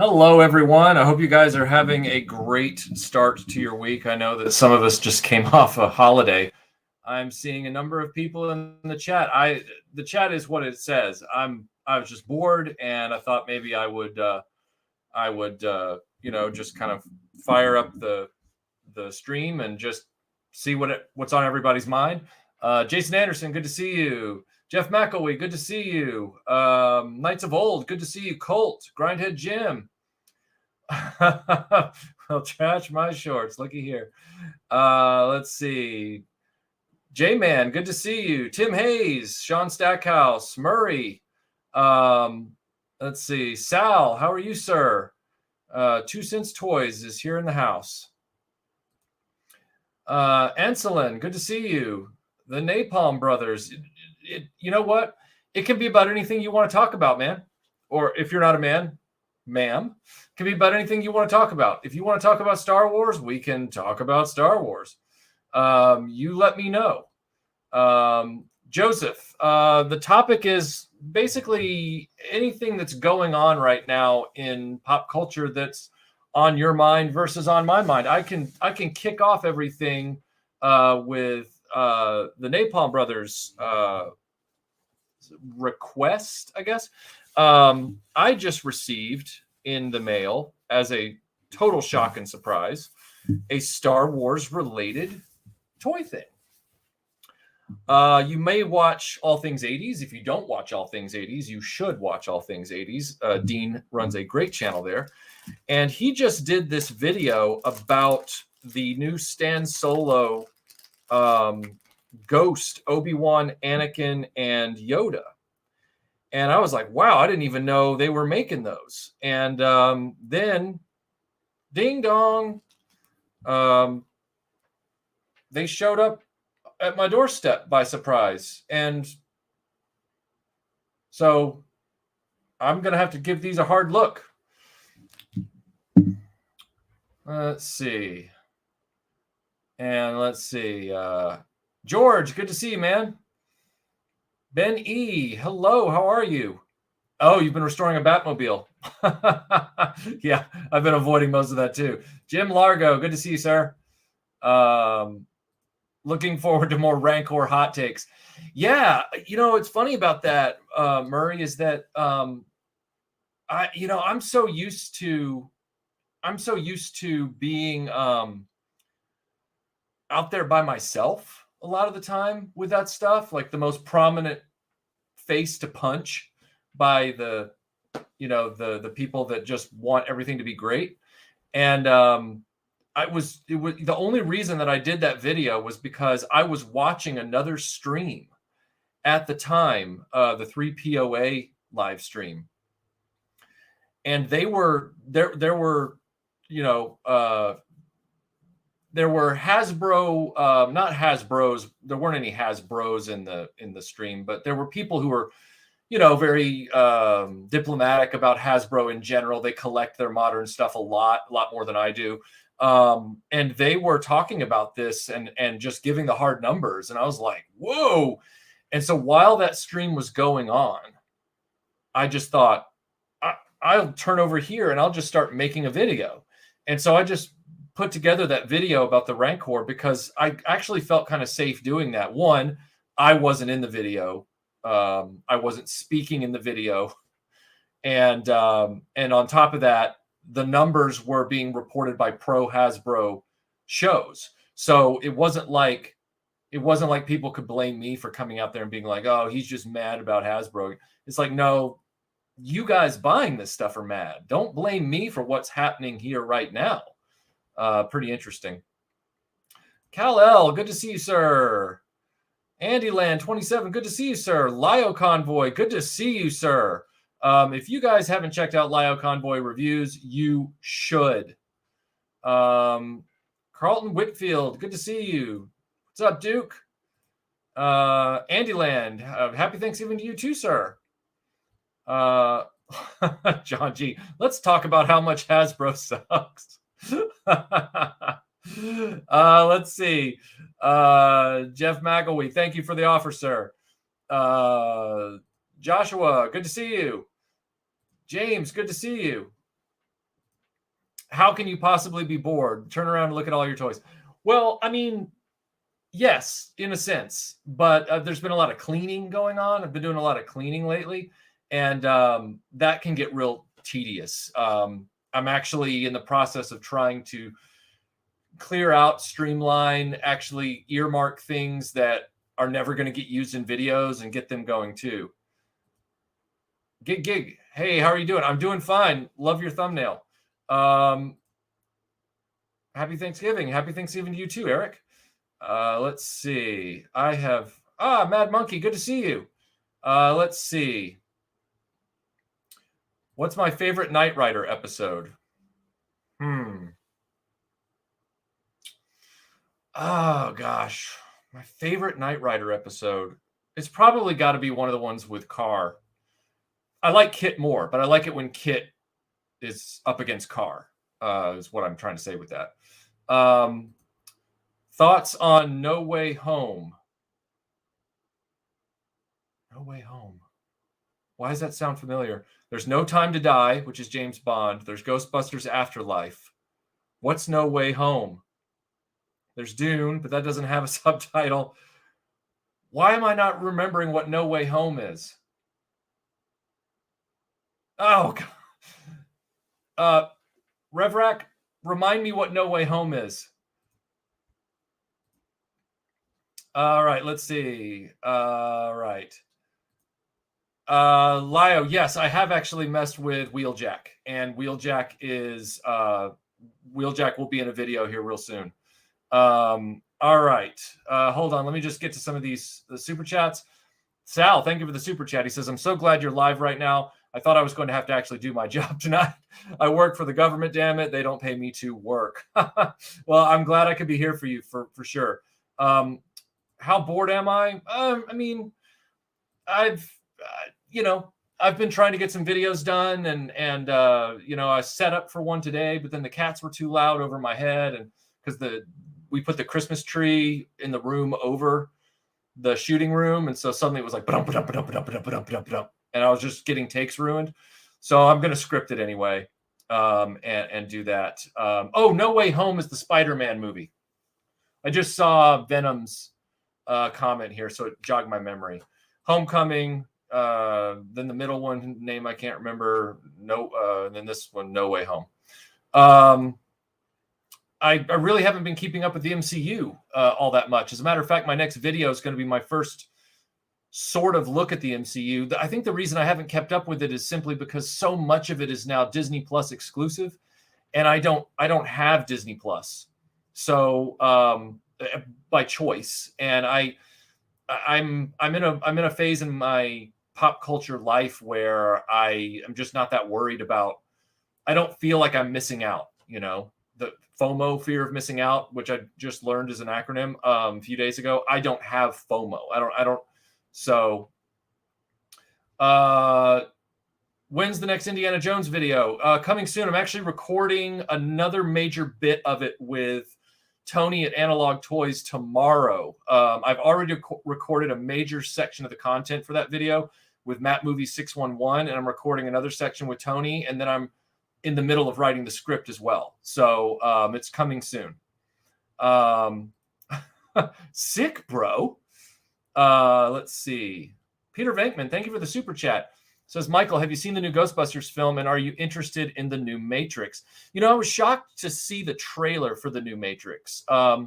Hello, everyone. I hope you guys are having a great start to your week. I know that some of us just came off a holiday. I'm seeing a number of people in the chat. The chat is what it says. I was just bored, and I thought maybe I would just kind of fire up the stream and just see what's on everybody's mind. Jason Anderson, good to see you. Jeff McElwee, good to see you. Knights of Old, good to see you. Colt, Grindhead Jim. Well, trash my shorts. Looky here. Let's see. J-Man, good to see you. Tim Hayes, Sean Stackhouse, Murray. Let's see. Sal, how are you, sir? 2 Cents Toys is here in the house. Anselin, good to see you. The Napalm Brothers. You know what? It can be about anything you want to talk about, man. Or if you're not a man, ma'am, it can be about anything you want to talk about. If you want to talk about Star Wars, we can talk about Star Wars. You let me know. Joseph, the topic is basically anything that's going on right now in pop culture that's on your mind versus on my mind. I can kick off everything with the Napalm Brothers request, I guess. I just received in the mail, as a total shock and surprise, a Star Wars related toy thing. You may watch All Things 80s. If you don't watch All Things 80s, you should watch All Things 80s. Dean runs a great channel there. And he just did this video about the new Stan Solo Ghost, Obi-Wan, Anakin, and Yoda. And I was like, wow, I didn't even know they were making those. And then, ding dong, they showed up at my doorstep by surprise. And so I'm going to have to give these a hard look. Let's see. And let's see. George, good to see you, man. Ben E, hello, how are you? Oh, you've been restoring a Batmobile. Yeah, I've been avoiding most of that too. Jim Largo, good to see you, sir. Looking forward to more Rancor hot takes. Yeah, it's funny about that, Murray, is that I'm so used to being out there by myself a lot of the time with that stuff, like the most prominent face to punch by the people that just want everything to be great. And it was the only reason that I did that video was because I was watching another stream at the time, the 3POA live stream. And there were Hasbro, not Hasbros. There weren't any Hasbros in the stream, but there were people who were, very diplomatic about Hasbro in general. They collect their modern stuff a lot more than I do. And they were talking about this and just giving the hard numbers. And I was like, whoa. And so while that stream was going on, I just thought, I'll turn over here and I'll just start making a video. And so I just put together that video about the Rancor because I actually felt kind of safe doing that. One, I wasn't in the video. I wasn't speaking in the video. And on top of that, the numbers were being reported by pro Hasbro shows. So it wasn't like people could blame me for coming out there and being like, oh, he's just mad about Hasbro. It's like, no, you guys buying this stuff are mad. Don't blame me for what's happening here right now. Pretty interesting. Kal-El, good to see you, sir. Andyland27, good to see you, sir. Lio Convoy, good to see you, sir. If you guys haven't checked out Lio Convoy reviews, you should. Carlton Whitfield, good to see you. What's up, Duke? Andyland, happy Thanksgiving to you too, sir. John G, let's talk about how much Hasbro sucks. Let's see. Jeff McElwee, thank you for the offer, sir. Joshua, good to see you. James, good to see you. How can you possibly be bored? Turn around and look at all your toys. Well, I mean, yes, in a sense, but there's been a lot of cleaning going on. I've been doing a lot of cleaning lately, and that can get real tedious. I'm actually in the process of trying to clear out, streamline, actually earmark things that are never going to get used in videos and get them going too. Gig. Hey, how are you doing? I'm doing fine. Love your thumbnail. Happy Thanksgiving. Happy Thanksgiving to you too, Eric. Let's see. I have Mad Monkey. Good to see you. Let's see. What's my favorite Knight Rider episode? Oh gosh, my favorite Knight Rider episode. It's probably got to be one of the ones with Carr. I like Kit more, but I like it when Kit is up against Carr. Is what I'm trying to say with that. Thoughts on No Way Home? No Way Home. Why does that sound familiar? There's No Time to Die, which is James Bond. There's Ghostbusters Afterlife. What's No Way Home? There's Dune, but that doesn't have a subtitle. Why am I not remembering what No Way Home is? Oh, God. Revrac, remind me what No Way Home is. All right, let's see. All right. Lio, yes, I have actually messed with Wheeljack, and Wheeljack will be in a video here real soon. All right. Hold on. Let me just get to some of the super chats. Sal, thank you for the super chat. He says, I'm so glad you're live right now. I thought I was going to have to actually do my job tonight. I work for the government, damn it. They don't pay me to work. Well, I'm glad I could be here for you for sure. How bored am I? I mean, I've been trying to get some videos done and I set up for one today, but then the cats were too loud over my head. And because we put the Christmas tree in the room over the shooting room. And so suddenly it was like, and I was just getting takes ruined. So I'm going to script it anyway and do that. No Way Home is the Spider-Man movie. I just saw Venom's comment here, so it jogged my memory. Homecoming, then the middle one, name I can't remember. Then this one, No Way Home. I really haven't been keeping up with the MCU all that much. As a matter of fact, my next video is going to be my first sort of look at the MCU. I think the reason I haven't kept up with it is simply because so much of it is now Disney Plus exclusive, and I don't have Disney Plus, so by choice. And I'm in a phase in my pop culture life where I am just not that worried about. I don't feel like I'm missing out. The FOMO, fear of missing out, which I just learned is an acronym a few days ago. I don't have FOMO. I don't. So, when's the next Indiana Jones video? Coming soon. I'm actually recording another major bit of it with Tony at Analog Toys tomorrow. I've already recorded a major section of the content for that video with Matt Movie 611, and I'm recording another section with Tony, and then I'm in the middle of writing the script as well. So it's coming soon. Sick, bro. Let's see. Peter Venkman, thank you for the super chat. Says, Michael, have you seen the new Ghostbusters film, and are you interested in the new Matrix? I was shocked to see the trailer for the new Matrix. I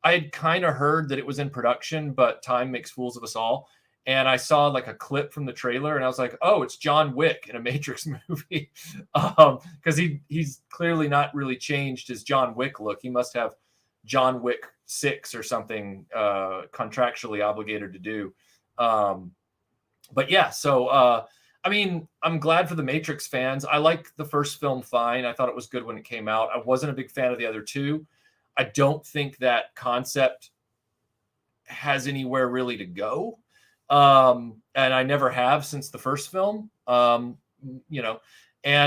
had kind of heard that it was in production, but time makes fools of us all. And I saw like a clip from the trailer, and I was like, oh, it's John Wick in a Matrix movie. Because he's clearly not really changed his John Wick look. He must have John Wick 6 or something contractually obligated to do. But yeah, so I'm glad for the Matrix fans. I like the first film fine. I thought it was good when it came out. I wasn't a big fan of the other two. I don't think that concept has anywhere really to go. And I never have since the first film, and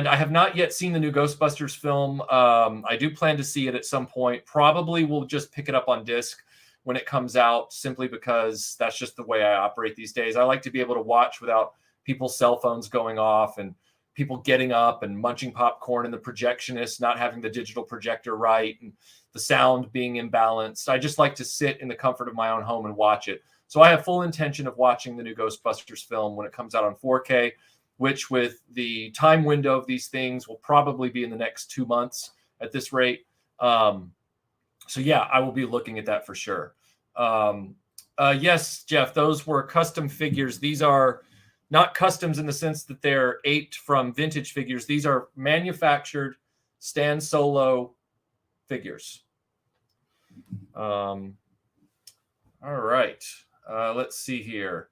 I have not yet seen the new Ghostbusters film. I do plan to see it at some point. Probably will just pick it up on disc when it comes out, simply because that's just the way I operate these days. I like to be able to watch without people's cell phones going off and people getting up and munching popcorn and the projectionist not having the digital projector right and the sound being imbalanced. I just like to sit in the comfort of my own home and watch it. So I have full intention of watching the new Ghostbusters film when it comes out on 4K, which with the time window of these things will probably be in the next 2 months at this rate. So yeah, I will be looking at that for sure. Yes, Jeff, those were custom figures. These are not customs in the sense that they're aped from vintage figures. These are manufactured Stan Solo figures. All right. Let's see here.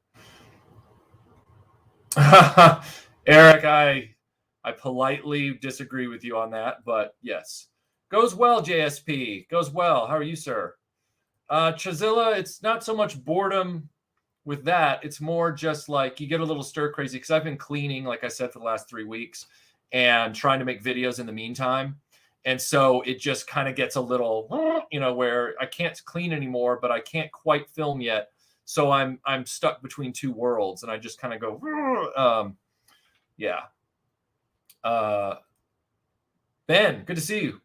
Eric, I politely disagree with you on that, but yes. Goes well, JSP. Goes well. How are you, sir? Chazilla, it's not so much boredom with that. It's more just like you get a little stir crazy because I've been cleaning, like I said, for the last 3 weeks and trying to make videos in the meantime. And so it just kind of gets a little, where I can't clean anymore, but I can't quite film yet. So I'm stuck between two worlds and I just kind of go, yeah. Ben, good to see you.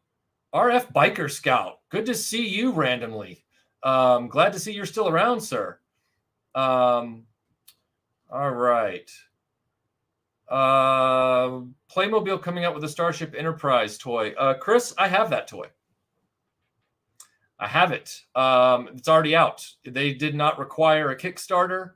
RF Biker Scout, good to see you randomly. Glad to see you're still around, sir. All right. Playmobil coming out with a Starship Enterprise toy. Chris, I have that toy. I have it. It's already out. They did not require a Kickstarter.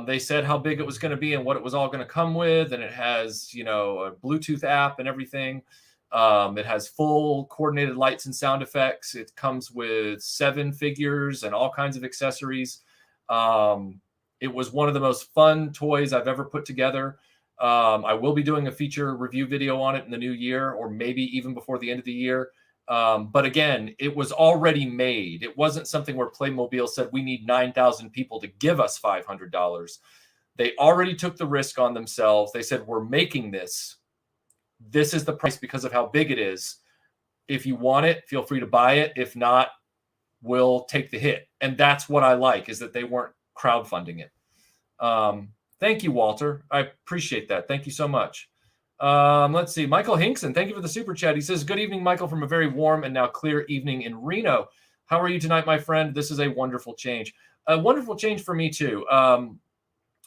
They said how big it was going to be and what it was all going to come with. And it has, a Bluetooth app and everything. It has full coordinated lights and sound effects. It comes with 7 figures and all kinds of accessories. It was one of the most fun toys I've ever put together. I will be doing a feature review video on it in the new year, or maybe even before the end of the year. But again, it was already made. It wasn't something where Playmobil said, we need 9,000 people to give us $500. They already took the risk on themselves. They said, we're making this. This is the price because of how big it is. If you want it, feel free to buy it. If not, we'll take the hit. And that's what I like, is that they weren't crowdfunding it. Thank you, Walter. I appreciate that. Thank you so much. Let's see. Michael Hinkson, thank you for the super chat. He says, good evening, Michael, from a very warm and now clear evening in Reno. How are you tonight, my friend? This is a wonderful change. A wonderful change for me, too.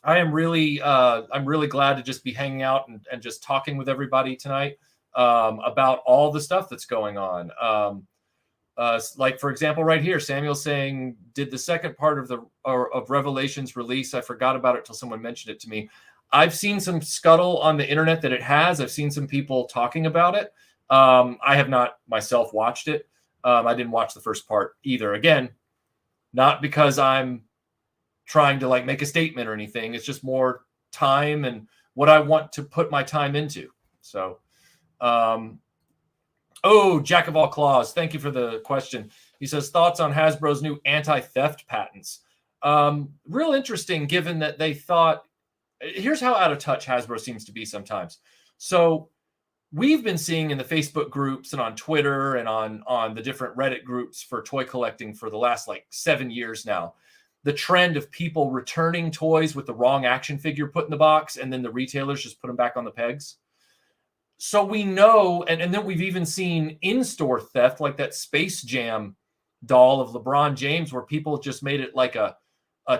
I'm really glad to just be hanging out and just talking with everybody tonight about all the stuff that's going on. Like, for example, right here, Samuel's saying, did the second part of Revelations release? I forgot about it till someone mentioned it to me. I've seen some scuttle on the internet that it has. I've seen some people talking about it. I have not myself watched it. I didn't watch the first part either. Again, not because I'm trying to make a statement or anything. It's just more time and what I want to put my time into. So, Jack of all claws. Thank you for the question. He says, thoughts on Hasbro's new anti-theft patents. Real interesting, given that they thought, here's how out of touch Hasbro seems to be sometimes. So we've been seeing in the Facebook groups and on Twitter and on the different Reddit groups for toy collecting for the last 7 years now, the trend of people returning toys with the wrong action figure put in the box, and then the retailers just put them back on the pegs. So we know, and then we've even seen in-store theft, like that Space Jam doll of LeBron James, where people just made it like a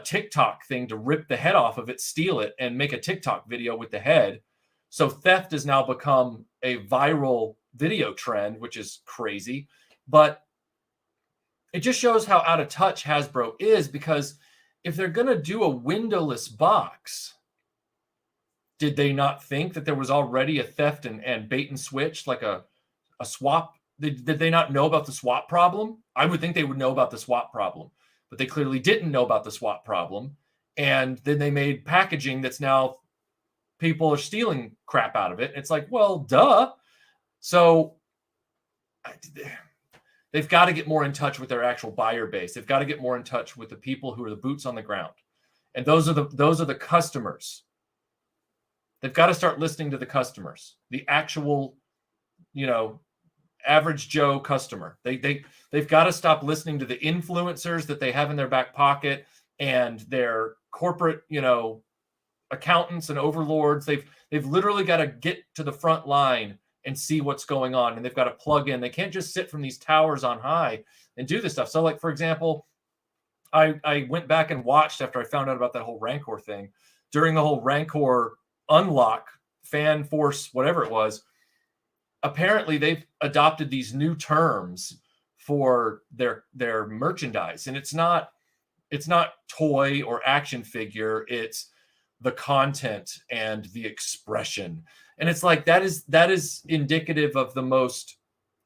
TikTok thing to rip the head off of it, steal it, and make a TikTok video with the head. So theft has now become a viral video trend, which is crazy. But it just shows how out of touch Hasbro is, because if they're going to do a windowless box, did they not think that there was already a theft and bait and switch, like a swap? Did they not know about the swap problem? I would think they would know about the swap problem, but they clearly didn't know about the swap problem. And then they made packaging that's now people are stealing crap out of it. It's like, well, duh. So they've got to get more in touch with their actual buyer base. They've got to get more in touch with the people who are the boots on the ground. And those are the customers. They've got to start listening to the customers, the actual, average Joe customer. They've got to stop listening to the influencers that they have in their back pocket and their corporate, accountants and overlords. They've They've literally got to get to the front line and see what's going on, and they've got to plug in. They can't just sit from these towers on high and do this stuff. So, like, for example, I went back and watched after I found out about that whole Rancor thing. During the whole Rancor unlock, fan force, whatever it was, apparently they've adopted these new terms for their merchandise, and it's not toy or action figure, it's the content and the expression. And it's like that is indicative of the most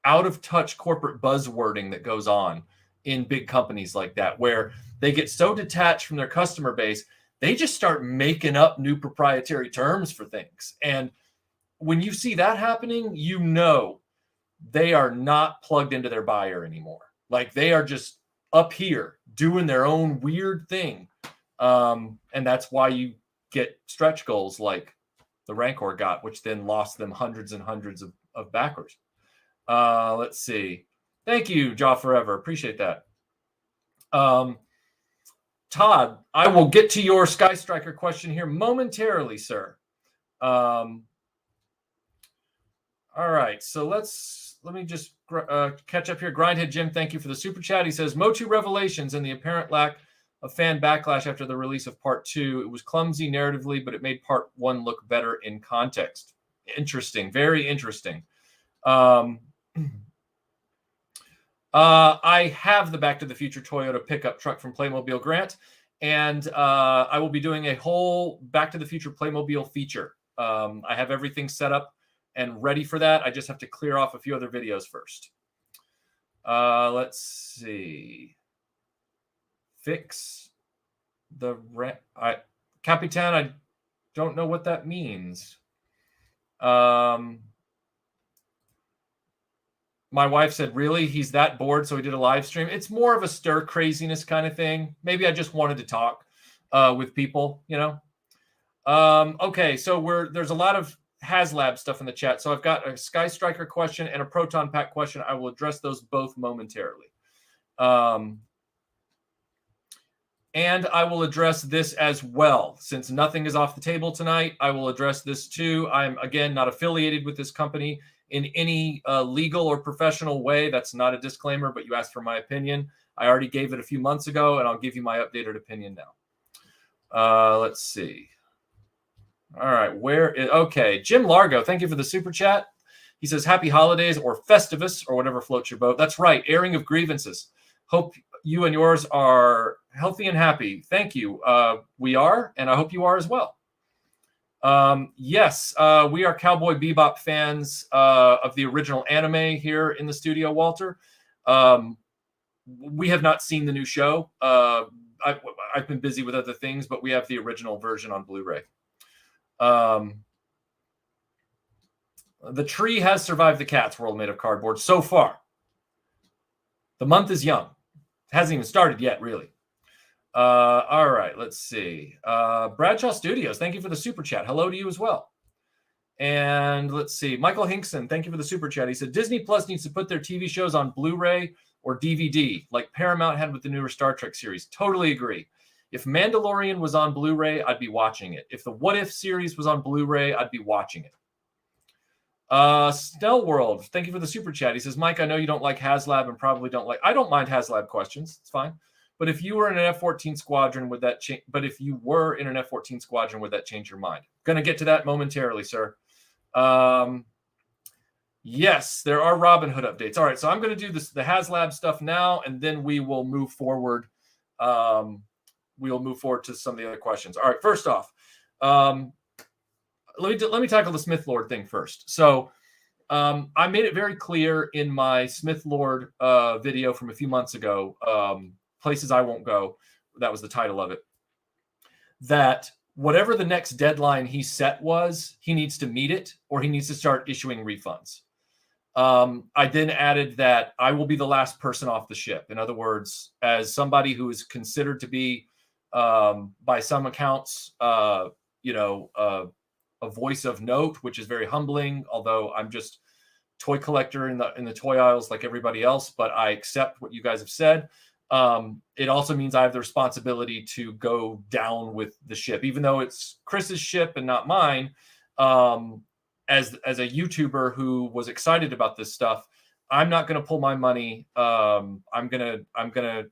out of touch corporate buzzwording that goes on in big companies like that, where they get so detached from their customer base, they just start making up new proprietary terms for things. And when you see that happening, you know they are not plugged into their buyer anymore. Like, they are just up here doing their own weird thing. And that's why you get stretch goals like the Rancor got, which then lost them hundreds and hundreds of backers. Let's see. Thank you, Jaw Forever. Appreciate that. Todd, I will get to your Sky Striker question here momentarily, sir. All right, so let me just catch up here. Grindhead Jim, thank you for the super chat. He says, Motu Revelations and the apparent lack of fan backlash after the release of part 2. It was clumsy narratively, but it made part 1 look better in context. Interesting, very interesting. I have the Back to the Future Toyota pickup truck from Playmobil Grant, and I will be doing a whole Back to the Future Playmobil feature. I have everything set up and ready for that. I just have to clear off a few other videos first. Let's see. Fix the Capitan, I don't know what that means. My wife said, really? He's that bored, so he did a live stream. It's more of a stir craziness kind of thing. Maybe I just wanted to talk with people, you know. Okay, so there's a lot of HasLab stuff in the chat. So I've got a Sky Striker question and a Proton Pack question. I will address those both momentarily. And I will address this as well. Since nothing is off the table tonight, I will address this too. I'm, again, not affiliated with this company in any legal or professional way. That's not a disclaimer, but you asked for my opinion. I already gave it a few months ago, and I'll give you my updated opinion now. Let's see. All right, okay, Jim Largo, thank you for the super chat. He says, happy holidays or Festivus or whatever floats your boat. That's right, airing of grievances. Hope you and yours are healthy and happy. Thank you. We are, and I hope you are as well. Yes, we are Cowboy Bebop fans of the original anime here in the studio, Walter. We have not seen the new show. I've been busy with other things, but we have the original version on Blu-ray. The tree has survived the cat's world made of cardboard so far. The month is young. It hasn't even started yet, really. All right, let's see. Bradshaw Studios, thank you for the super chat. Hello to you as well. And let's see. Michael Hinkson, thank you for the super chat. He said, Disney Plus needs to put their TV shows on Blu-ray or DVD, like Paramount had with the newer Star Trek series. Totally agree. If Mandalorian was on Blu-ray, I'd be watching it. If the What If series was on Blu-ray, I'd be watching it. Snell World, thank you for the super chat. He says, Mike, I know you don't like HasLab and probably don't like. I don't mind HasLab questions. It's fine. But if you were in an F-14 squadron, would that change? But if you were in an F-14 squadron, would that change your mind? Going to get to that momentarily, sir. Yes, there are Robin Hood updates. All right, so I'm going to do the HasLab stuff now, and then we will move forward. We will move forward to some of the other questions. All right, first off, let me tackle the Smith Lord thing first. So I made it very clear in my Smith Lord video from a few months ago, Places I Won't Go, that was the title of it, that whatever the next deadline he set was, he needs to meet it or he needs to start issuing refunds. I then added that I will be the last person off the ship. In other words, as somebody who is considered to be, by some accounts, a voice of note, which is very humbling, although I'm just toy collector in the toy aisles like everybody else, but I accept what you guys have said. It also means I have the responsibility to go down with the ship, even though it's Chris's ship and not mine. As a YouTuber who was excited about this stuff, I'm not going to pull my money. I'm gonna,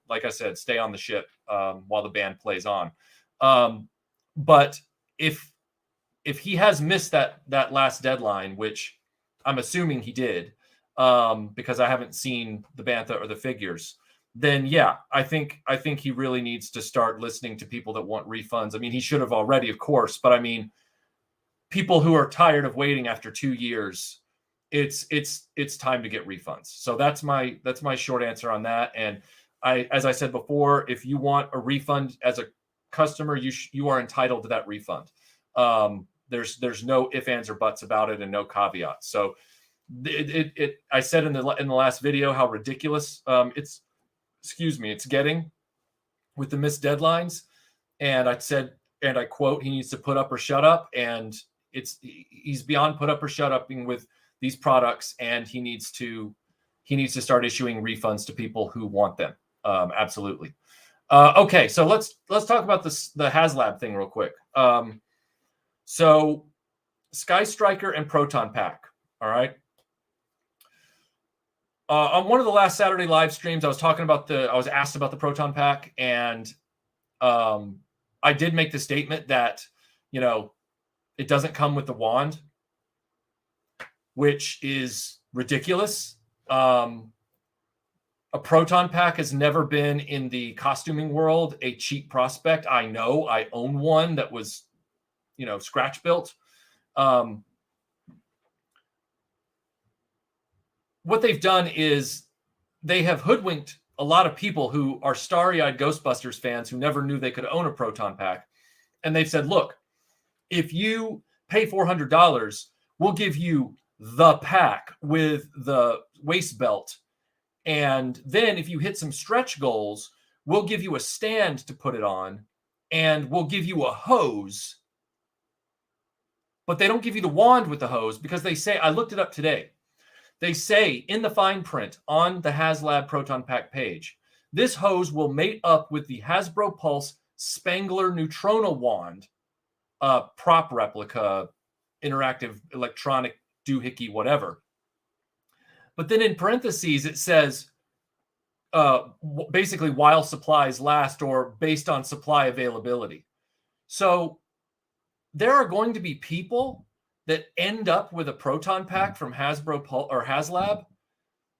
like I said, stay on the ship while the band plays on. But if he has missed that last deadline, which I'm assuming he did, because I haven't seen the bantha or the figures, then yeah, I think he really needs to start listening to people that want refunds. I mean, he should have already, of course, but I mean, people who are tired of waiting after 2 years, it's time to get refunds. So that's my short answer on that. And as I said before, if you want a refund as a customer, you are entitled to that refund. There's no ifs, ands, or buts about it, and no caveats. So I said in the last video how ridiculous it's getting with the missed deadlines. And I said, and I quote, he needs to put up or shut up. And he's beyond put up or shut up with these products, and he needs to start issuing refunds to people who want them. Absolutely. Okay, so let's talk about the HasLab thing real quick. So Sky Striker and Proton Pack. All right. On one of the last Saturday live streams, I was asked about the Proton Pack, and I did make the statement that, it doesn't come with the wand, which is ridiculous. A Proton Pack has never been, in the costuming world, a cheap prospect. I know. I own one that was, scratch built. What they've done is they have hoodwinked a lot of people who are starry-eyed Ghostbusters fans who never knew they could own a Proton Pack. And they've said, look, if you pay $400, we'll give you the pack with the waist belt. And then if you hit some stretch goals, we'll give you a stand to put it on, and we'll give you a hose. But they don't give you the wand with the hose, because they say, I looked it up today, they say in the fine print on the HasLab Proton Pack page, this hose will mate up with the Hasbro Pulse Spangler Neutrona wand, prop replica, interactive electronic doohickey, whatever. But then in parentheses, it says, basically, while supplies last, or based on supply availability. So there are going to be people that end up with a Proton Pack from Hasbro or HasLab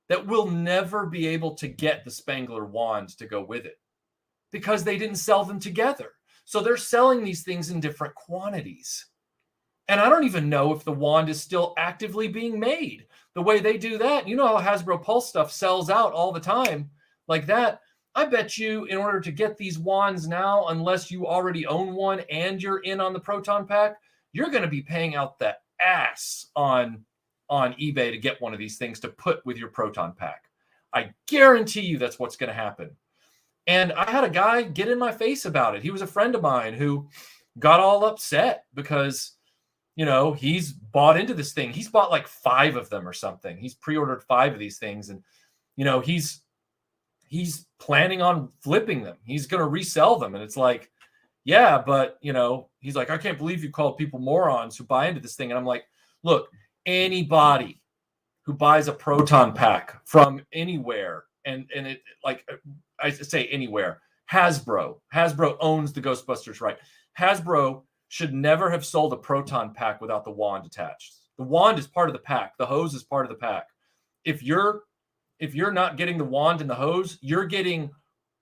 that will never be able to get the Spangler wand to go with it, because they didn't sell them together. So they're selling these things in different quantities. And I don't even know if the wand is still actively being made. The way they do that, how Hasbro Pulse stuff sells out all the time like that. I bet you, in order to get these wands now, unless you already own one and you're in on the Proton Pack, you're going to be paying out the ass on eBay to get one of these things to put with your Proton Pack. I guarantee you that's what's going to happen. And I had a guy get in my face about it. He was a friend of mine who got all upset because, he's bought into this thing. He's bought like 5 of them or something. He's pre-ordered 5 of these things. And, he's planning on flipping them. He's going to resell them. And it's like, yeah, but, he's like, I can't believe you called people morons who buy into this thing. And I'm like, look, anybody who buys a Proton Pack from anywhere, and it, like I say anywhere, Hasbro owns the Ghostbusters, right? Hasbro should never have sold a Proton Pack without the wand attached. The wand is part of the pack. The hose is part of the pack. If you're not getting the wand and the hose, you're getting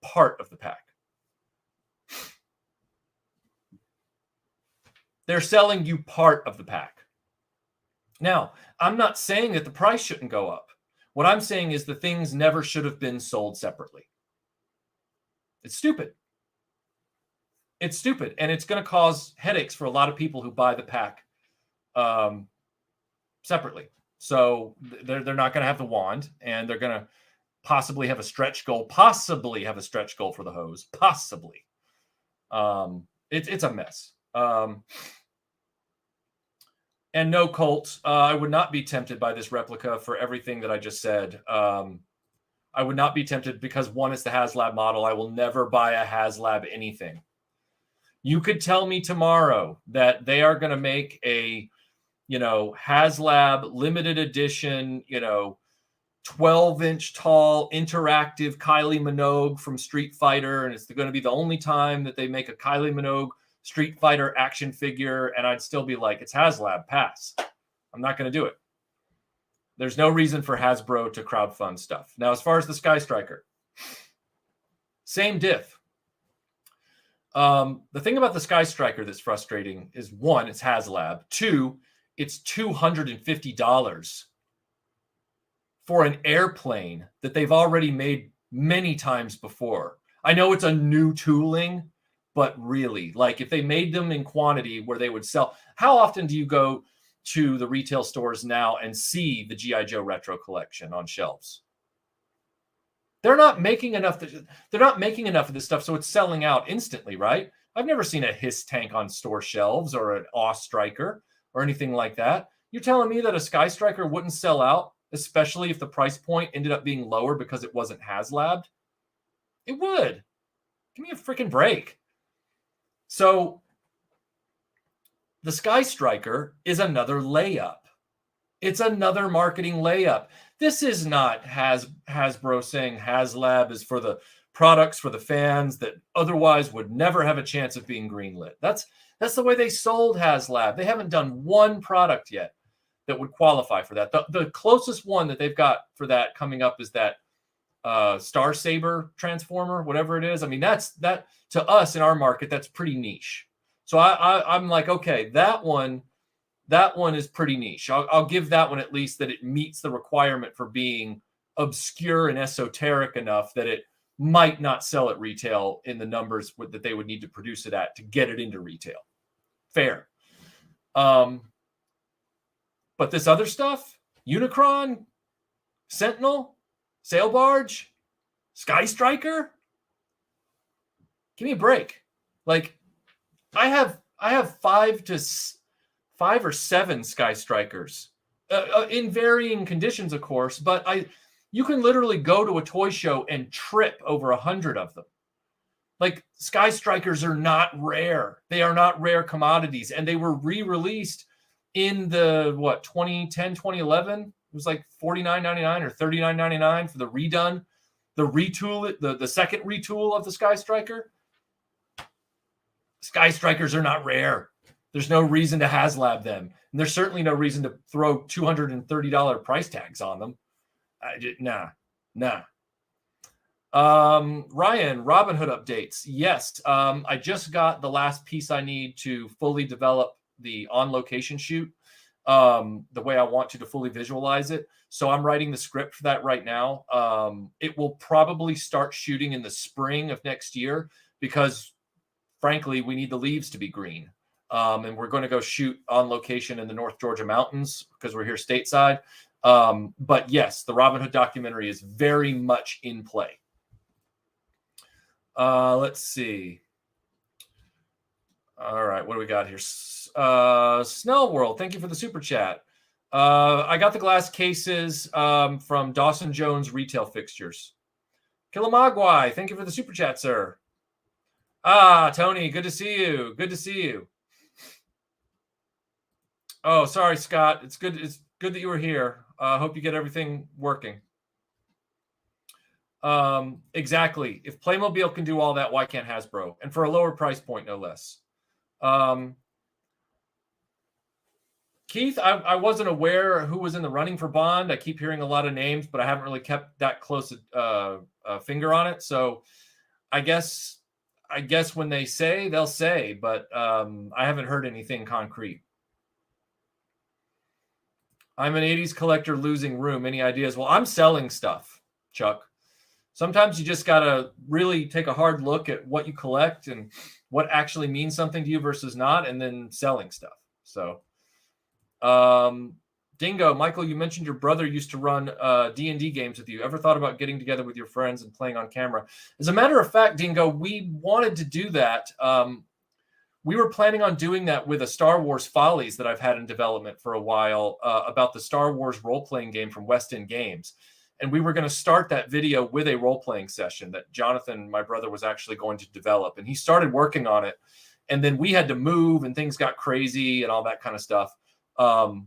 part of the pack. They're selling you part of the pack. Now, I'm not saying that the price shouldn't go up. What I'm saying is the things never should have been sold separately. It's stupid. It's stupid. And it's going to cause headaches for a lot of people who buy the pack separately. So they're not going to have the wand, and they're going to possibly have a stretch goal, for the hose, possibly. It's a mess. And no, Colt, I would not be tempted by this replica for everything that I just said. I would not be tempted because, one, it's the HasLab model. I will never buy a HasLab anything. You could tell me tomorrow that they are going to make a you know, HasLab limited edition, you know, 12-inch tall interactive Kylie Minogue from Street Fighter, and it's going to be the only time that they make a Kylie Minogue Street Fighter action figure, and I'd still be like, it's HasLab, pass. I'm not going to do it. There's no reason for Hasbro to crowdfund stuff. Now, as far as the Sky Striker, same diff. The thing about the Sky Striker that's frustrating is, one, it's HasLab. Two, it's $250 for an airplane that they've already made many times before. I know it's a new tooling, but really, like if they made them in quantity where they would sell, how often do you go to the retail stores now and see the G.I. Joe Retro Collection on shelves? They're not making enough. They're not making enough of this stuff, so it's selling out instantly, right? I've never seen a Hiss tank on store shelves or an Awe Striker or anything like that. You're telling me that a Sky Striker wouldn't sell out, especially if the price point ended up being lower because it wasn't HasLabbed? It would. Give me a freaking break. So the Sky Striker is another layup. It's another marketing layup. This is not Hasbro saying HasLab is for the products for the fans that otherwise would never have a chance of being greenlit. That's the way they sold HasLab. They haven't done one product yet that would qualify for that. The closest one that they've got for that coming up is that Star Saber Transformer, whatever it is. I mean, that to us in our market, that's pretty niche. So I'm like, okay, that one is pretty niche. I'll give that one at least that it meets the requirement for being obscure and esoteric enough that it might not sell at retail in the numbers that they would need to produce it at to get it into retail. Fair. But this other stuff, Unicron, Sentinel, Sail Barge, Sky Striker, give me a break. Like, I have 5 or 7 Sky Strikers in varying conditions, of course, but you can literally go to a toy show and trip over 100 of them. Like, Sky Strikers are not rare. They are not rare commodities, and they were re-released in the 2010, 2011. It was like $49.99 or $39.99 for the redone, the retool, the second retool of the Sky Striker. Sky Strikers are not rare. There's no reason to HasLab them. And there's certainly no reason to throw $230 price tags on them. Nah. Ryan, Robin Hood updates. Yes, I just got the last piece I need to fully develop the on-location shoot the way I want to fully visualize it. So I'm writing the script for that right now. It will probably start shooting in the spring of next year because, frankly, we need the leaves to be green. And we're going to go shoot on location in the North Georgia mountains because we're here stateside. But yes, the Robin Hood documentary is very much in play. Let's see. All right, what do we got here? Snell World, thank you for the super chat. I got the glass cases from Dawson Jones Retail Fixtures. Killamagwai, thank you for the super chat, sir. Tony, good to see you. Good to see you. Oh, sorry, Scott. It's good that you were here. Hope you get everything working. Exactly. If Playmobil can do all that, why can't Hasbro? And for a lower price point, no less. Keith, I wasn't aware who was in the running for Bond. I keep hearing a lot of names, but I haven't really kept that close a finger on it. So I guess when they say, they'll say, but I haven't heard anything concrete. I'm an 80s collector losing room. Any ideas? Well, I'm selling stuff, Chuck. Sometimes you just got to really take a hard look at what you collect and what actually means something to you versus not, and then selling stuff. So, Dingo, Michael, you mentioned your brother used to run D&D games with you. Ever thought about getting together with your friends and playing on camera? As a matter of fact, Dingo, we wanted to do that. We were planning on doing that with a Star Wars Follies that I've had in development for a while about the Star Wars role-playing game from West End Games. And we were going to start that video with a role-playing session that Jonathan, my brother, was actually going to develop. And he started working on it. And then we had to move and things got crazy and all that kind of stuff. So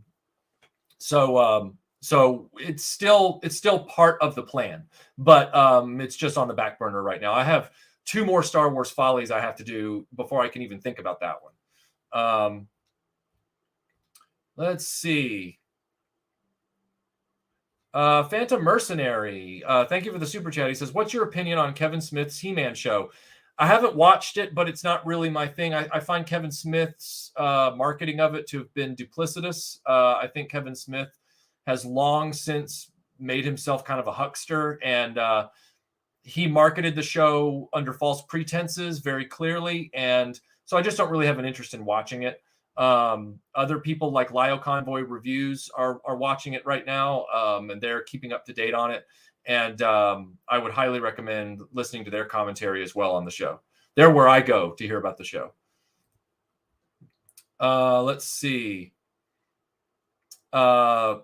it's still part of the plan, but it's just on the back burner right now. I have 2 more Star Wars Follies I have to do before I can even think about that one. Let's see. Phantom Mercenary, thank you for the super chat. He says, "What's your opinion on Kevin Smith's He-Man show?" I haven't watched it, but it's not really my thing. I find Kevin Smith's marketing of it to have been duplicitous. I think Kevin Smith has long since made himself kind of a huckster, and he marketed the show under false pretenses very clearly. And so I just don't really have an interest in watching it. Other people like Lio Convoy Reviews are watching it right now, and they're keeping up to date on it. And I would highly recommend listening to their commentary as well on the show. They're where I go to hear about the show. Let's see. I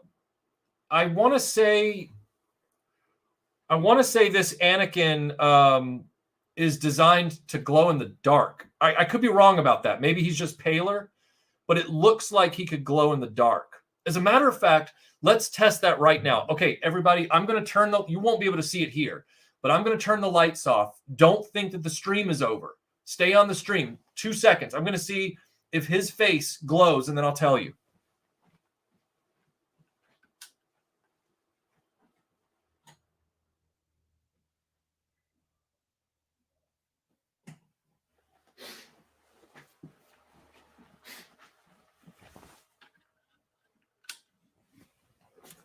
want to say this Anakin is designed to glow in the dark. I could be wrong about that. Maybe he's just paler, but it looks like he could glow in the dark. As a matter of fact, let's test that right now. Okay, everybody, I'm going to turn you won't be able to see it here, but I'm going to turn the lights off. Don't think that the stream is over. Stay on the stream. 2 seconds. I'm going to see if his face glows, and then I'll tell you.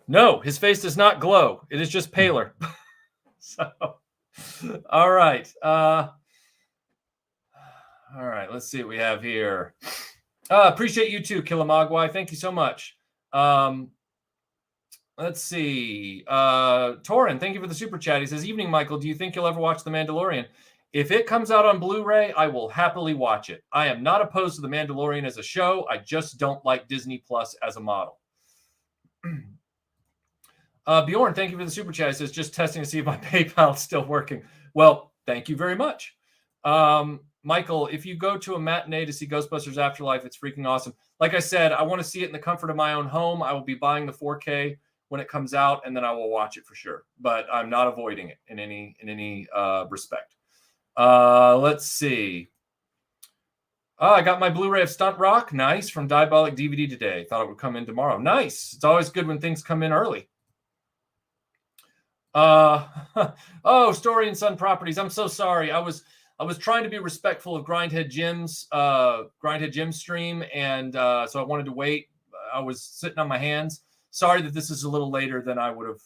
No, his face does not glow. It is just paler. So, all right. All right. Let's see what we have here. Appreciate you too, Killamagwai. Thank you so much. Let's see. Torin, thank you for the super chat. He says, "Evening, Michael. Do you think you'll ever watch The Mandalorian? If it comes out on Blu-ray, I will happily watch it. I am not opposed to The Mandalorian as a show. I just don't like Disney Plus as a model." Bjorn, thank you for the super chat. He says, "Just testing to see if my PayPal is still working." Well, thank you very much. Michael, if you go to a matinee to see Ghostbusters Afterlife, it's freaking awesome. Like I said, I want to see it in the comfort of my own home. I will be buying the 4K when it comes out, and then I will watch it for sure. But I'm not avoiding it in any respect. Let's see. I got my Blu-ray of Stunt Rock. Nice. From Diabolic DVD today. Thought it would come in tomorrow. Nice. It's always good when things come in early. Oh, Story and Son Properties. I'm so sorry. I was trying to be respectful of Grindhead Jim's stream, and so I wanted to wait. I was sitting on my hands. Sorry that this is a little later than I would have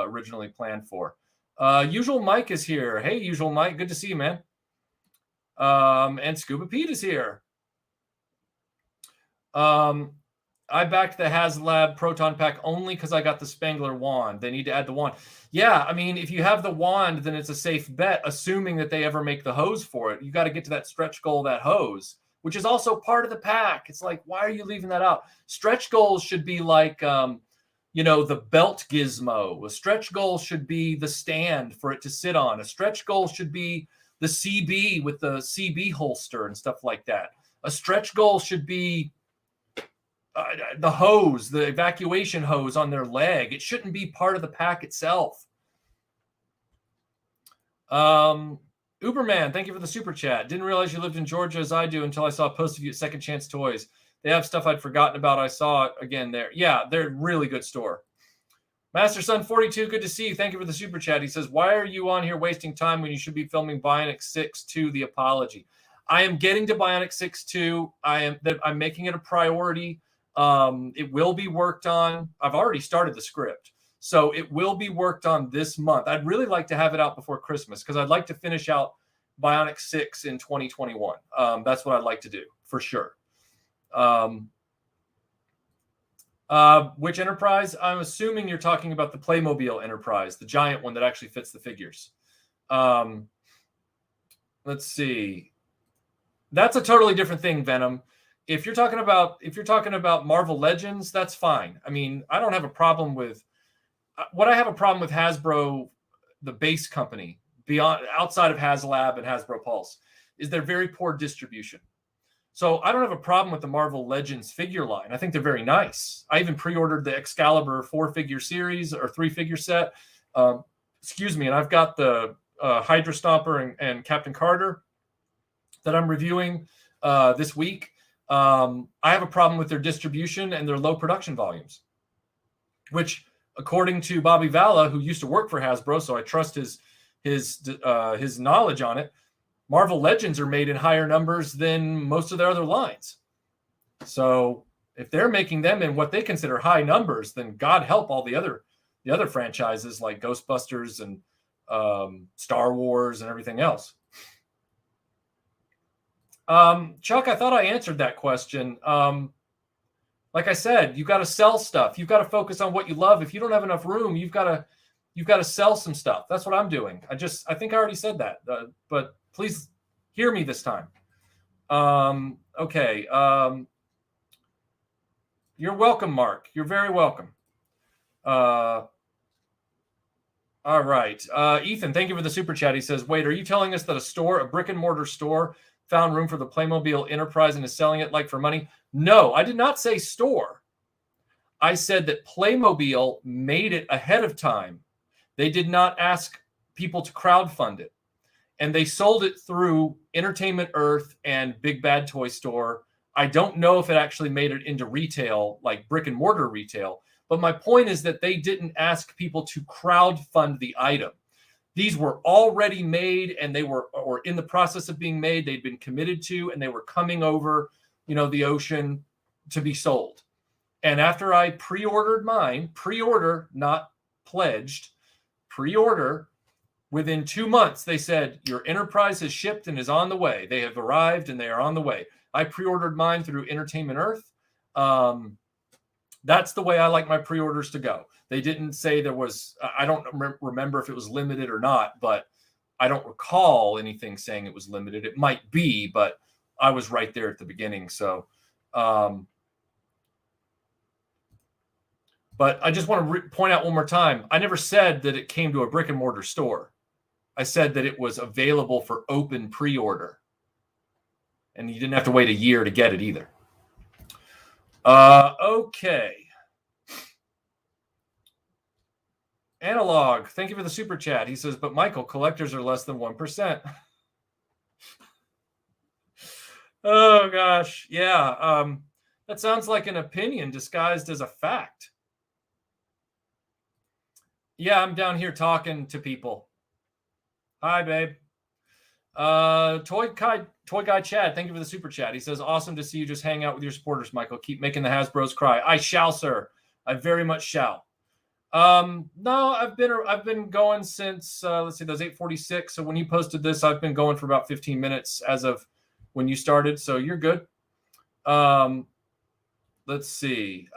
originally planned for. Usual Mike is here. Hey, Usual Mike, good to see you, man. And Scuba Pete is here. I backed the HasLab Proton Pack only because I got the Spangler wand. They need to add the wand. Yeah, I mean, if you have the wand, then it's a safe bet, assuming that they ever make the hose for it. You got to get to that stretch goal, that hose, which is also part of the pack. It's like, why are you leaving that out? Stretch goals should be like, the belt gizmo. A stretch goal should be the stand for it to sit on. A stretch goal should be the CB with the CB holster and stuff like that. A stretch goal should be the hose, the evacuation hose on their leg. It shouldn't be part of the pack itself. Uberman, thank you for the super chat. Didn't realize you lived in Georgia as I do until I saw a post of you at Second Chance Toys. They have stuff I'd forgotten about. I saw it again there. Yeah, they're a really good store. Master Son 42, good to see you. Thank you for the super chat. He says, "Why are you on here wasting time when you should be filming Bionic 6-2, The Apology?" I am getting to Bionic 6-2. I'm making it a priority. It will be worked on. I've already started the script, so it will be worked on this month. I'd really like to have it out before Christmas because I'd like to finish out Bionic 6 in 2021. That's what I'd like to do for sure. Which Enterprise? I'm assuming you're talking about the Playmobil Enterprise, the giant one that actually fits the figures. Let's see. That's a totally different thing, Venom. If you're talking about Marvel Legends, that's fine. I mean, I don't have a problem with what I have a problem with Hasbro, the base company, outside of HasLab and Hasbro Pulse, is their very poor distribution. So I don't have a problem with the Marvel Legends figure line. I think they're very nice. I even pre-ordered the Excalibur 4-figure series or 3-figure set. Excuse me. And I've got the Hydra Stomper and Captain Carter that I'm reviewing this week. I have a problem with their distribution and their low production volumes, which, according to Bobby Valla, who used to work for Hasbro, so I trust his knowledge on it, Marvel Legends are made in higher numbers than most of their other lines. So if they're making them in what they consider high numbers, then God help all the other franchises like Ghostbusters and Star Wars and everything else. Chuck, I thought I answered that question. Like I said, you got to sell stuff. You've got to focus on what you love. If you don't have enough room, you've got to sell some stuff. That's what I'm doing. I think I already said that, but please hear me this time. Okay. You're welcome, Mark. You're very welcome. All right. Ethan, thank you for the super chat. He says, wait, are you telling us that a brick and mortar store found room for the Playmobil Enterprise and is selling it like for money? No, I did not say store. I said that Playmobil made it ahead of time. They did not ask people to crowdfund it. And they sold it through Entertainment Earth and Big Bad Toy Store. I don't know if it actually made it into retail, like brick and mortar retail. But my point is that they didn't ask people to crowdfund the item. These were already made, and they were or in the process of being made. They'd been committed to, and they were coming over, the ocean to be sold. And after I pre-ordered mine, pre-order, not pledged, pre-order, within 2 months, they said, your Enterprise has shipped and is on the way. They have arrived and they are on the way. I pre-ordered mine through Entertainment Earth. That's the way I like my pre-orders to go. They didn't say there was, I don't remember if it was limited or not, but I don't recall anything saying it was limited. It might be, but I was right there at the beginning. So, but I just want to point out one more time. I never said that it came to a brick and mortar store. I said that it was available for open pre-order. And you didn't have to wait a year to get it either. Okay. Analog, thank you for the super chat. He says, but Michael, collectors are less than 1%. Oh, gosh. Yeah. That sounds like an opinion disguised as a fact. Yeah, I'm down here talking to people. Hi, babe. Toy Guy Chad, thank you for the super chat. He says, awesome to see you just hang out with your supporters, Michael. Keep making the Hasbros cry. I shall, sir. I very much shall. No, I've been going since, let's see, that was 8:46. So when you posted this, I've been going for about 15 minutes as of when you started. So you're good. Let's see.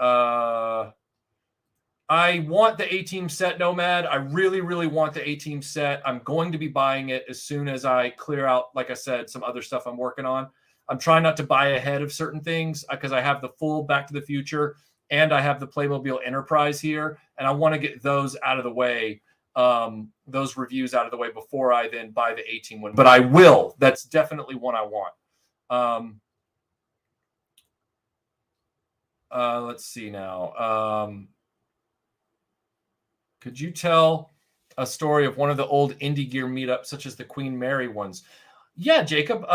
I want the A-Team set, Nomad. I really, really want the A-Team set. I'm going to be buying it as soon as I clear out, like I said, some other stuff I'm working on. I'm trying not to buy ahead of certain things because I have the full Back to the Future and I have the Playmobil Enterprise here, and I want to get those out of the way, those reviews out of the way before I then buy the A-Team one. But I will. That's definitely one I want. Let's see now. Could you tell a story of one of the old Indie Gear meetups, such as the Queen Mary ones? Yeah, Jacob.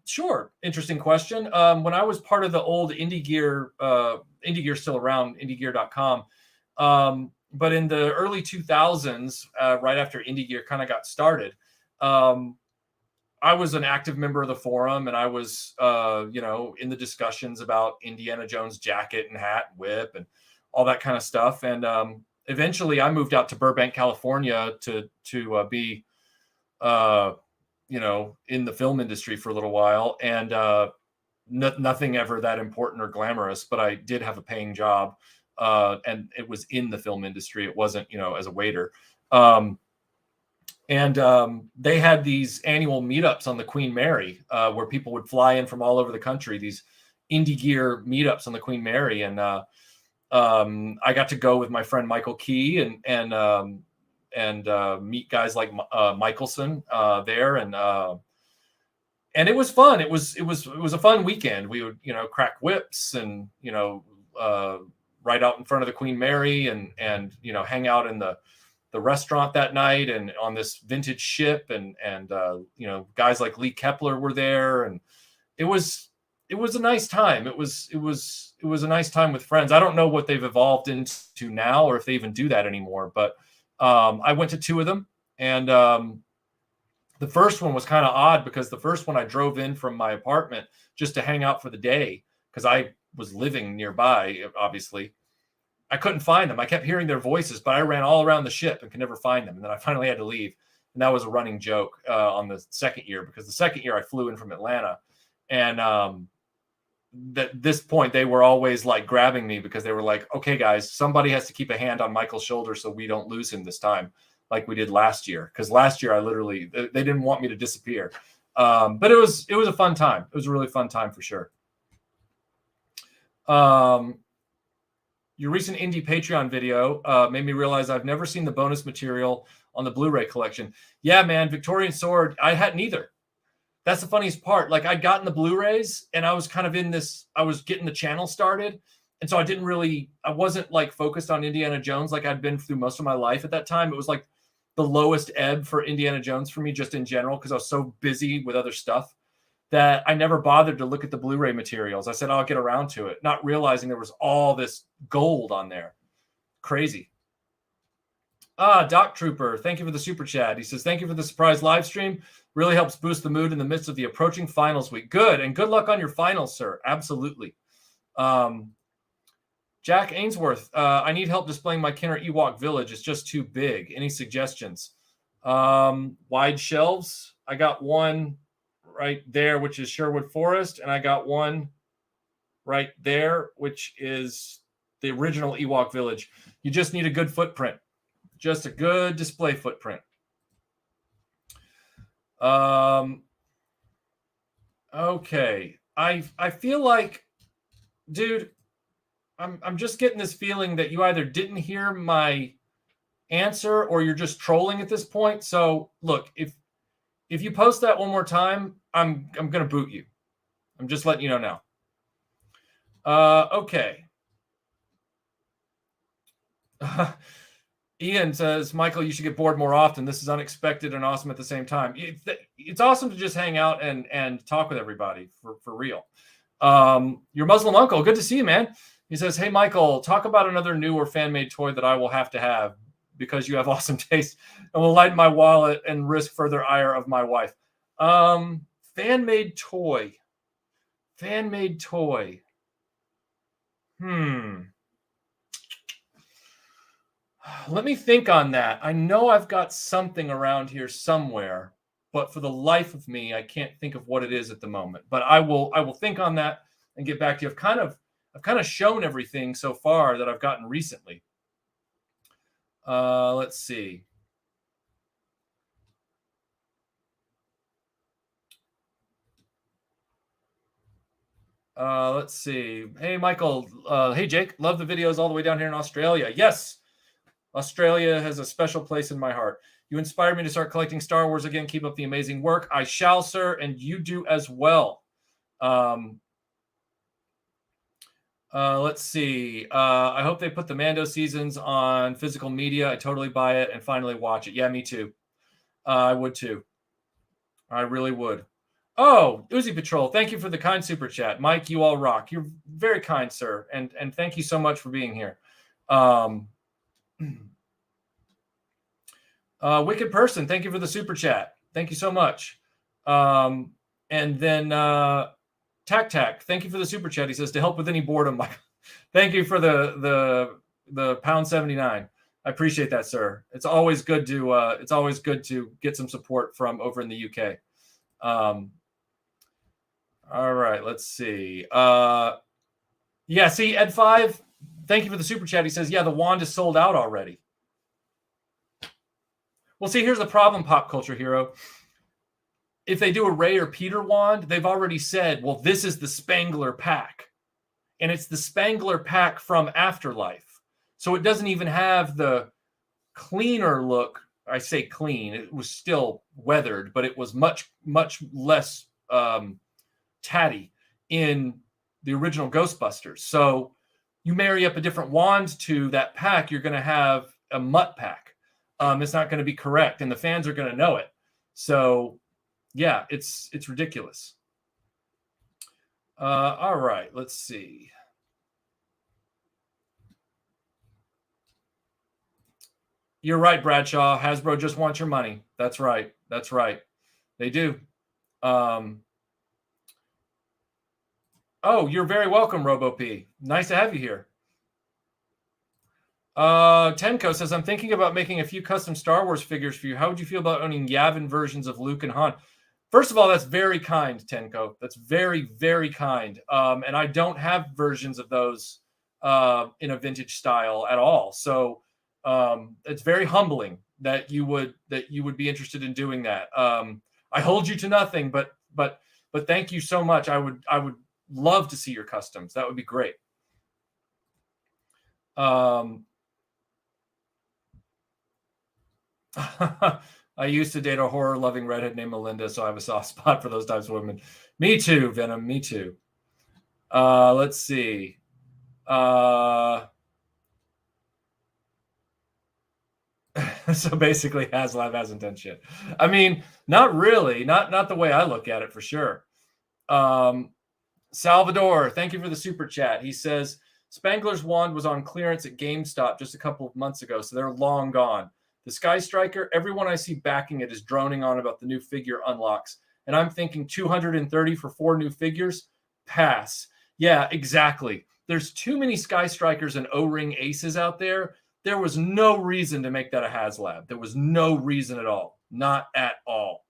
Sure. Interesting question. When I was part of the old Indie Gear still around, indiegear.com. But in the early 2000s, right after Indie Gear kind of got started, I was an active member of the forum, and I was, in the discussions about Indiana Jones jacket and hat and whip and all that kind of stuff. And eventually I moved out to Burbank, California to be, in the film industry for a little while. And nothing ever that important or glamorous, but I did have a paying job. And it was in the film industry. It wasn't, as a waiter. And they had these annual meetups on the Queen Mary, where people would fly in from all over the country, these Indie Gear meetups on the Queen Mary. And I got to go with my friend Michael Key and meet guys like Michelson there. and it was fun. It was a fun weekend. We would, crack whips and, right out in front of the Queen Mary and, hang out in the restaurant that night and on this vintage ship. And guys like Lee Kepler were there, and it was a nice time. It was a nice time with friends. I don't know what they've evolved into now or if they even do that anymore, but I went to 2 of them, and the first one was kind of odd because the first one I drove in from my apartment just to hang out for the day because I was living nearby, obviously. I couldn't find them. I kept hearing their voices, but I ran all around the ship and could never find them. And then I finally had to leave. And that was a running joke on the second year, because the second year I flew in from Atlanta. And at this point, they were always like grabbing me because they were like, okay, guys, somebody has to keep a hand on Michael's shoulder so we don't lose him this time, like we did last year. Because last year they didn't want me to disappear. But it was a fun time. It was a really fun time for sure. Your recent indie Patreon video made me realize I've never seen the bonus material on the Blu-ray collection. Yeah, man, Victorian Sword, I hadn't either. That's the funniest part. Like, I'd gotten the Blu-rays and I was kind of I was getting the channel started. And so I wasn't like focused on Indiana Jones like I'd been through most of my life at that time. It was like the lowest ebb for Indiana Jones for me, just in general, because I was so busy with other stuff that I never bothered to look at the Blu-ray materials. I said, I'll get around to it, not realizing there was all this gold on there. Crazy. Doc Trooper, thank you for the super chat. He says, thank you for the surprise live stream. Really helps boost the mood in the midst of the approaching finals week. Good, and good luck on your finals, sir. Absolutely. Jack Ainsworth, I need help displaying my Kenner Ewok Village. It's just too big. Any suggestions? Wide shelves. I got one right there, which is Sherwood Forest, and I got one right there, which is the original Ewok Village. You just need a good footprint. Just a good display footprint. Okay. I feel like, dude, I'm just getting this feeling that you either didn't hear my answer or you're just trolling at this point. So look, if you post that one more time, I'm gonna boot you. I'm just letting you know now. Okay. Ian says, Michael, you should get bored more often. This is unexpected and awesome at the same time. It's awesome to just hang out and talk with everybody for real. Your Muslim uncle, good to see you, man. He says, hey, Michael, talk about another new or fan-made toy that I will have to have because you have awesome taste and will lighten my wallet and risk further ire of my wife. Fan-made toy. Fan-made toy. Let me think on that. I know I've got something around here somewhere, but for the life of me, I can't think of what it is at the moment. But I will think on that and get back to you. I've kind of shown everything so far that I've gotten recently. Let's see. Let's see. Hey, Michael. Hey, Jake. Love the videos all the way down here in Australia. Yes. Australia has a special place in my heart. You inspired me to start collecting Star Wars again. Keep up the amazing work. I shall, sir, and you do as well. Let's see. I hope they put the Mando seasons on physical media. I totally buy it and finally watch it. Yeah, me too. I would too. I really would. Oh, Uzi Patrol, thank you for the kind super chat. Mike, you all rock. You're very kind, sir, and thank you so much for being here. Wicked Person, thank you for the super chat. Thank you so much. And then Tac Tac, thank you for the super chat. He says, to help with any boredom. Thank you for the £79. I appreciate that, sir. It's always good to get some support from over in the UK. All right, let's see. Yeah, see, Ed5, thank you for the super chat. He says, yeah, the wand is sold out already. Well, see, here's the problem, Pop Culture Hero. If they do a Ray or Peter wand, they've already said, well, this is the Spangler pack. And it's the Spangler pack from Afterlife. So it doesn't even have the cleaner look. I say clean. It was still weathered, but it was much, much less Tatty in the original Ghostbusters. So you marry up a different wand to that pack, you're going to have a mutt pack. It's not going to be correct, and the fans are going to know it. So yeah, it's ridiculous. All right, let's see. You're right, Bradshaw. Hasbro just wants your money. That's right. That's right. They do. Oh, you're very welcome, RoboP. Nice to have you here. Tenko says, I'm thinking about making a few custom Star Wars figures for you. How would you feel about owning Yavin versions of Luke and Han? First of all, that's very kind, Tenko. That's very, very kind. And I don't have versions of those in a vintage style at all. So it's very humbling that you would be interested in doing that. I hold you to nothing, but thank you so much. I would love to see your customs. That would be great. I used to date a horror-loving redhead named Melinda, so I have a soft spot for those types of women. Me too, Venom. Me too. Let's see. So basically, HasLab hasn't done shit. I mean, not really. Not the way I look at it, for sure. Salvador, thank you for the super chat. He says, Spangler's wand was on clearance at GameStop just a couple of months ago, so they're long gone. The Sky Striker, everyone I see backing it is droning on about the new figure unlocks. And I'm thinking 230 for 4 new figures? Pass. Yeah, exactly. There's too many Sky Strikers and O-Ring Aces out there. There was no reason to make that a HasLab. There was no reason at all. Not at all.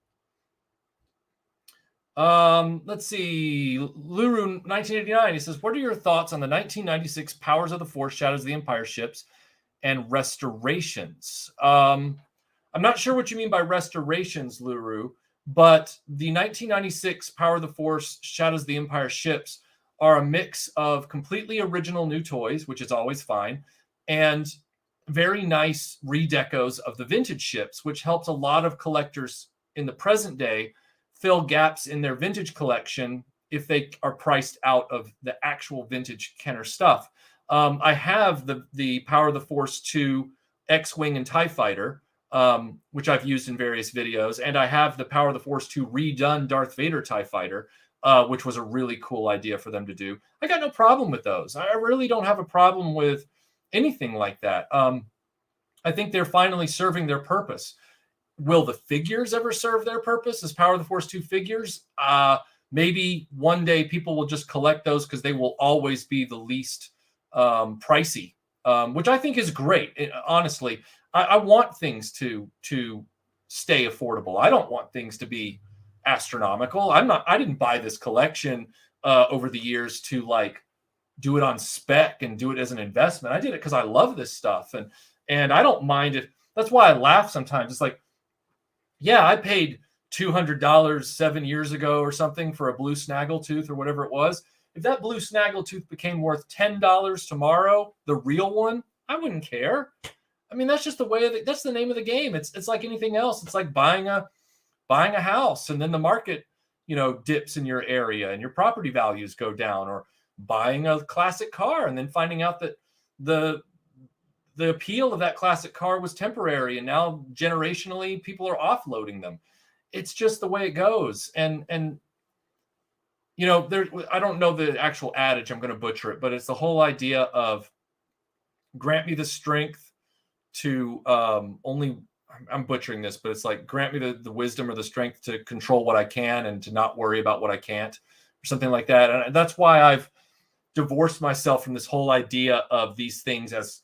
Let's see. Luru 1989, he says, what are your thoughts on the 1996 Powers of the Force, Shadows of the Empire ships and restorations? I'm not sure what you mean by restorations, Luru, but the 1996 Power of the Force, Shadows of the Empire ships are a mix of completely original new toys, which is always fine, and very nice redecos of the vintage ships, which helps a lot of collectors in the present day fill gaps in their vintage collection if they are priced out of the actual vintage Kenner stuff. I have the Power of the Force 2 X-Wing and TIE Fighter, which I've used in various videos, and I have the Power of the Force 2 redone Darth Vader TIE Fighter, which was a really cool idea for them to do. I got no problem with those. I really don't have a problem with anything like that. I think they're finally serving their purpose. Will the figures ever serve their purpose as Power of the Force 2 figures? Maybe one day people will just collect those because they will always be the least pricey, which I think is great. Honestly, I want things to stay affordable. I don't want things to be astronomical. I didn't buy this collection over the years to like do it on spec and do it as an investment. I did it because I love this stuff, and I don't mind it. That's why I laugh sometimes. It's like, yeah, I paid $200 7 years ago or something for a blue snaggletooth or whatever it was. If that blue snaggletooth became worth $10 tomorrow, the real one, I wouldn't care. I mean, that's just the way that's the name of the game. It's like anything else. It's like buying a house, and then the market, dips in your area and your property values go down, or buying a classic car and then finding out that the appeal of that classic car was temporary, and now generationally people are offloading them. It's just the way it goes. And there, I don't know the actual adage, I'm going to butcher it, but it's the whole idea of grant me the strength to I'm butchering this, but it's like, grant me the wisdom or the strength to control what I can and to not worry about what I can't, or something like that. And that's why I've divorced myself from this whole idea of these things as,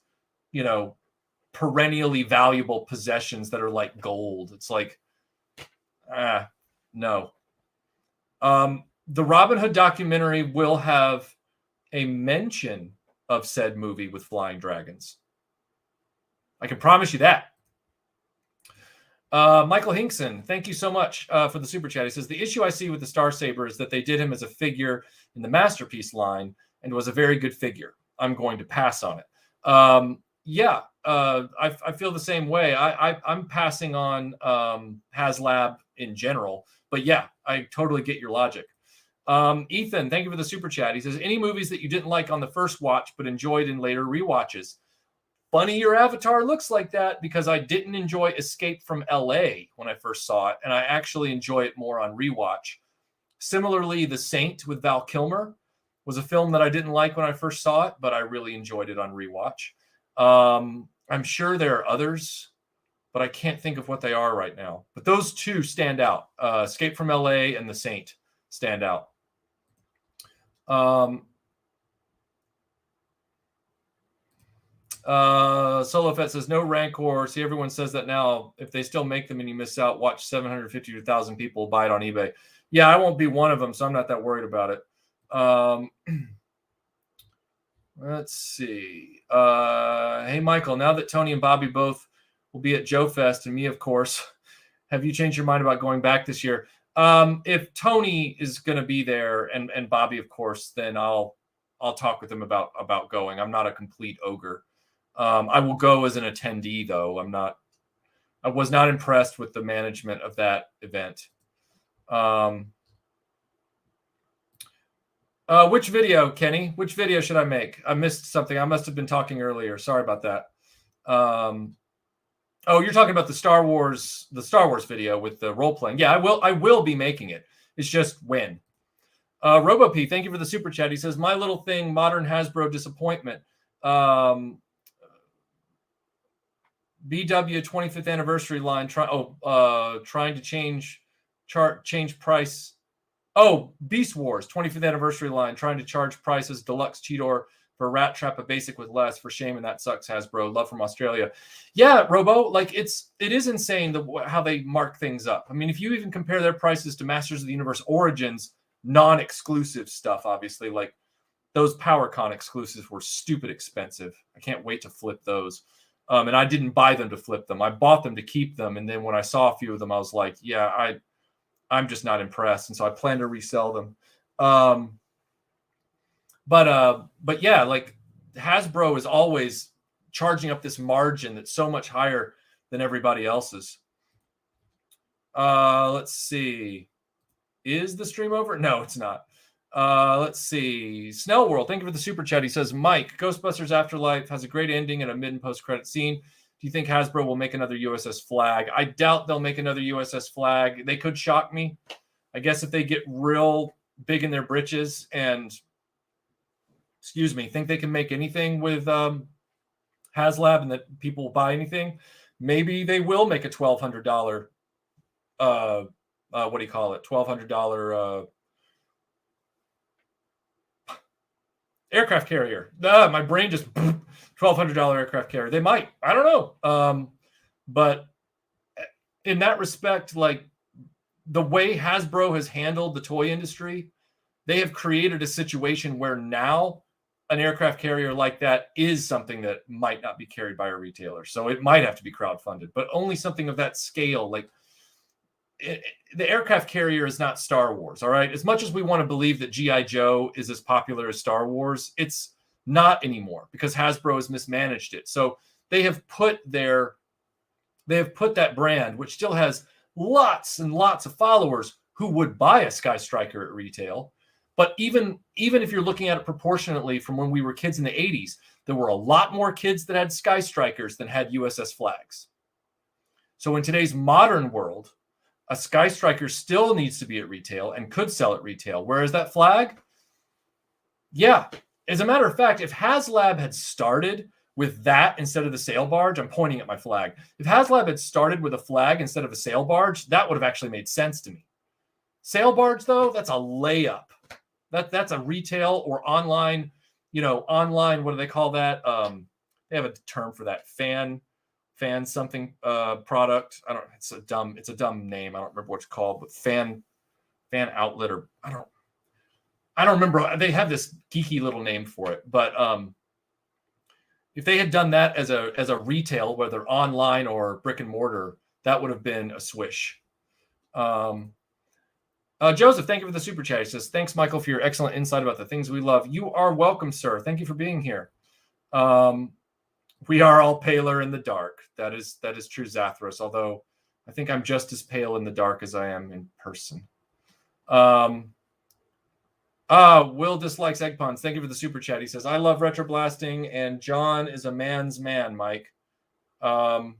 perennially valuable possessions that are like gold. It's like, no. The Robin Hood documentary will have a mention of said movie with flying dragons. I can promise you that. Michael Hinkson, thank you so much for the super chat. He says, the issue I see with the Star Saber is that they did him as a figure in the Masterpiece line and was a very good figure. I'm going to pass on it. I feel the same way. I'm passing on HasLab in general But yeah, I totally get your logic. Ethan, thank you for the super chat. He says, any movies that you didn't like on the first watch but enjoyed in later rewatches? Funny your avatar looks like that, because I didn't enjoy Escape from LA when I first saw it, and I actually enjoy it more on rewatch. Similarly, The Saint with Val Kilmer was a film that I didn't like when I first saw it, but I really enjoyed it on rewatch. I'm sure there are others, but I can't think of what they are right now. But those two stand out. Escape from LA and The Saint stand out. Solo Fett says, no Rancor. See, everyone says that now. If they still make them and you miss out, watch 750 to 1,000 people buy it on eBay. Yeah, I won't be one of them, so I'm not that worried about it. Let's see. Hey, Michael, now that Tony and Bobby both will be at Joe Fest, and me, of course, have you changed your mind about going back this year? If Tony is going to be there and Bobby, of course, then I'll talk with them about going. I'm not a complete ogre. I will go as an attendee, though. I was not impressed with the management of that event. Which video, Kenny? Which video should I make? I missed something. I must have been talking earlier. Sorry about that. Oh, you're talking about the Star Wars video with the role playing. Yeah, I will be making it. It's just when. RoboP, thank you for the super chat. He says, my little thing, modern Hasbro disappointment. BW 25th anniversary line trying to change price. Oh, Beast Wars 25th anniversary line trying to charge prices deluxe Cheetor for Rat Trap, a basic with less. For shame, and that sucks, Hasbro. Love from Australia. Yeah, Robo, like it is insane how they mark things up. I mean, if you even compare their prices to Masters of the Universe Origins non-exclusive stuff, obviously, like those PowerCon exclusives were stupid expensive. I can't wait to flip those. And I didn't buy them to flip them. I bought them to keep them. And then when I saw a few of them, I was like, yeah, I'm just not impressed. And so I plan to resell them. But yeah, like Hasbro is always charging up this margin that's so much higher than everybody else's. Let's see. Is the stream over? No, it's not. Let's see. Snell World, thank you for the super chat. He says, Mike, Ghostbusters Afterlife has a great ending and a mid and post credit scene. Do you think Hasbro will make another USS Flag? I doubt they'll make another USS Flag. They could shock me. I guess if they get real big in their britches and, think they can make anything with HasLab and that people will buy anything, maybe they will make a $1,200 what do you call it? $1,200 aircraft carrier. My brain just $1,200 aircraft carrier. They might. I don't know. But in that respect, like the way Hasbro has handled the toy industry, they have created a situation where now an aircraft carrier like that is something that might not be carried by a retailer. So it might have to be crowdfunded, but only something of that scale. Like the aircraft carrier is not Star Wars. All right. As much as we want to believe that G.I. Joe is as popular as Star Wars, it's not anymore because Hasbro has mismanaged it. So they have put that brand, which still has lots and lots of followers who would buy a Sky Striker at retail. But even if you're looking at it proportionately from when we were kids in the 80s, there were a lot more kids that had Sky Strikers than had USS Flags. So in today's modern world, a Sky Striker still needs to be at retail and could sell at retail. Whereas that Flag, yeah. As a matter of fact, if HasLab had started with that instead of the sail barge, I'm pointing at my flag. If HasLab had started with a flag instead of a sail barge, that would have actually made sense to me. Sail barge, though, that's a layup. That's a retail or online, online, what do they call that? They have a term for that. Fan something product. It's a dumb name. I don't remember what it's called, but fan outlet, or I don't remember. They have this geeky little name for it, but if they had done that as a retail, whether online or brick and mortar, that would have been a swish. Joseph, thank you for the super chat. He says, thanks, Michael, for your excellent insight about the things we love. You are welcome, sir. Thank you for being here. We are all paler in the dark. That is true, Zathras, although I think I'm just as pale in the dark as I am in person. Will dislikes egg puns. Thank you for the super chat. He says, I love retro blasting, and John is a man's man, Mike. John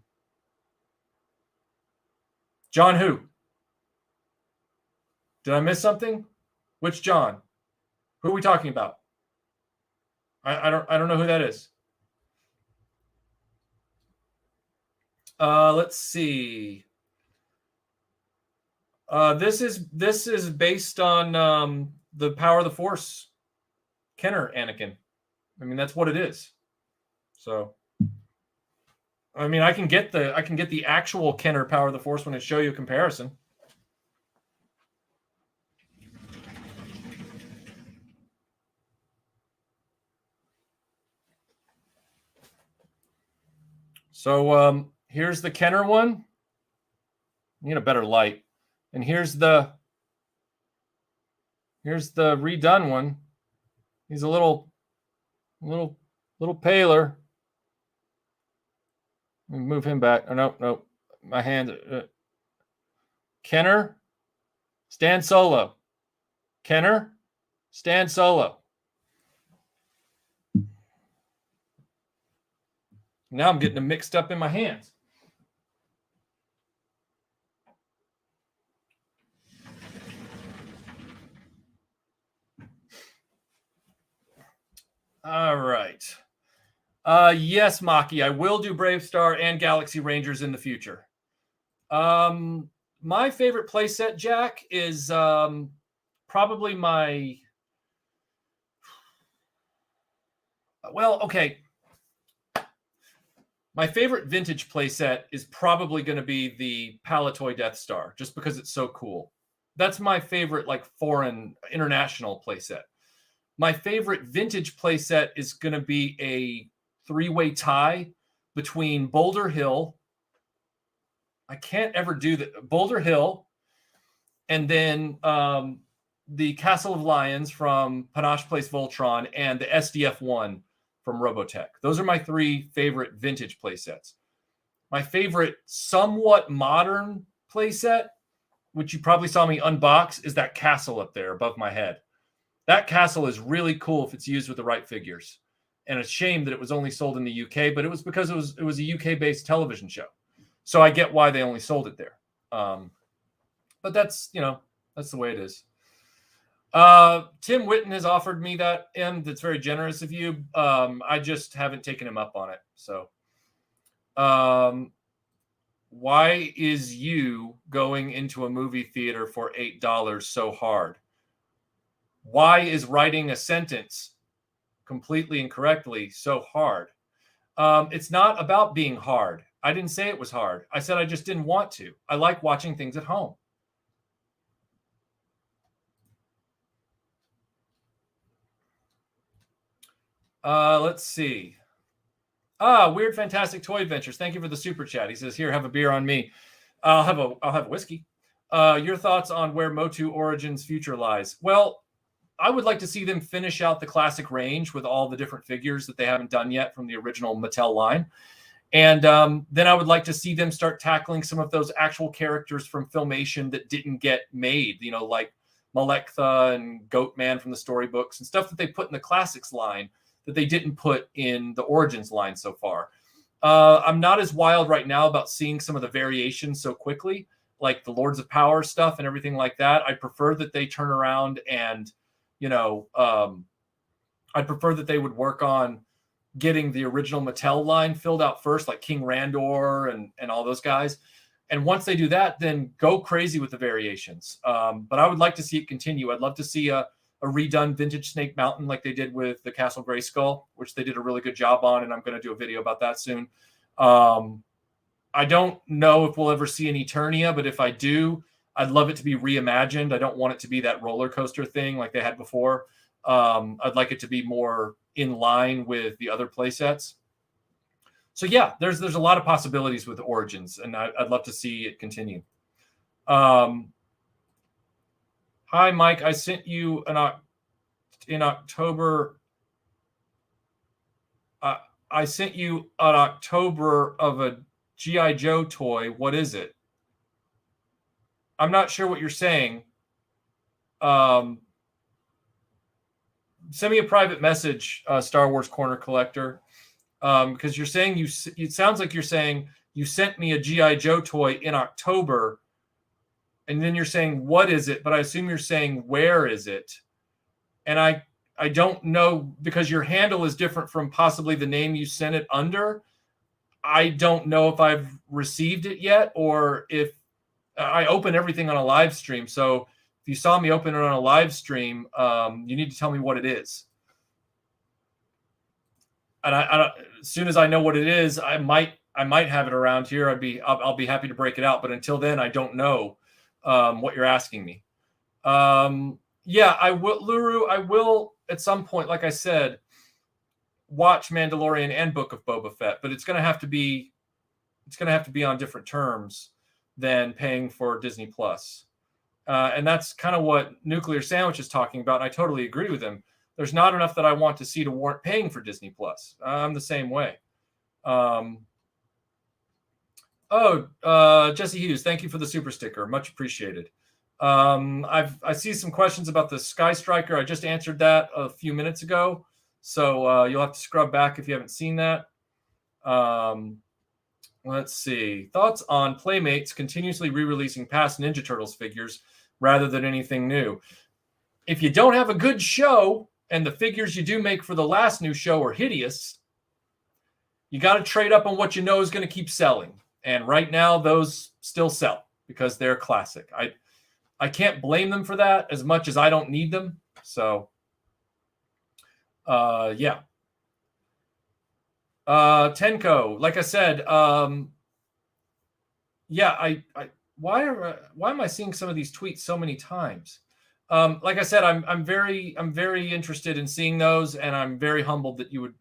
who? Did I miss something? Which John? Who are we talking about? I don't know who that is. Let's see. This is based on the Power of the Force Kenner Anakin. I mean, that's what it is. So, I mean, I can get the actual Kenner Power of the Force when I show you a comparison. So here's the Kenner one. Need a better light. And here's the redone one. He's a little paler. Let me move him back. Oh, no. My hand. Kenner, stand solo. Kenner, stand solo. Now I'm getting them mixed up in my hands. All right. Yes, Maki, I will do Brave Star and Galaxy Rangers in the future. My favorite playset, Jack, is probably my... Well, okay. My favorite vintage playset is probably going to be the Palatoy Death Star, just because it's so cool. That's my favorite, like, foreign, international playset. My favorite vintage playset is going to be a three-way tie between Boulder Hill. I can't ever do that. Boulder Hill, and then the Castle of Lions from Panache Place Voltron, and the SDF-1 from Robotech. Those are my three favorite vintage playsets. My favorite somewhat modern playset, which you probably saw me unbox, is that castle up there above my head. That castle is really cool if it's used with the right figures. And it's a shame that it was only sold in the UK, but it was because it was a UK-based television show. So I get why they only sold it there. But that's the way it is. Tim Witten has offered me that, and that's very generous of you. I just haven't taken him up on it. So why is you going into a movie theater for $8 so hard? Why is writing a sentence completely incorrectly so hard? It's not about being hard. I didn't say it was hard. I said I just didn't want to. I like watching things at home. Let's see. Weird Fantastic Toy Adventures. Thank you for the super chat. He says, here, have a beer on me. I'll have a whiskey. Your thoughts on where Motu Origins' future lies? Well, I would like to see them finish out the classic range with all the different figures that they haven't done yet from the original Mattel line. And then I would like to see them start tackling some of those actual characters from Filmation that didn't get made, like Malekitha and Goatman from the storybooks and stuff that they put in the classics line that they didn't put in the Origins line so far. I'm not as wild right now about seeing some of the variations so quickly, like the Lords of Power stuff and everything like that. I prefer that they turn around and, I'd prefer that they would work on getting the original Mattel line filled out first, like King Randor and all those guys. And once they do that, then go crazy with the variations. But I would like to see it continue. I'd love to see a redone vintage Snake Mountain like they did with the Castle Grayskull, which they did a really good job on, and I'm going to do a video about that soon. I don't know if we'll ever see an Eternia, but if I do, I'd love it to be reimagined. I don't want it to be that roller coaster thing like they had before. I'd like it to be more in line with the other play sets. So yeah, there's a lot of possibilities with Origins, and I'd love to see it continue. Hi, Mike. I sent you in October. I sent you an October of a G.I. Joe toy. What is it? I'm not sure what you're saying. Send me a private message, Star Wars Corner Collector, because you're saying it sounds like you're saying you sent me a G.I. Joe toy in October, and then you're saying, what is it? But I assume you're saying, where is it? And I don't know, because your handle is different from possibly the name you sent it under. I don't know if I've received it yet, or if I open everything on a live stream. So if you saw me open it on a live stream, you need to tell me what it is. And as soon as I know what it is, I might have it around here. I'll be happy to break it out. But until then, I don't know what you're asking me. Yeah, I will, Luru. I will at some point, like I said, watch Mandalorian and Book of Boba Fett, but it's going to have to be on different terms than paying for Disney Plus. And that's kind of what Nuclear Sandwich is talking about. And I totally agree with him. There's not enough that I want to see to warrant paying for Disney Plus. I'm the same way. Jesse Hughes, thank you for the super sticker. Much appreciated. I see some questions about the Sky Striker. I just answered that a few minutes ago. So you'll have to scrub back if you haven't seen that. Let's see. Thoughts on Playmates continuously re-releasing past Ninja Turtles figures rather than anything new? If you don't have a good show and the figures you do make for the last new show are hideous, you got to trade up on what you know is going to keep selling. And right now, those still sell because they're classic. I can't blame them for that as much as I don't need them. So, yeah. Tenko, like I said, yeah, why am I seeing some of these tweets so many times? Like I said, I'm very interested in seeing those, and I'm very humbled that you'd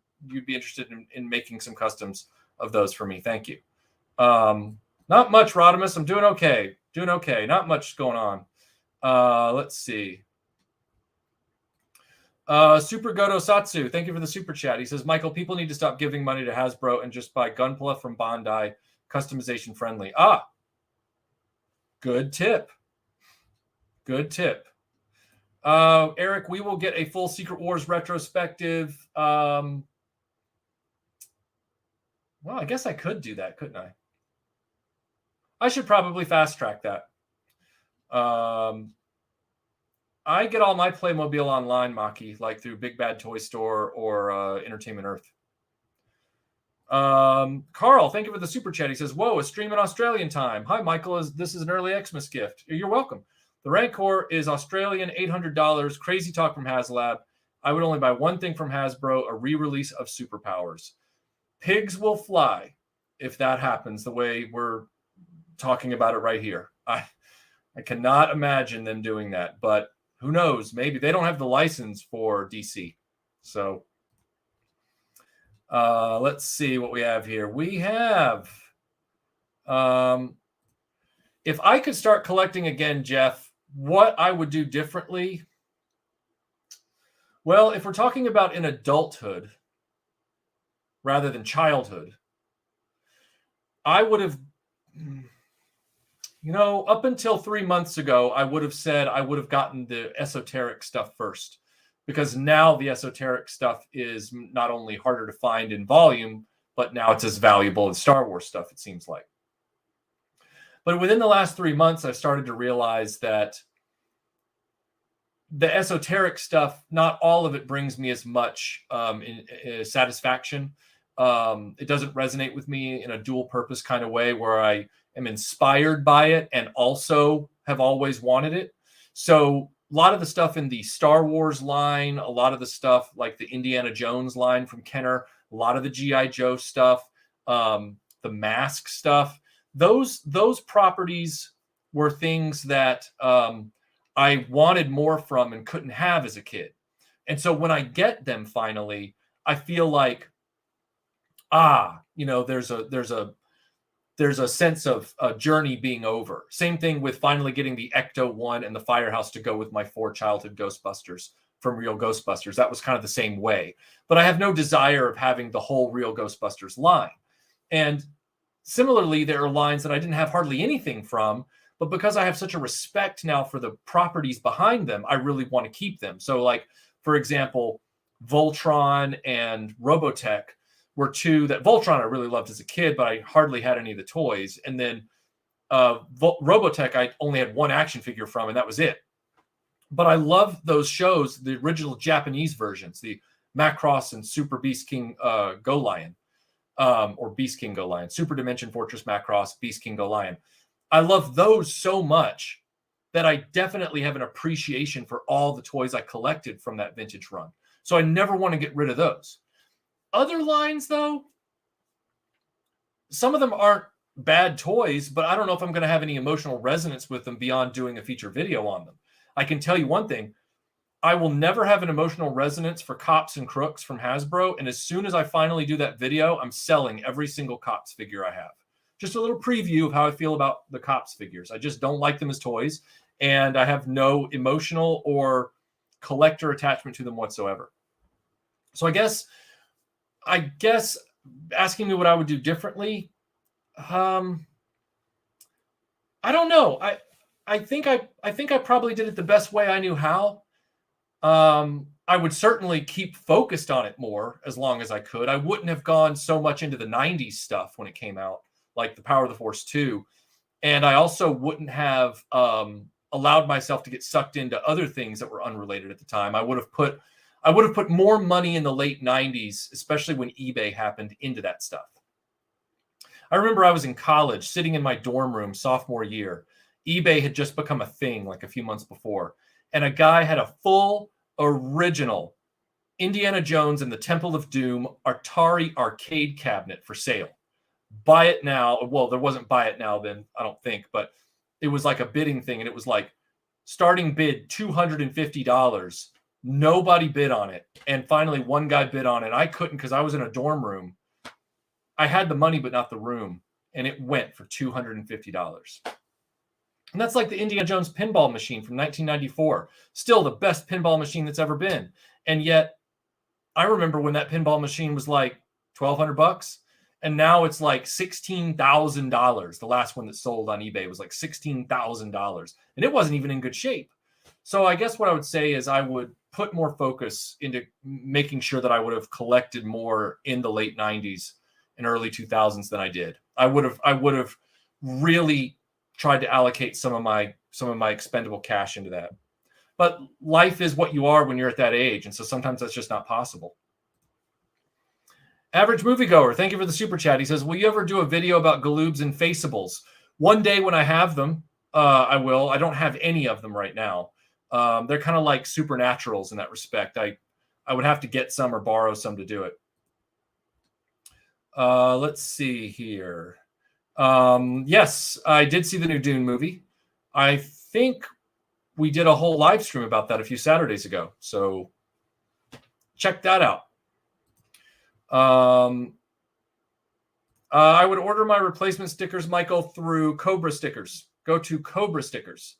be interested in making some customs of those for me. Thank you. Not much, Rodimus. I'm doing okay. Not much going on. Let's see. Super Godo Satsu, thank you for the super chat. He says, Michael, people need to stop giving money to Hasbro and just buy Gunpla from Bandai, customization friendly. Good tip. Eric, we will get a full Secret Wars retrospective. Well, I guess I could do that, couldn't I? I should probably fast track that. I get all my Playmobil online, Maki, like through Big Bad Toy Store or Entertainment Earth. Carl, thank you for the super chat. He says, whoa, a stream in Australian time. Hi, Michael. This is an early Xmas gift. You're welcome. The Rancor is Australian, $800. Crazy talk from HasLab. I would only buy one thing from Hasbro, a re-release of Superpowers. Pigs will fly if that happens the way we're talking about it right here. I cannot imagine them doing that, but who knows? Maybe they don't have the license for DC. So let's see what we have here. We have, if I could start collecting again, Jeff, what I would do differently. Well, if we're talking about in adulthood rather than childhood, I would have, up until 3 months ago, I would have said I would have gotten the esoteric stuff first, because now the esoteric stuff is not only harder to find in volume, but now it's as valuable as Star Wars stuff, it seems like. But within the last 3 months, I started to realize that the esoteric stuff, not all of it brings me as much in satisfaction. It doesn't resonate with me in a dual purpose kind of way where I am inspired by it and also have always wanted it. So a lot of the stuff in the Star Wars line, a lot of the stuff like the Indiana Jones line from Kenner, a lot of the G.I. Joe stuff, the Mask stuff, those properties were things that I wanted more from and couldn't have as a kid. And so when I get them finally, I feel like, there's a sense of a journey being over. Same thing with finally getting the Ecto-1 and the Firehouse to go with my 4 childhood Ghostbusters from Real Ghostbusters. That was kind of the same way. But I have no desire of having the whole Real Ghostbusters line. And similarly, there are lines that I didn't have hardly anything from, but because I have such a respect now for the properties behind them, I really want to keep them. So like, for example, Voltron and Robotech were two that Voltron I really loved as a kid, but I hardly had any of the toys. And then Robotech, I only had one action figure from, and that was it. But I love those shows, the original Japanese versions, the Macross and Super Beast King Go Lion, or Beast King Go Lion, Super Dimension Fortress Macross, Beast King Go Lion. I love those so much that I definitely have an appreciation for all the toys I collected from that vintage run. So I never want to get rid of those. Other lines, though, some of them aren't bad toys, but I don't know if I'm going to have any emotional resonance with them beyond doing a feature video on them. I can tell you one thing. I will never have an emotional resonance for Cops and Crooks from Hasbro. And as soon as I finally do that video, I'm selling every single Cops figure I have. Just a little preview of how I feel about the Cops figures. I just don't like them as toys, and I have no emotional or collector attachment to them whatsoever. So I guess asking me what I would do differently, I don't know. I think I probably did it the best way I knew how. I would certainly keep focused on it more as long as I could. I wouldn't have gone so much into the 90s stuff when it came out, like the Power of the Force 2. And I also wouldn't have allowed myself to get sucked into other things that were unrelated at the time. I would have put more money in the late 90s, especially when eBay happened, into that stuff. I remember I was in college sitting in my dorm room sophomore year. eBay had just become a thing like a few months before. And a guy had a full original Indiana Jones and the Temple of Doom Atari arcade cabinet for sale. Buy it now. Well, there wasn't buy it now then, I don't think, but it was like a bidding thing. And it was like starting bid $250. Nobody bid on it. And finally one guy bid on it. I couldn't because I was in a dorm room. I had the money, but not the room. And it went for $250. And that's like the Indiana Jones pinball machine from 1994. Still the best pinball machine that's ever been. And yet I remember when that pinball machine was like $1,200, and now it's like $16,000. The last one that sold on eBay was like $16,000, and it wasn't even in good shape. So I guess what I would say is I would put more focus into making sure that I would have collected more in the late 90s and early 2000s than I did. I would have really tried to allocate some of my expendable cash into that. But life is what you are when you're at that age, and so sometimes that's just not possible. Average Moviegoer, thank you for the super chat. He says, will you ever do a video about Galoobs and Faceables? One day when I have them, I will. I don't have any of them right now. They're kind of like supernaturals in that respect. I would have to get some or borrow some to do it. Let's see here. Yes, I did see the new Dune movie. I think we did a whole live stream about that a few Saturdays ago. So check that out. I would order my replacement stickers, Michael, through Cobra Stickers. Go to Cobra Stickers,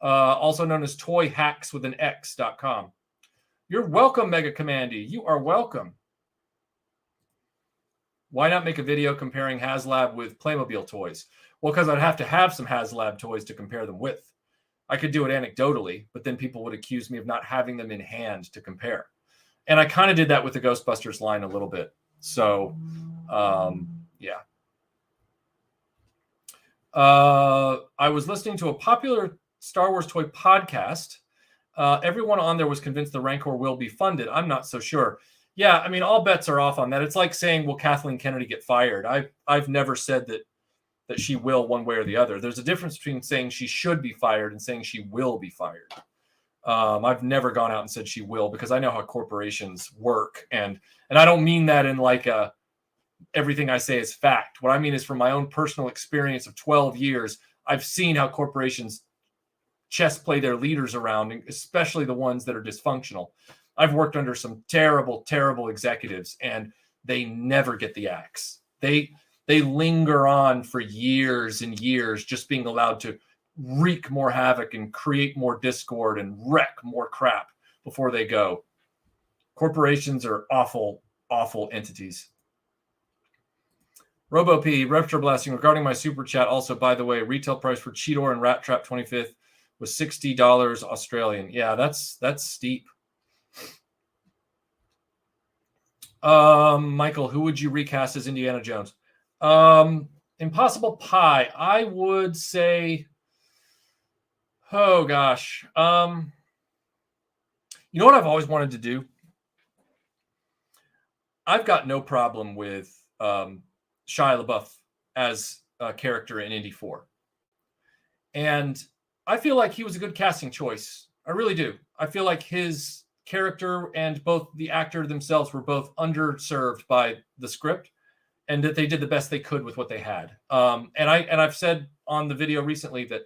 also known as toyhacks.com. You're welcome, Mega Commandy. You are welcome. Why not make a video comparing HasLab with Playmobil toys? Well, because I'd have to have some HasLab toys to compare them with. I could do it anecdotally, but then people would accuse me of not having them in hand to compare. And I kind of did that with the Ghostbusters line a little bit. So, yeah. I was listening to a popular Star Wars toy podcast. Everyone on there was convinced the Rancor will be funded. I'm not so sure. Yeah, I mean, all bets are off on that. It's like saying, will Kathleen Kennedy get fired? I've never said that she will one way or the other. There's a difference between saying she should be fired and saying she will be fired. I've never gone out and said she will, because I know how corporations work. And I don't mean that in like everything I say is fact. What I mean is from my own personal experience of 12 years, I've seen how corporations chess play their leaders around, especially the ones that are dysfunctional. I've worked under some terrible, terrible executives, and they never get the axe. They linger on for years and years, just being allowed to wreak more havoc and create more discord and wreck more crap before they go. Corporations are awful, awful entities. RoboP, Retro Blasting, regarding my super chat. Also, by the way, retail price for Cheetor and Rat Trap 25th was $60 Australian. Yeah, that's steep. Michael, who would you recast as Indiana Jones? Impossible Pie. I would say, oh gosh. You know what I've always wanted to do? I've got no problem with Shia LaBeouf as a character in Indy 4. And I feel like he was a good casting choice. I really do. I feel like his character and both the actor themselves were both underserved by the script, and that they did the best they could with what they had. And I've said on the video recently that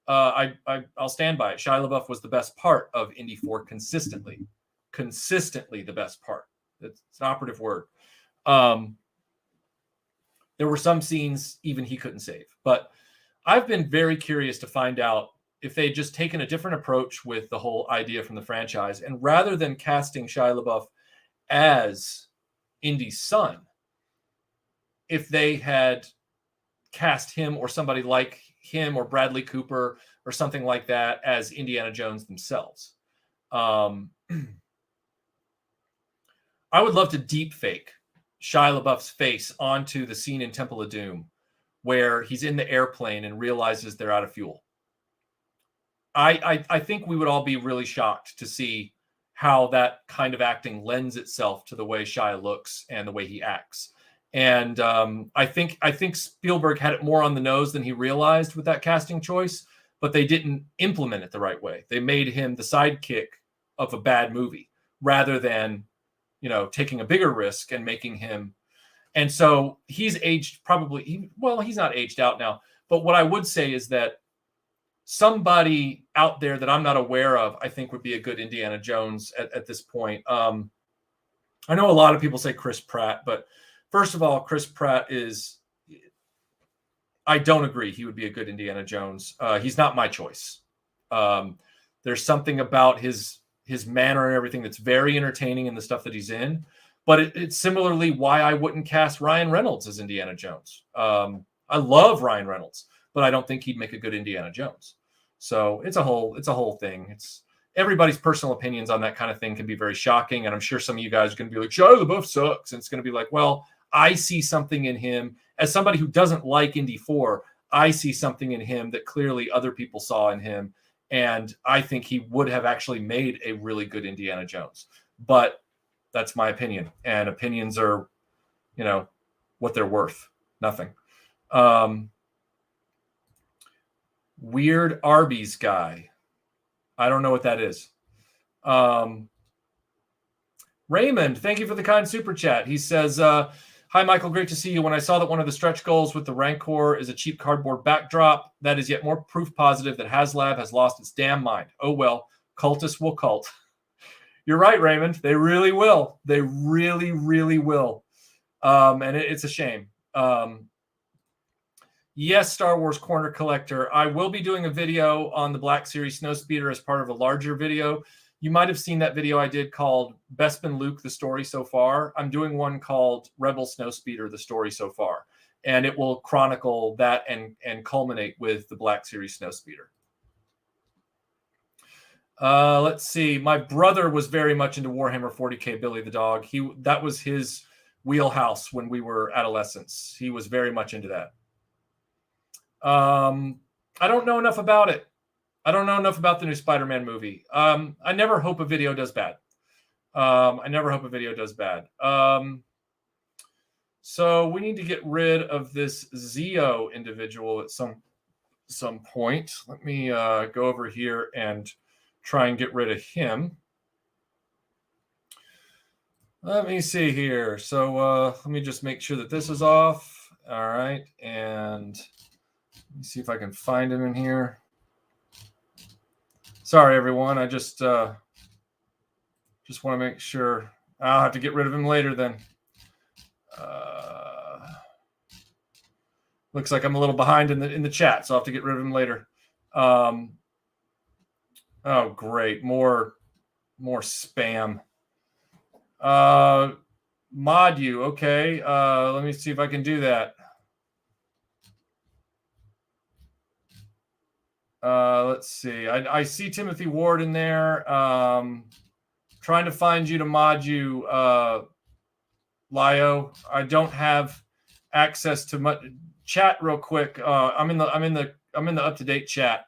I'll stand by it. Shia LaBeouf was the best part of Indy 4 consistently the best part. It's an operative word. There were some scenes even he couldn't save, but I've been very curious to find out if they'd just taken a different approach with the whole idea from the franchise, and rather than casting Shia LaBeouf as Indy's son, if they had cast him or somebody like him or Bradley Cooper or something like that as Indiana Jones themselves. I would love to deep fake Shia LaBeouf's face onto the scene in Temple of Doom where he's in the airplane and realizes they're out of fuel. I think we would all be really shocked to see how that kind of acting lends itself to the way Shia looks and the way he acts. And I think Spielberg had it more on the nose than he realized with that casting choice, but they didn't implement it the right way. They made him the sidekick of a bad movie rather than, taking a bigger risk and making him. And so he's aged probably, he's not aged out now. But what I would say is that somebody out there that I'm not aware of, I think would be a good Indiana Jones at this point. I know a lot of people say Chris Pratt, but first of all, Chris Pratt I don't agree he would be a good Indiana Jones. He's not my choice. There's something about his manner and everything that's very entertaining in the stuff that he's in. But it's similarly why I wouldn't cast Ryan Reynolds as Indiana Jones. I love Ryan Reynolds, but I don't think he'd make a good Indiana Jones. So it's a whole thing. It's everybody's personal opinions on that kind of thing can be very shocking. And I'm sure some of you guys are going to be like, Shia LaBeouf sucks. And it's going to be like, well, I see something in him as somebody who doesn't like Indy 4. I see something in him that clearly other people saw in him. And I think he would have actually made a really good Indiana Jones. But that's my opinion. And opinions are, what they're worth. Nothing. Weird Arby's guy. I don't know what that is. Raymond, thank you for the kind super chat. He says, hi, Michael. Great to see you. When I saw that one of the stretch goals with the Rancor is a cheap cardboard backdrop, that is yet more proof positive that HasLab has lost its damn mind. Oh, well, cultists will cult. You're right, Raymond. They really will. They really, really will. And it's a shame. Yes, Star Wars Corner Collector. I will be doing a video on the Black Series Snowspeeder as part of a larger video. You might have seen that video I did called Bespin Luke, the story so far. I'm doing one called Rebel Snowspeeder, the story so far. And it will chronicle that and culminate with the Black Series Snowspeeder. Let's see. My brother was very much into Warhammer 40K Billy the Dog. That was his wheelhouse when we were adolescents. He was very much into that. I don't know enough about it. I don't know enough about the new Spider-Man movie. I never hope a video does bad. So we need to get rid of this Zeo individual at some point. Let me go over here and try and get rid of him. Let me see here. So let me just make sure that this is off. All right. And let me see if I can find him in here. Sorry, everyone. I just want to make sure. I'll have to get rid of him later then. Looks like I'm a little behind in the chat, so I'll have to get rid of him later. Oh, great. More spam. Mod you. Okay. Let me see if I can do that. Let's see. I see Timothy Ward in there. Trying to find you to mod you, Lio. I don't have access to much chat real quick. I'm in the up-to-date chat.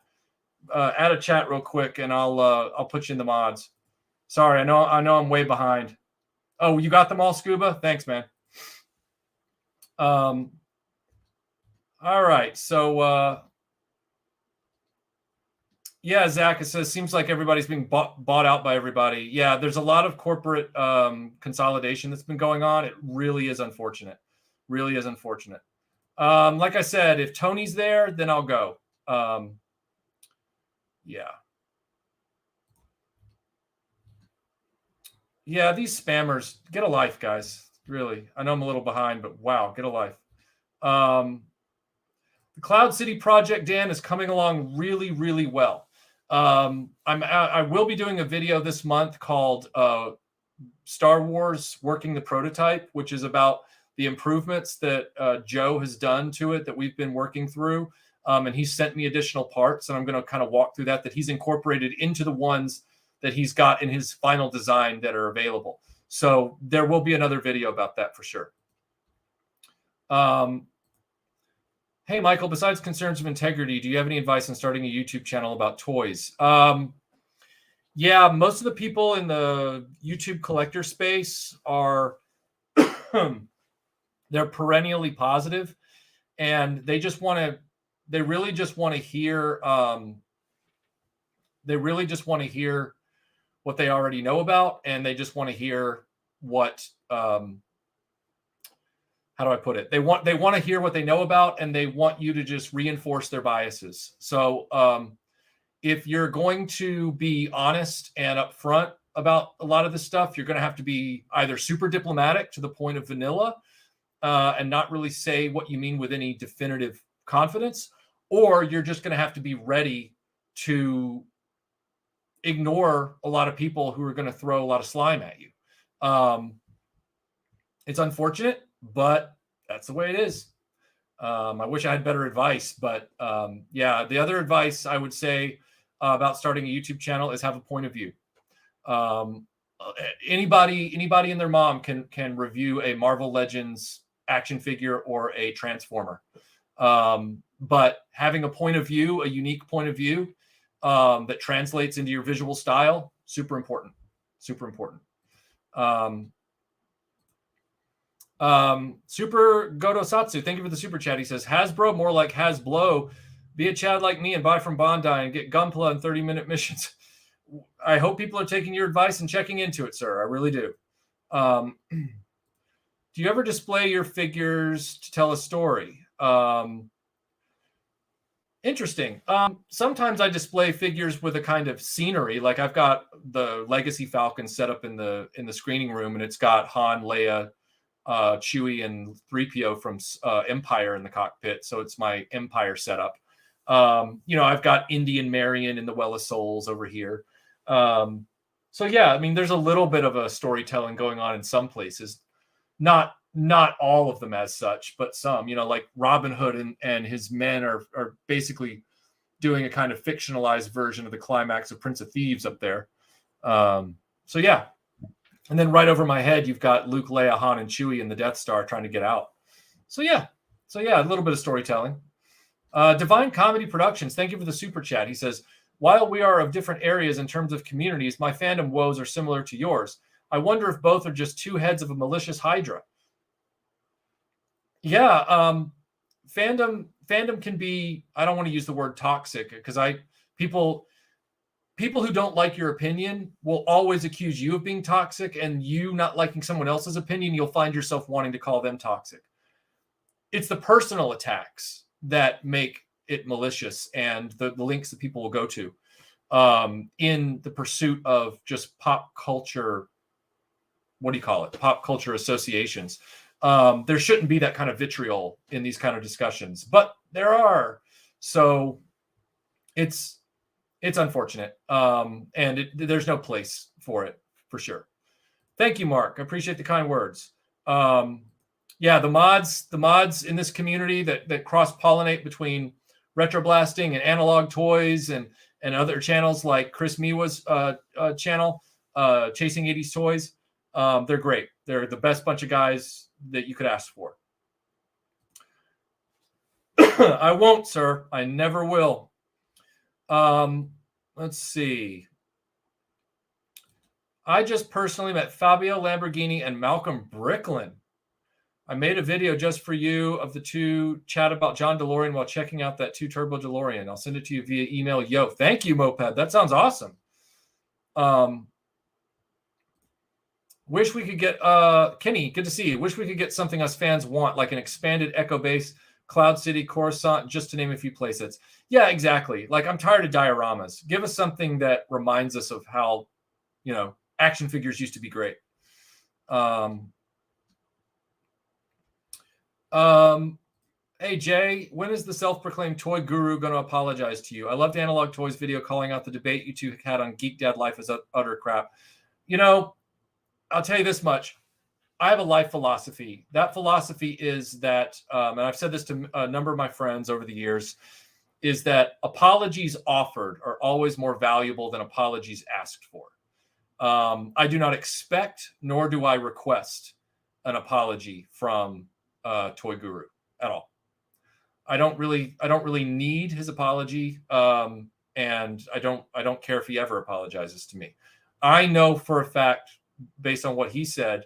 Add a chat real quick and I'll put you in the mods. Sorry, I know I'm way behind. Oh, you got them all, Scuba? Thanks, man. All right. So yeah, Zach, it says seems like everybody's being bought out by everybody. Yeah, there's a lot of corporate consolidation that's been going on. It really is unfortunate. Really is unfortunate. Like I said, if Tony's there, then I'll go. Yeah. Yeah, these spammers, get a life, guys. Really. I know I'm a little behind, but wow, get a life. The Cloud City project, Dan, is coming along really, really well. I will be doing a video this month called Star Wars Working the Prototype, which is about the improvements that Joe has done to it that we've been working through. And he sent me additional parts, and I'm going to kind of walk through that he's incorporated into the ones that he's got in his final design that are available. So there will be another video about that for sure. Hey, Michael, besides concerns of integrity, do you have any advice on starting a YouTube channel about toys? Yeah, most of the people in the YouTube collector space are, they're perennially positive, and they really just want to hear what they already know about, and they just want to hear what, how do I put it? They want to hear what they know about, and they want you to just reinforce their biases. So if you're going to be honest and upfront about a lot of this stuff, you're going to have to be either super diplomatic to the point of vanilla and not really say what you mean with any definitive confidence, or you're just going to have to be ready to ignore a lot of people who are going to throw a lot of slime at you. It's unfortunate, but that's the way it is. I wish I had better advice, but yeah, the other advice I would say about starting a YouTube channel is have a point of view. Anybody and their mom can review a Marvel Legends action figure or a Transformer. But having a point of view, a unique point of view, that translates into your visual style, super important. Super important. Super Godosatsu, thank you for the super chat. He says, Hasbro, more like Hasblo. Be a Chad like me and buy from Bondi and get Gunpla in 30-minute missions. I hope people are taking your advice and checking into it, sir. I really do. Do you ever display your figures to tell a story? Interesting. Sometimes I display figures with a kind of scenery. Like I've got the Legacy Falcon set up in the screening room, and it's got Han, Leia, Chewie, and 3PO from Empire in the cockpit. So it's my Empire setup. I've got Indian Marion in the Well of Souls over here. So yeah, I mean, there's a little bit of a storytelling going on in some places. Not all of them as such, but some, like Robin Hood and his men are basically doing a kind of fictionalized version of the climax of Prince of Thieves up there. So yeah. And then right over my head, you've got Luke, Leia, Han, and Chewie in the Death Star trying to get out. So yeah, a little bit of storytelling. Divine Comedy Productions, thank you for the super chat. He says, while we are of different areas in terms of communities, my fandom woes are similar to yours. I wonder if both are just two heads of a malicious hydra. Yeah, fandom can be, I don't want to use the word toxic, because people who don't like your opinion will always accuse you of being toxic, and you not liking someone else's opinion, you'll find yourself wanting to call them toxic. It's the personal attacks that make it malicious, and the links that people will go to in the pursuit of just pop culture. What do you call it? Pop culture associations. There shouldn't be that kind of vitriol in these kind of discussions, but there are. So it's unfortunate. And there's no place for it, for sure. Thank you, Mark. I appreciate the kind words. Yeah, the mods in this community that cross-pollinate between Retro Blasting and Analog Toys and other channels like Chris Miwa's channel, Chasing 80s Toys. They're great. They're the best bunch of guys that you could ask for. I won't, sir. I never will. Let's see. I just personally met Fabio Lamborghini and Malcolm Bricklin. I made a video just for you of the two chat about John DeLorean while checking out that 2-turbo DeLorean. I'll send it to you via email. Yo, thank you, Moped. That sounds awesome. Wish we could get, Kenny, good to see you. Wish we could get something us fans want, like an expanded Echo Base, Cloud City, Coruscant, just to name a few playsets. Yeah, exactly. Like, I'm tired of dioramas. Give us something that reminds us of how, you know, action figures used to be great. Hey, Jay, when is the self-proclaimed toy guru going to apologize to you? I loved Analog Toys video calling out the debate you two had on Geek Dad Life as utter crap. You know, I'll tell you this much. I have a life philosophy. That philosophy is that, and I've said this to a number of my friends over the years, is that apologies offered are always more valuable than apologies asked for. I do not expect, nor do I request an apology from Toy Guru at all. I don't really need his apology, and I don't care if he ever apologizes to me. I know for a fact, based on what he said,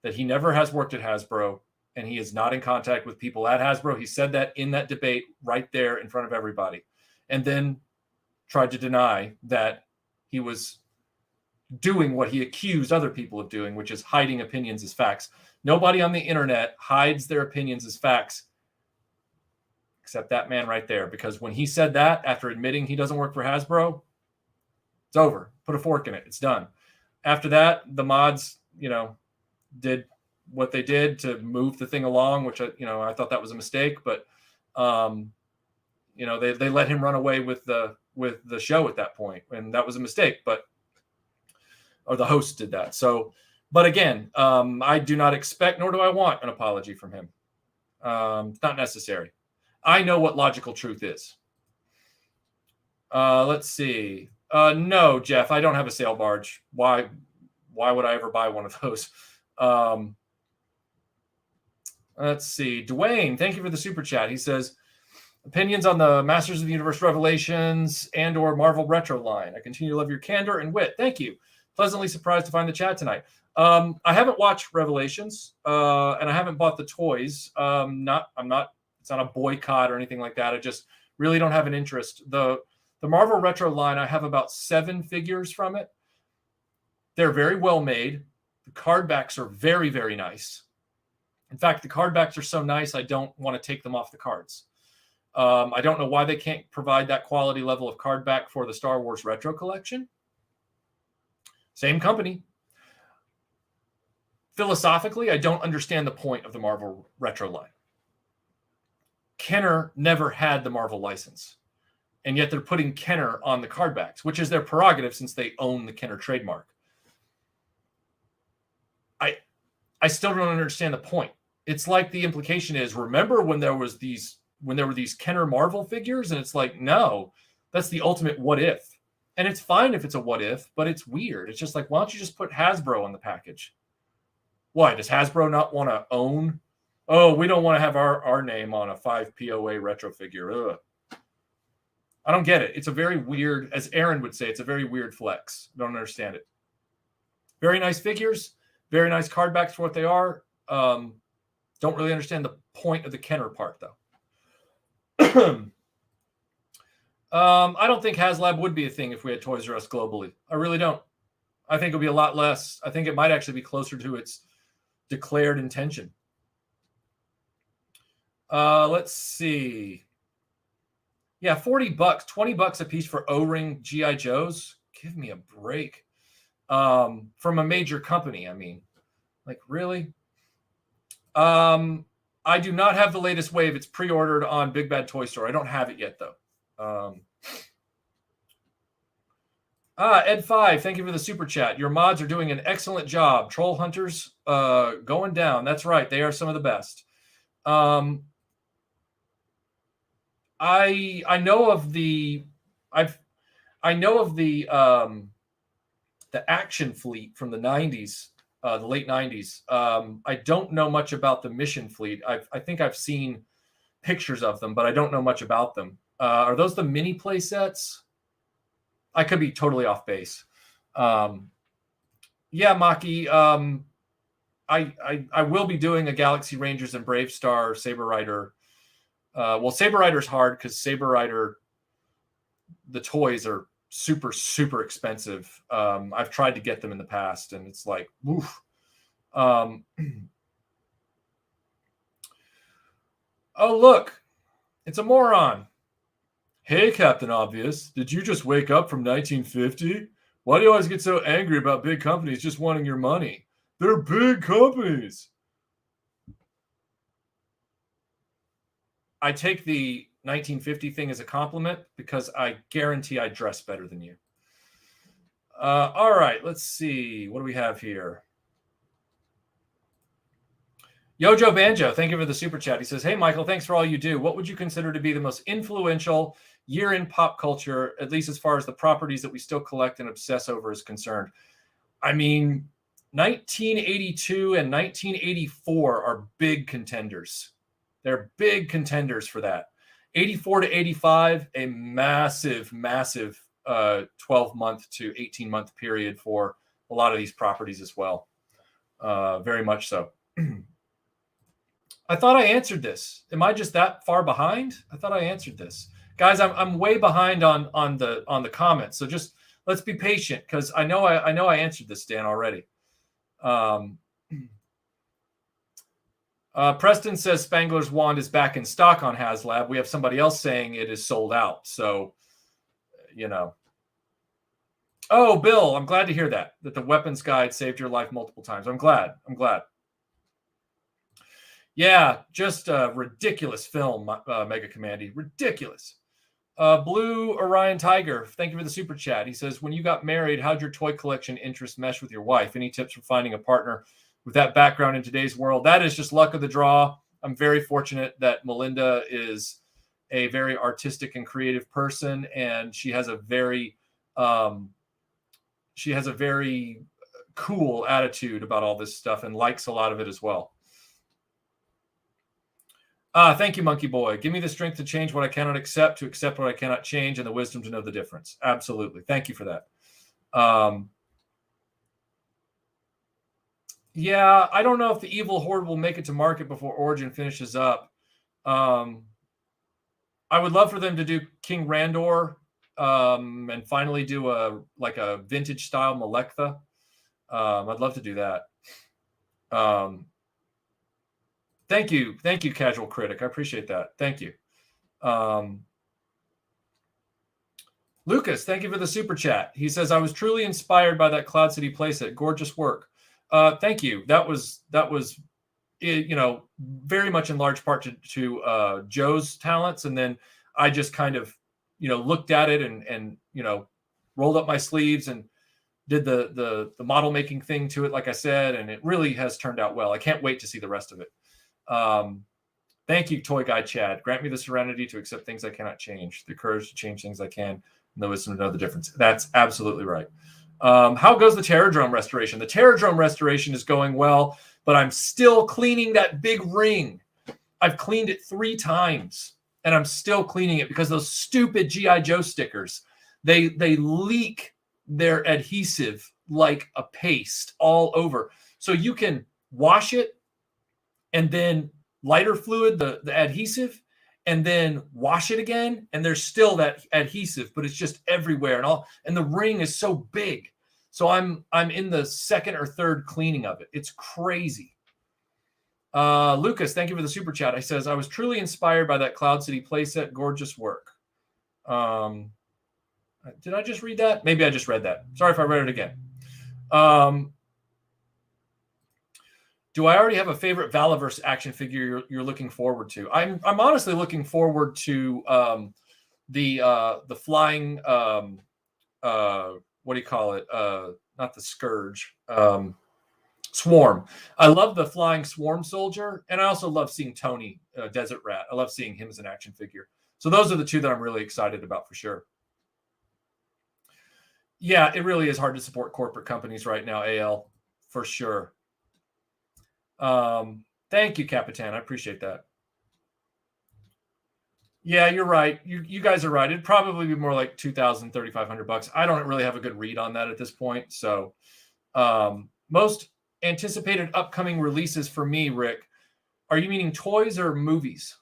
that he never has worked at Hasbro, and he is not in contact with people at Hasbro. He said that in that debate right there in front of everybody, and then tried to deny that he was doing what he accused other people of doing, which is hiding opinions as facts. Nobody on the internet hides their opinions as facts, except that man right there. Because when he said that, after admitting he doesn't work for Hasbro, it's over. Put a fork in it. It's done. After that, the mods, you know, did what they did to move the thing along, which, I thought that was a mistake. But, they let him run away with the show at that point, and that was a mistake. Or the host did that. So, but again, I do not expect, nor do I want an apology from him. It's not necessary. I know what logical truth is. Let's see. No, Jeff, I don't have a sail barge. Why would I ever buy one of those? Let's see. Dwayne, thank you for the super chat. He says, opinions on the Masters of the Universe Revelations and or Marvel Retro line. I continue to love your candor and wit. Thank you. Pleasantly surprised to find the chat tonight. I haven't watched Revelations, and I haven't bought the toys. It's not a boycott or anything like that. I just really don't have an interest. The Marvel Retro line, I have about 7 figures from it. They're very well made. The card backs are very, very nice. In fact, the card backs are so nice, I don't want to take them off the cards. I don't know why they can't provide that quality level of card back for the Star Wars Retro Collection. Same company. Philosophically, I don't understand the point of the Marvel Retro line. Kenner never had the Marvel license, and yet they're putting Kenner on the card backs, which is their prerogative since they own the Kenner trademark. I still don't understand the point. It's like the implication is, remember when there were these Kenner Marvel figures? And it's like, no, that's the ultimate what if. And it's fine if it's a what if, but it's weird. It's just like, why don't you just put Hasbro on the package? Why? Does Hasbro not want to own? Oh, we don't want to have our name on a 5 POA retro figure. Ugh. I don't get it. It's a very weird, as Aaron would say, it's a very weird flex. I don't understand it. Very nice figures, very nice card backs for what they are. Don't really understand the point of the Kenner part, though. I don't think HasLab would be a thing if we had Toys R Us globally. I really don't. I think it would be a lot less. I think it might actually be closer to its declared intention. Let's see. Yeah, $40, $20 a piece for O-ring G.I. Joes. Give me a break. From a major company, I mean. Like, really? I do not have the latest wave. It's pre-ordered on Big Bad Toy Store. I don't have it yet, though. Ed5, thank you for the super chat. Your mods are doing an excellent job. Troll Hunters going down. That's right. They are some of the best. I know of the action fleet from the 90s, the late 90s. I don't know much about the mission fleet. I think I've seen pictures of them, but I don't know much about them. Are those the mini play sets? I could be totally off base. Yeah, Maki. I will be doing a Galaxy Rangers and Brave Star Saber Rider. Well, Saber Rider's hard because Saber Rider, the toys are super, super expensive. I've tried to get them in the past, and it's like, woof. Oh, look, it's a moron. Hey, Captain Obvious, did you just wake up from 1950? Why do you always get so angry about big companies just wanting your money? They're big companies. I take the 1950 thing as a compliment because I guarantee I dress better than you. All right, let's see. What do we have here? Yojo Banjo, thank you for the super chat. He says, hey, Michael, thanks for all you do. What would you consider to be the most influential year in pop culture, at least as far as the properties that we still collect and obsess over is concerned? I mean, 1982 and 1984 are big contenders. They're big contenders for that. 84 to 85, a massive 12-month to 18-month period for a lot of these properties as well. Very much so. I thought I answered this. Am I just that far behind? I thought I answered this. Guys, I'm way behind on the comments. So just let's be patient because I know I answered this, Dan, already. Preston says Spangler's Wand is back in stock on HasLab. We have somebody else saying it is sold out. So, you know. Oh, Bill, I'm glad to hear that the weapons guide saved your life multiple times. I'm glad. Yeah, just a ridiculous film, Mega Commandy. Ridiculous. Blue Orion Tiger, thank you for the super chat. He says, when you got married, how'd your toy collection interest mesh with your wife? Any tips for finding a partner with that background in today's world? That is just luck of the draw. I'm very fortunate that Melinda is a very artistic and creative person, and she has a very cool attitude about all this stuff and likes a lot of it as well. Thank you, Monkey Boy. Give me the strength to change what I cannot accept, to accept what I cannot change, and the wisdom to know the difference. Absolutely. Thank you for that. Yeah, I don't know if the Evil Horde will make it to market before Origin finishes up. I would love for them to do King Randor and finally do a vintage style Malekitha. I'd love to do that. Thank you, Casual Critic. I appreciate that. Thank you. Lucas, thank you for the super chat. He says, I was truly inspired by that Cloud City playset. Gorgeous work. Thank you. That was very much in large part to Joe's talents. And then I just kind of, looked at it and rolled up my sleeves and did the model making thing to it, like I said, and it really has turned out well. I can't wait to see the rest of it. Thank you, Toy Guy Chad. Grant me the serenity to accept things I cannot change, the courage to change things I can, and the wisdom to know the difference. That's absolutely right. How goes the Terradrome restoration? The Terradrome restoration is going well, but I'm still cleaning that big ring. I've cleaned it 3 times, and I'm still cleaning it because those stupid G.I. Joe stickers, they leak their adhesive like a paste all over. So you can wash it and then lighter fluid the adhesive, and then wash it again, and there's still that adhesive, but it's just everywhere and the ring is so big. So I'm in the 2nd or 3rd cleaning of it. It's crazy. Lucas, thank you for the super chat. He says, I was truly inspired by that Cloud City playset. Gorgeous work. Did I just read that? Maybe I just read that. Sorry if I read it again. Do I already have a favorite Valaverse action figure you're looking forward to? I'm honestly looking forward to the flying what do you call it? Not the Scourge. Swarm. I love the flying Swarm soldier, and I also love seeing Tony, Desert Rat. I love seeing him as an action figure. So those are the two that I'm really excited about for sure. Yeah, it really is hard to support corporate companies right now, AL, for sure. Thank you, Capitan. I appreciate that. Yeah, you're right. You guys are right. It'd probably be more like $2,000, $3,500. I don't really have a good read on that at this point. So most anticipated upcoming releases for me, Rick, are you meaning toys or movies?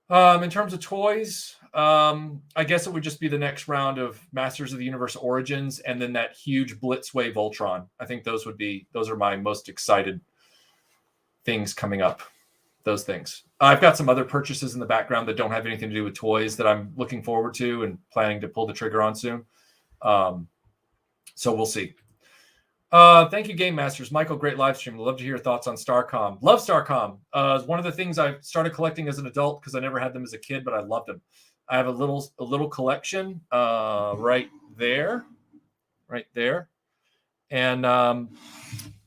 In terms of toys, I guess it would just be the next round of Masters of the Universe Origins and then that huge Blitzwave Ultron. I think those are my most excited things coming up. Those things. I've got some other purchases in the background that don't have anything to do with toys that I'm looking forward to and planning to pull the trigger on soon. So we'll see. Thank you, Game Masters. Michael, great live stream. Love to hear your thoughts on Starcom. Love Starcom. It's one of the things I started collecting as an adult because I never had them as a kid, but I loved them. I have a little collection right there, and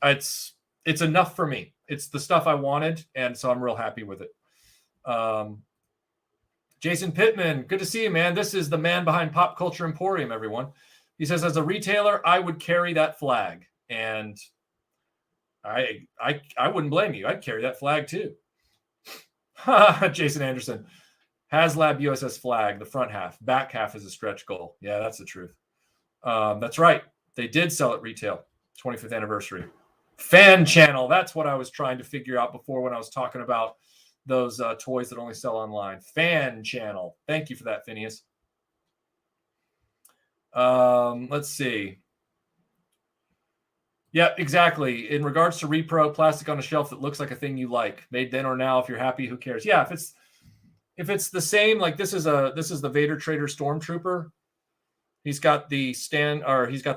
it's enough for me. It's the stuff I wanted, and so I'm real happy with it. Jason Pittman, good to see you, man. This is the man behind Pop Culture Emporium, everyone. He says, as a retailer, I would carry that flag. And I wouldn't blame you. I'd carry that flag too. Jason Anderson, HasLab USS flag, the front half. Back half is a stretch goal. Yeah, that's the truth. That's right. They did sell at retail. 25th anniversary. Fan channel. That's what I was trying to figure out before when I was talking about those toys that only sell online. Fan channel. Thank you for that, Phineas. Let's see. Yeah, exactly. In regards to repro, plastic on a shelf that looks like a thing you like, made then or now. If you're happy, who cares? Yeah, if it's the same, like this is the Vader Trader Stormtrooper. He's got the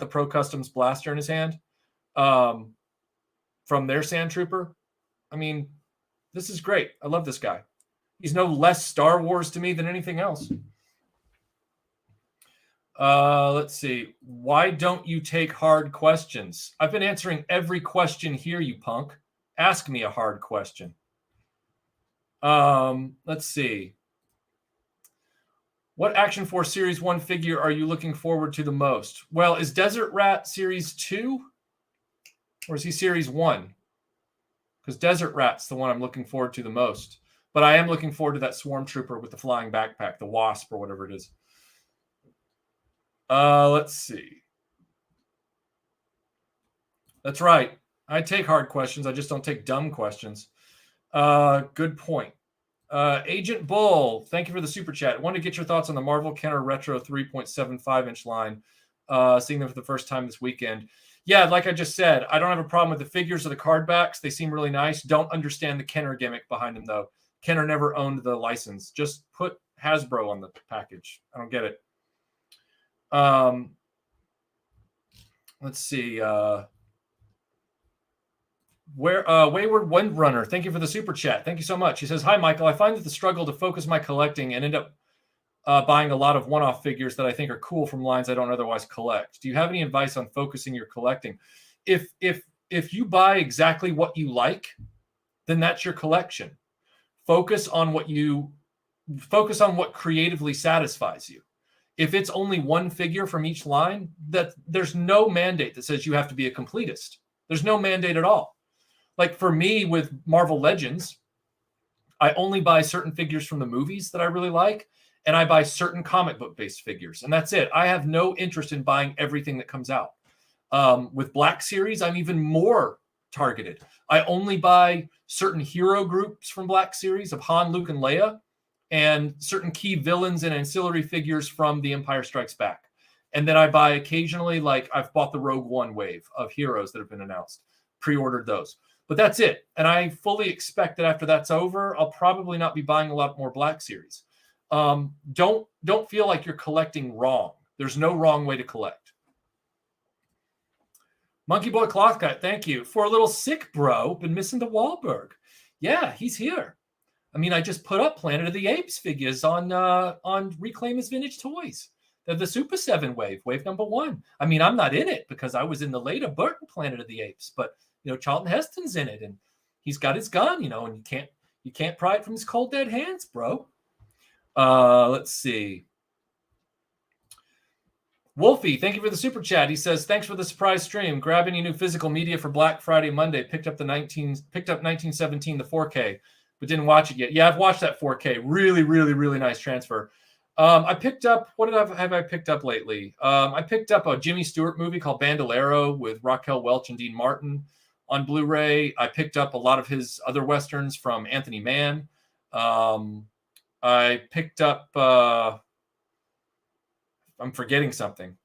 Pro Customs blaster in his hand. From their Sand Trooper. I mean, this is great. I love this guy. He's no less Star Wars to me than anything else. Let's see. Why don't you take hard questions? I've been answering every question here, you punk. Ask me a hard question. Let's see. What Action Force Series 1 figure are you looking forward to the most? Well, is Desert Rat Series 2? Or is he Series 1? Because Desert Rat's the one I'm looking forward to the most. But I am looking forward to that Swarm Trooper with the flying backpack, the Wasp or whatever it is. Let's see. That's right. I take hard questions. I just don't take dumb questions. Good point. Agent Bull, thank you for the super chat. I wanted to get your thoughts on the Marvel Kenner Retro 3.75-inch line. Seeing them for the first time this weekend. Yeah, like I just said, I don't have a problem with the figures or the card backs. They seem really nice. Don't understand the Kenner gimmick behind them, though. Kenner never owned the license. Just put Hasbro on the package. I don't get it. Let's see. Wayward Windrunner, thank you for the super chat. Thank you so much. He says, hi, Michael. I find that the struggle to focus my collecting and end up buying a lot of one-off figures that I think are cool from lines I don't otherwise collect. Do you have any advice on focusing your collecting? If you buy exactly what you like, then that's your collection. Focus on what creatively satisfies you. If it's only one figure from each line, that there's no mandate that says you have to be a completist. There's no mandate at all. Like for me with Marvel Legends, I only buy certain figures from the movies that I really like, and I buy certain comic book based figures, and that's it. I have no interest in buying everything that comes out. With Black Series, I'm even more targeted. I only buy certain hero groups from Black Series of Han, Luke, and Leia, and certain key villains and ancillary figures from The Empire Strikes Back. And then I buy occasionally, like I've bought the Rogue One wave of heroes that have been announced, pre-ordered those. But that's it. And I fully expect that after that's over, I'll probably not be buying a lot more Black Series. Don't feel like you're collecting wrong. There's no wrong way to collect. Monkey Boy Cloth Guy, thank you. For a little sick bro, been missing the Wahlberg. Yeah, he's here. I mean, I just put up Planet of the Apes figures on Reclaim His Vintage Toys. They're the Super 7 wave number 1. I mean, I'm not in it because I was in the later Burton Planet of the Apes, but Charlton Heston's in it, and he's got his gun, and you can't pry it from his cold dead hands, bro. Let's see. Wolfie, thank you for the super chat. He says, "Thanks for the surprise stream. Grab any new physical media for Black Friday Monday. Picked up 1917 the 4K, but didn't watch it yet." Yeah, I've watched that 4K. Really, really, really nice transfer. I picked up, what have I picked up lately? I picked up a Jimmy Stewart movie called Bandolero with Raquel Welch and Dean Martin on Blu-ray. I picked up a lot of his other Westerns from Anthony Mann. I picked up, I'm forgetting something.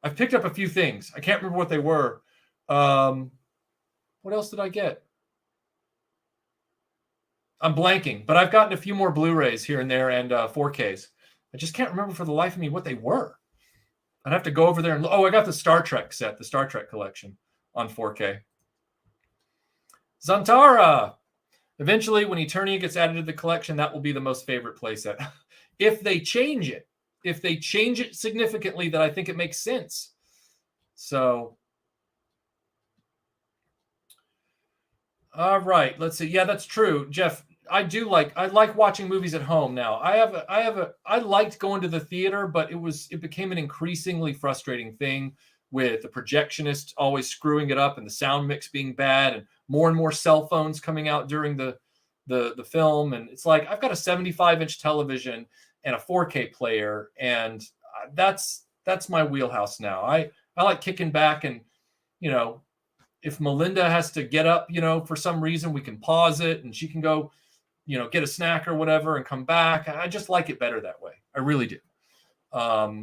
I've picked up a few things. I can't remember what they were. What else did I get? I'm blanking, but I've gotten a few more Blu-rays here and there and 4Ks. I just can't remember for the life of me what they were. I'd have to go over there and I got the Star Trek set, the Star Trek collection on 4K. Zantara. Eventually, when Eternia gets added to the collection, that will be the most favorite playset. If they change it significantly, that I think it makes sense. So, all right, let's see. Yeah, that's true, Jeff. I like watching movies at home now. I liked going to the theater, but it became an increasingly frustrating thing with the projectionist always screwing it up and the sound mix being bad and more cell phones coming out during the film. And it's like, I've got a 75-inch television and a 4K player, and that's my wheelhouse now. I like kicking back and, if Melinda has to get up, for some reason, we can pause it and she can go, get a snack or whatever and come back. I just like it better that way. I really do. I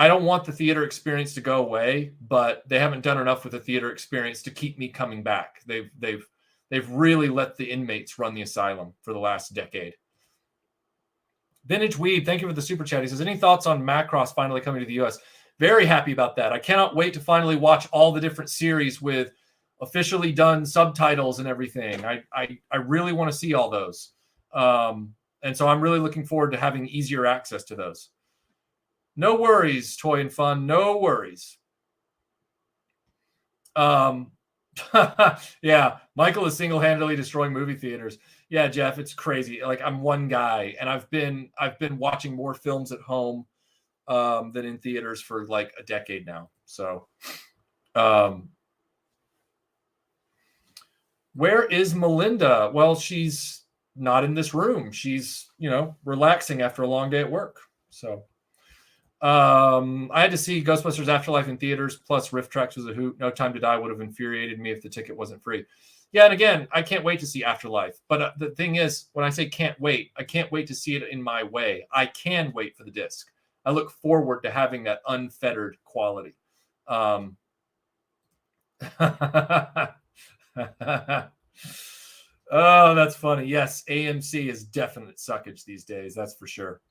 don't want the theater experience to go away, but they haven't done enough with the theater experience to keep me coming back. They've really let the inmates run the asylum for the last decade. Vintage Weeb, thank you for the super chat. He says, any thoughts on Macross finally coming to the U.S.? Very happy about that. I cannot wait to finally watch all the different series with officially done subtitles and everything. I really want to see all those. And so I'm really looking forward to having easier access to those. No worries, Toy and Fun. No worries. Yeah, Michael is single-handedly destroying movie theaters. Yeah, Jeff, it's crazy. Like, I'm one guy, and I've been watching more films at home than in theaters for like a decade now. So, where is Melinda? Well, she's not in this room. She's, relaxing after a long day at work. So, I had to see Ghostbusters Afterlife in theaters, plus Riff Tracks was a hoot. No Time to Die would have infuriated me if the ticket wasn't free. Yeah, and again, I can't wait to see Afterlife. But the thing is, when I say can't wait, I can't wait to see it in my way. I can wait for the disc. I look forward to having that unfettered quality. Oh, that's funny. Yes, AMC is definite suckage these days. That's for sure.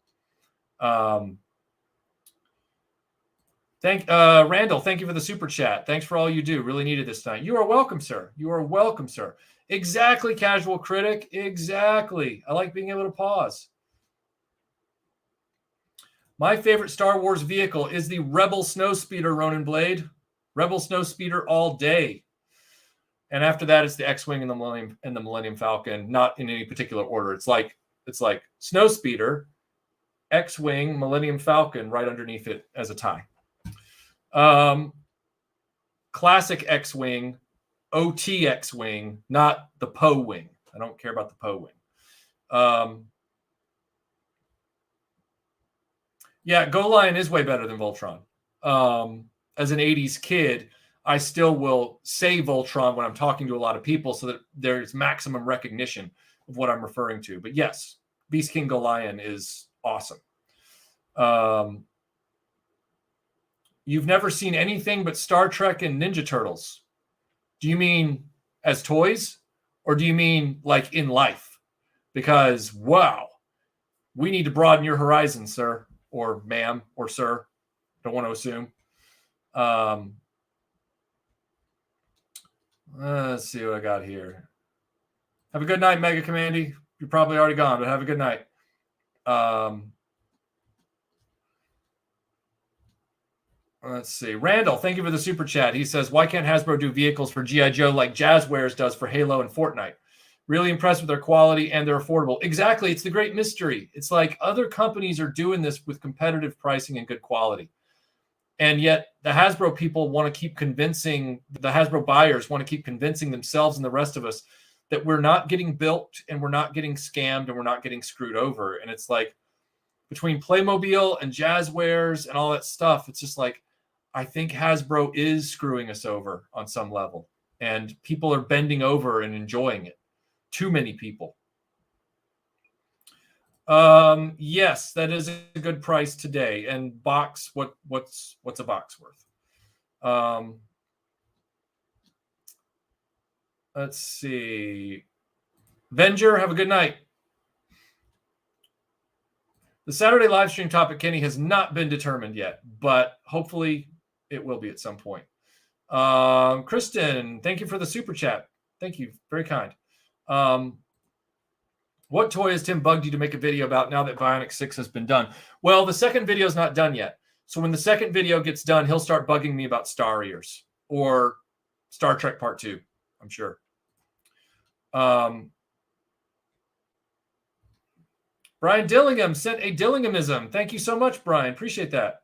Randall, thank you for the super chat. Thanks for all you do. Really needed this tonight. You are welcome, sir. You are welcome, sir. Exactly, Casual Critic. Exactly. I like being able to pause. My favorite Star Wars vehicle is the Rebel Snowspeeder, Ronin Blade. Rebel Snowspeeder all day. And after that, it's the X-Wing and the Millennium Falcon, not in any particular order. It's like Snowspeeder, X-Wing, Millennium Falcon right underneath it as a tie. Classic X-Wing, OT X-Wing, not the Poe wing. I don't care about the Poe wing. Yeah, Go Lion is way better than Voltron. As an 80s kid, I still will say Voltron when I'm talking to a lot of people so that there's maximum recognition of what I'm referring to. But yes, Beast King Go Lion is awesome. You've never seen anything but Star Trek and Ninja Turtles. Do you mean as toys? Or do you mean like in life? Because, wow, we need to broaden your horizon, sir. Or ma'am, or sir. Don't want to assume. Let's see what I got here. Have a good night, Mega Commandy. You're probably already gone, but have a good night. Let's see. Randall, thank you for the super chat. He says, why can't Hasbro do vehicles for G.I. Joe like Jazzwares does for Halo and Fortnite? Really impressed with their quality, and they're affordable. Exactly. It's the great mystery. It's like other companies are doing this with competitive pricing and good quality. And yet the Hasbro people want to keep convincing, the Hasbro buyers want to keep convincing themselves and the rest of us that we're not getting bilked and we're not getting scammed and we're not getting screwed over. And it's like, between Playmobil and Jazzwares and all that stuff, it's just like, I think Hasbro is screwing us over on some level. And people are bending over and enjoying it. Too many people. Yes, that is a good price today. And box, what's a box worth? Let's see. Venger, have a good night. The Saturday live stream topic, Kenny, has not been determined yet, but hopefully it will be at some point. Kristen, thank you for the super chat. Thank you. Very kind. What toy has Tim bugged you to make a video about now that Bionic 6 has been done? Well, the second video is not done yet. So when the second video gets done, he'll start bugging me about Star Ears or Star Trek Part 2, I'm sure. Brian Dillingham sent a Dillinghamism. Thank you so much, Brian. Appreciate that.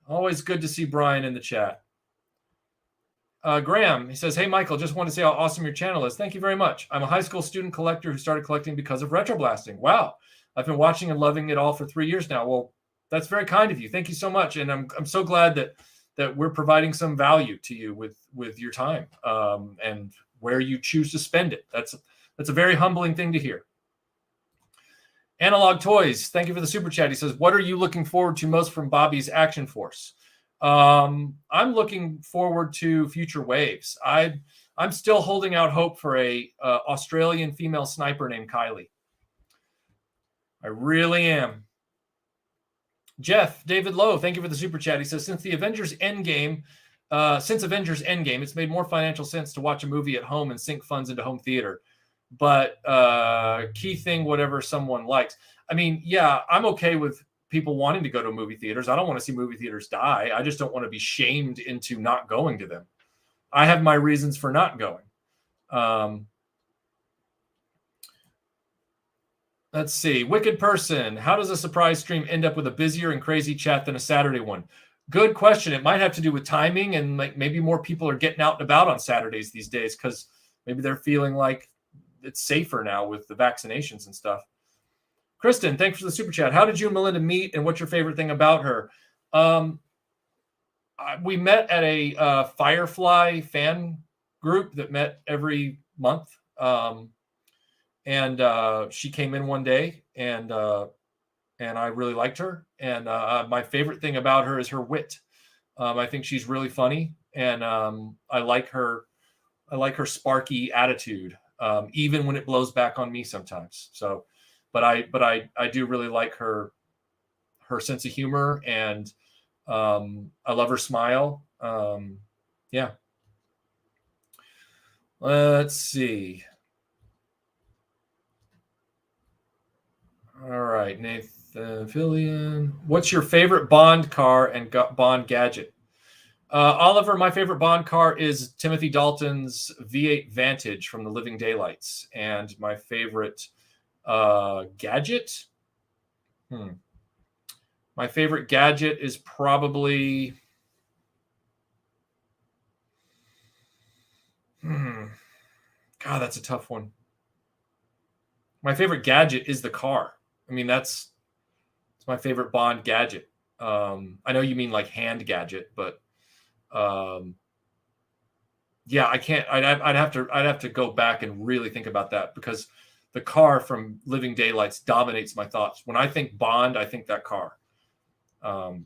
Always good to see Brian in the chat. Graham, he says, hey, Michael, just want to say how awesome your channel is. Thank you very much. I'm a high school student collector who started collecting because of retroblasting. Wow. I've been watching and loving it all for 3 years now. Well, that's very kind of you. Thank you so much. And I'm so glad that we're providing some value to you with your time and where you choose to spend it. That's a very humbling thing to hear. Analog Toys, thank you for the super chat. He says, what are you looking forward to most from Bobby's Action Force? I'm looking forward to future waves. I'm still holding out hope for a Australian female sniper named Kylie. I really am. Jeff, David Lowe, thank you for the super chat. He says, since Avengers Endgame, it's made more financial sense to watch a movie at home and sink funds into home theater. But key thing, whatever someone likes. I mean, yeah, I'm okay with people wanting to go to movie theaters. I don't want to see movie theaters die. I just don't want to be shamed into not going to them. I have my reasons for not going. Let's see. Wicked Person. How does a surprise stream end up with a busier and crazy chat than a Saturday one? Good question. It might have to do with timing and like maybe more people are getting out and about on Saturdays these days because maybe they're feeling like it's safer now with the vaccinations and stuff. Kristen, thanks for the super chat. How did you and Melinda meet, and what's your favorite thing about her? We met at a Firefly fan group that met every month, and she came in one day, and I really liked her. And my favorite thing about her is her wit. I think she's really funny, and I like her sparky attitude. Even when it blows back on me sometimes. So, but I do really like her sense of humor, and I love her smile. Yeah. Let's see. All right, Nathan Fillion. What's your favorite Bond car and Bond gadget? Oliver, my favorite Bond car is Timothy Dalton's V8 Vantage from the Living Daylights. And my favorite gadget? My favorite gadget is probably... God, that's a tough one. My favorite gadget is the car. I mean, it's my favorite Bond gadget. I know you mean like hand gadget, but... yeah, I can't. I'd have to go back and really think about that because the car from Living Daylights dominates my thoughts. When I think Bond, I think that car. Let's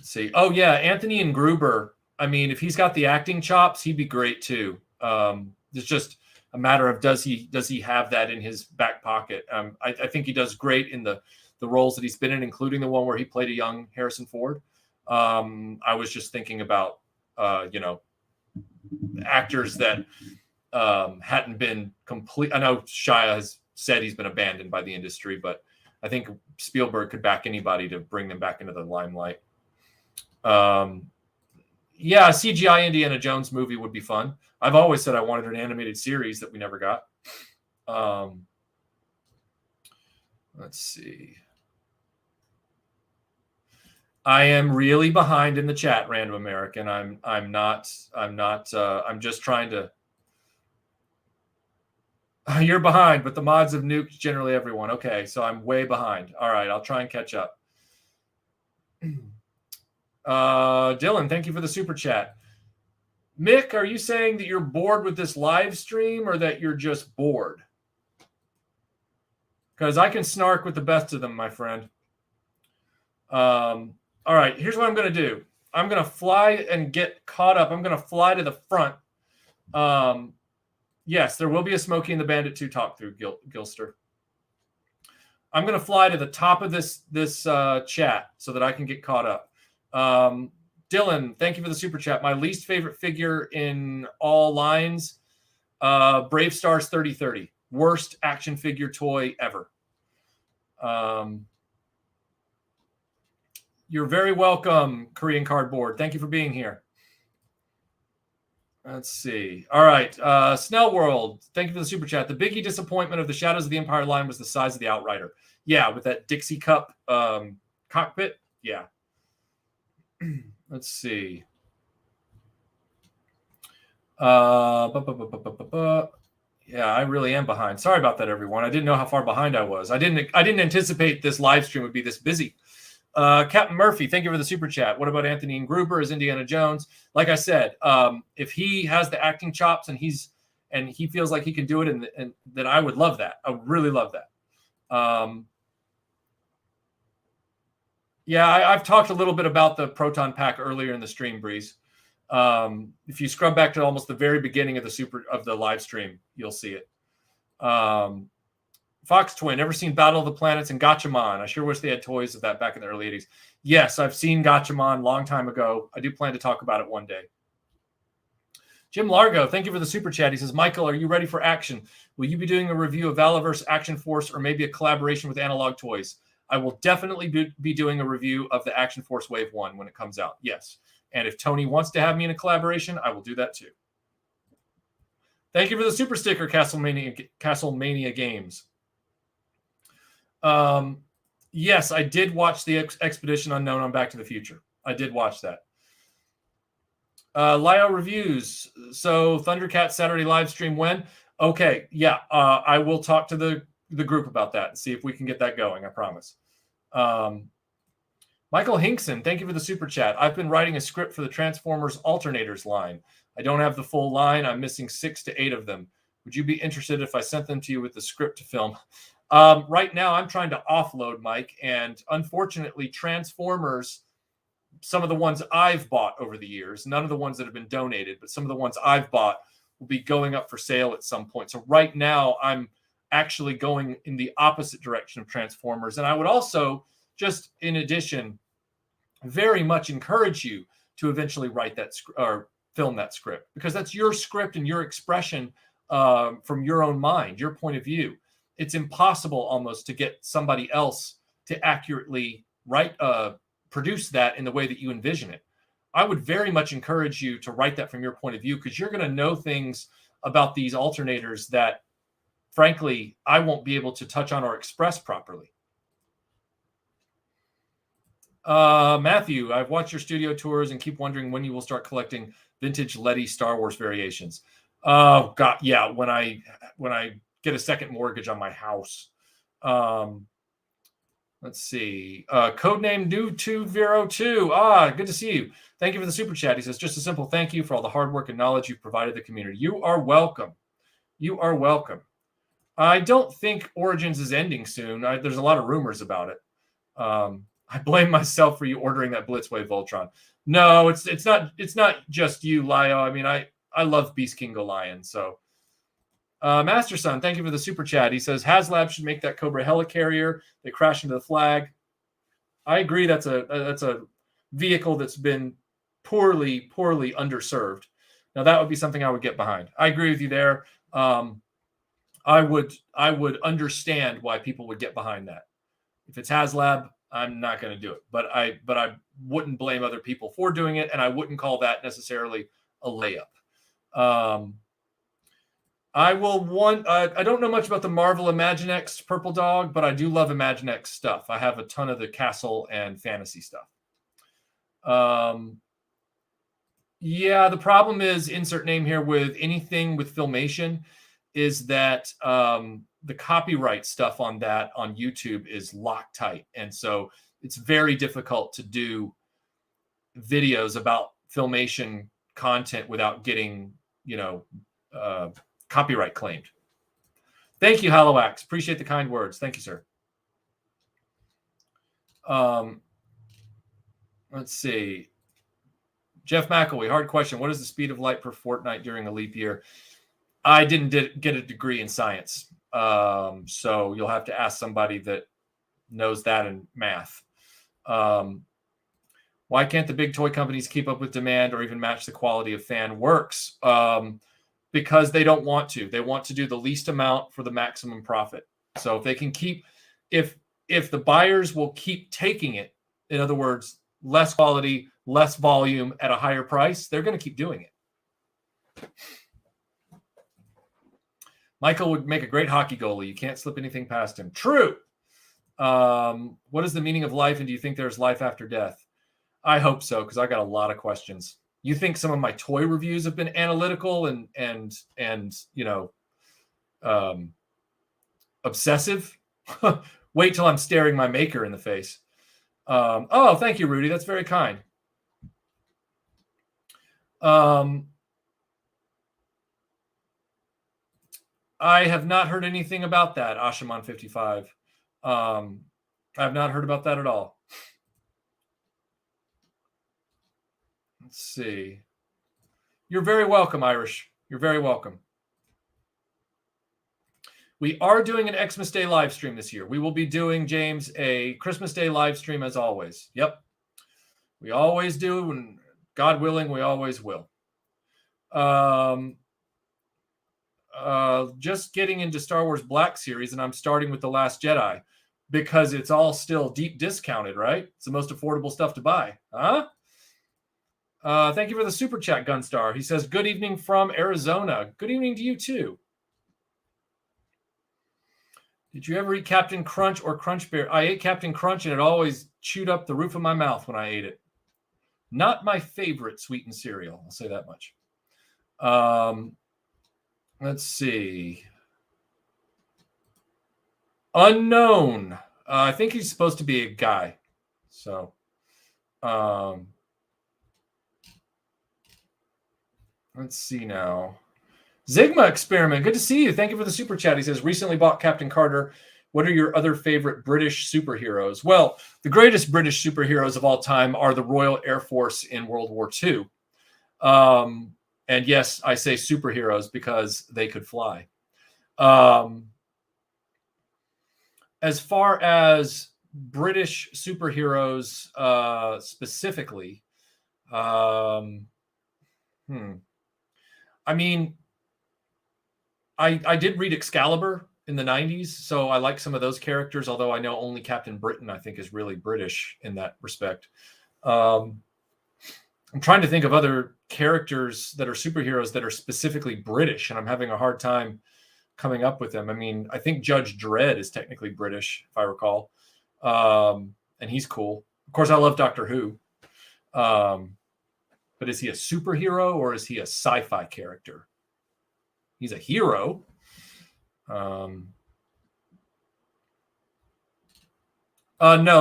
see. Oh yeah, Anthony and Gruber. I mean, if he's got the acting chops, he'd be great too. It's just a matter of does he have that in his back pocket? I think he does great in the roles that he's been in, including the one where he played a young Harrison Ford. I was just thinking about, actors that hadn't been complete. I know Shia has said he's been abandoned by the industry, but I think Spielberg could back anybody to bring them back into the limelight. Yeah, a CGI Indiana Jones movie would be fun. I've always said I wanted an animated series that we never got. Let's see. I am really behind in the chat, Random American. I'm just trying to. You're behind, but the mods have nuked generally everyone. Okay, so I'm way behind. All right, I'll try and catch up. Dylan, thank you for the super chat. Mick, are you saying that you're bored with this live stream or that you're just bored? Because I can snark with the best of them, my friend. All right, here's what I'm going to do. I'm going to fly and get caught up. I'm going to fly to the front. Yes, there will be a Smokey and the Bandit 2 talk through, Gilster. I'm going to fly to the top of this chat so that I can get caught up. Dylan, thank you for the super chat. My least favorite figure in all lines, Brave Stars 3030. Worst action figure toy ever. You're very welcome, Korean Cardboard. Thank you for being here. Let's see. All right. Snell World, thank you for the super chat. The biggie disappointment of the Shadows of the Empire line was the size of the Outrider. Yeah, with that Dixie Cup cockpit. Yeah. Let's see. Yeah, I really am behind. Sorry about that, everyone. I didn't know how far behind I was. I didn't anticipate this live stream would be this busy. Captain Murphy, thank you for the super chat. What about Anthony and Gruber as Indiana Jones? Like I said, if he has the acting chops and he feels like he can do it, and then I would love that. I would really love that. Yeah, I've talked a little bit about the Proton Pack earlier in the stream, Breeze. If you scrub back to almost the very beginning of the live stream, you'll see it. Fox Twin, ever seen Battle of the Planets and Gatchaman? I sure wish they had toys of that back in the early 80s. Yes, I've seen Gatchaman long time ago. I do plan to talk about it one day. Jim Largo, thank you for the super chat. He says, Michael, are you ready for action? Will you be doing a review of Valaverse Action Force or maybe a collaboration with Analog Toys? I will definitely be doing a review of the Action Force Wave 1 when it comes out. Yes. And if Tony wants to have me in a collaboration, I will do that too. Thank you for the super sticker, Castlemania Games. Yes, I did watch the Expedition Unknown on Back to the Future. I did watch that. Lio Reviews. So Thundercat Saturday live stream when? Okay, yeah. I will talk to the group about that and see if we can get that going. I promise. Michael Hinkson, thank you for the super chat. I've been writing a script for the Transformers Alternators line. I don't have the full line. I'm missing 6 to 8 of them. Would you be interested if I sent them to you with the script to film? Right now, I'm trying to offload, Mike, and unfortunately, Transformers, some of the ones I've bought over the years, none of the ones that have been donated, but some of the ones I've bought will be going up for sale at some point. So right now, I'm actually going in the opposite direction of Transformers. And I would also, just in addition, very much encourage you to eventually write that or film that script, because that's your script and your expression from your own mind, your point of view. It's impossible almost to get somebody else to accurately produce that in the way that you envision it. I would very much encourage you to write that from your point of view, because you're going to know things about these alternators that, frankly, I won't be able to touch on or express properly. Matthew, I've watched your studio tours and keep wondering when you will start collecting vintage Letty Star Wars variations. Oh God, yeah. When I get a second mortgage on my house. Let's see. Codename New202. Good to see you. Thank you for the super chat. He says, just a simple thank you for all the hard work and knowledge you've provided the community. You are welcome. You are welcome. I don't think Origins is ending soon. There's a lot of rumors about it. I blame myself for you ordering that Blitzwave Voltron. No, it's not just you, Lio. I mean, I love Beast King Golion. So, Master Son, thank you for the super chat. He says HasLab should make that Cobra helicarrier. They crash into the flag. I agree. That's a vehicle that's been poorly underserved. Now that would be something I would get behind. I agree with you there. I would understand why people would get behind that. If it's HasLab, I'm not going to do it. But I wouldn't blame other people for doing it, and I wouldn't call that necessarily a layup. I will want. I don't know much about the Marvel Imaginext Purple Dog, but I do love Imaginext stuff. I have a ton of the Castle and fantasy stuff. Yeah, the problem is, insert name here, with anything with Filmation is that the copyright stuff on that on YouTube is Loctite, and so it's very difficult to do videos about Filmation content without getting, copyright claimed. Thank you, Hallowax. Appreciate the kind words. Thank you, sir. Let's see. Jeff McElwee, hard question. What is the speed of light per fortnight during a leap year? I didn't get a degree in science, so you'll have to ask somebody that knows that in math. Why can't the big toy companies keep up with demand or even match the quality of fan works? Because they don't want to. They want to do the least amount for the maximum profit. So if they can keep, if the buyers will keep taking it, in other words, less quality, less volume at a higher price, they're going to keep doing it. Michael would make a great hockey goalie. You can't slip anything past him. True. What is the meaning of life, and do you think there's life after death? I hope so, because I got a lot of questions. You think some of my toy reviews have been analytical and obsessive? Wait till I'm staring my maker in the face. Oh, thank you, Rudy. That's very kind. I have not heard anything about that, Ashaman55. I have not heard about that at all. Let's see. You're very welcome, Irish. You're very welcome. We are doing an Xmas Day live stream this year. We will be doing, James, a Christmas Day live stream as always. Yep. We always do, and God willing, we always will. Just getting into Star Wars Black Series, and I'm starting with The Last Jedi because it's all still deep discounted, right? It's the most affordable stuff to buy. Huh? Thank you for the super chat, Gunstar. He says, good evening from Arizona. Good evening to you, too. Did you ever eat Captain Crunch or Crunch Bear? I ate Captain Crunch, and it always chewed up the roof of my mouth when I ate it. Not my favorite sweetened cereal. I'll say that much. Let's see. Unknown. I think he's supposed to be a guy. So, let's see now. Zigma Experiment. Good to see you. Thank you for the super chat. He says, recently bought Captain Carter. What are your other favorite British superheroes? Well, the greatest British superheroes of all time are the Royal Air Force in World War II. And yes, I say superheroes because they could fly. As far as British superheroes specifically, I mean, I did read Excalibur in the 90s, so I like some of those characters, although I know only Captain Britain, I think, is really British in that respect. I'm trying to think of other characters that are superheroes that are specifically British, and I'm having a hard time coming up with them. I mean, I think Judge Dredd is technically British, if I recall, and he's cool. Of course, I love Doctor Who, but is he a superhero or is he a sci-fi character? He's a hero. No,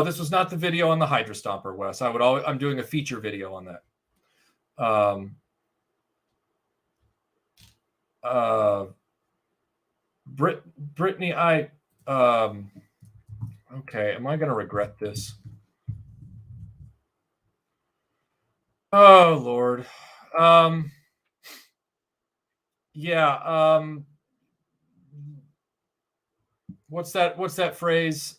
this was not the video on the Hydra Stomper, Wes. I'm doing a feature video on that. Brittany, okay, am I going to regret this? Oh, Lord. Yeah. What's that phrase?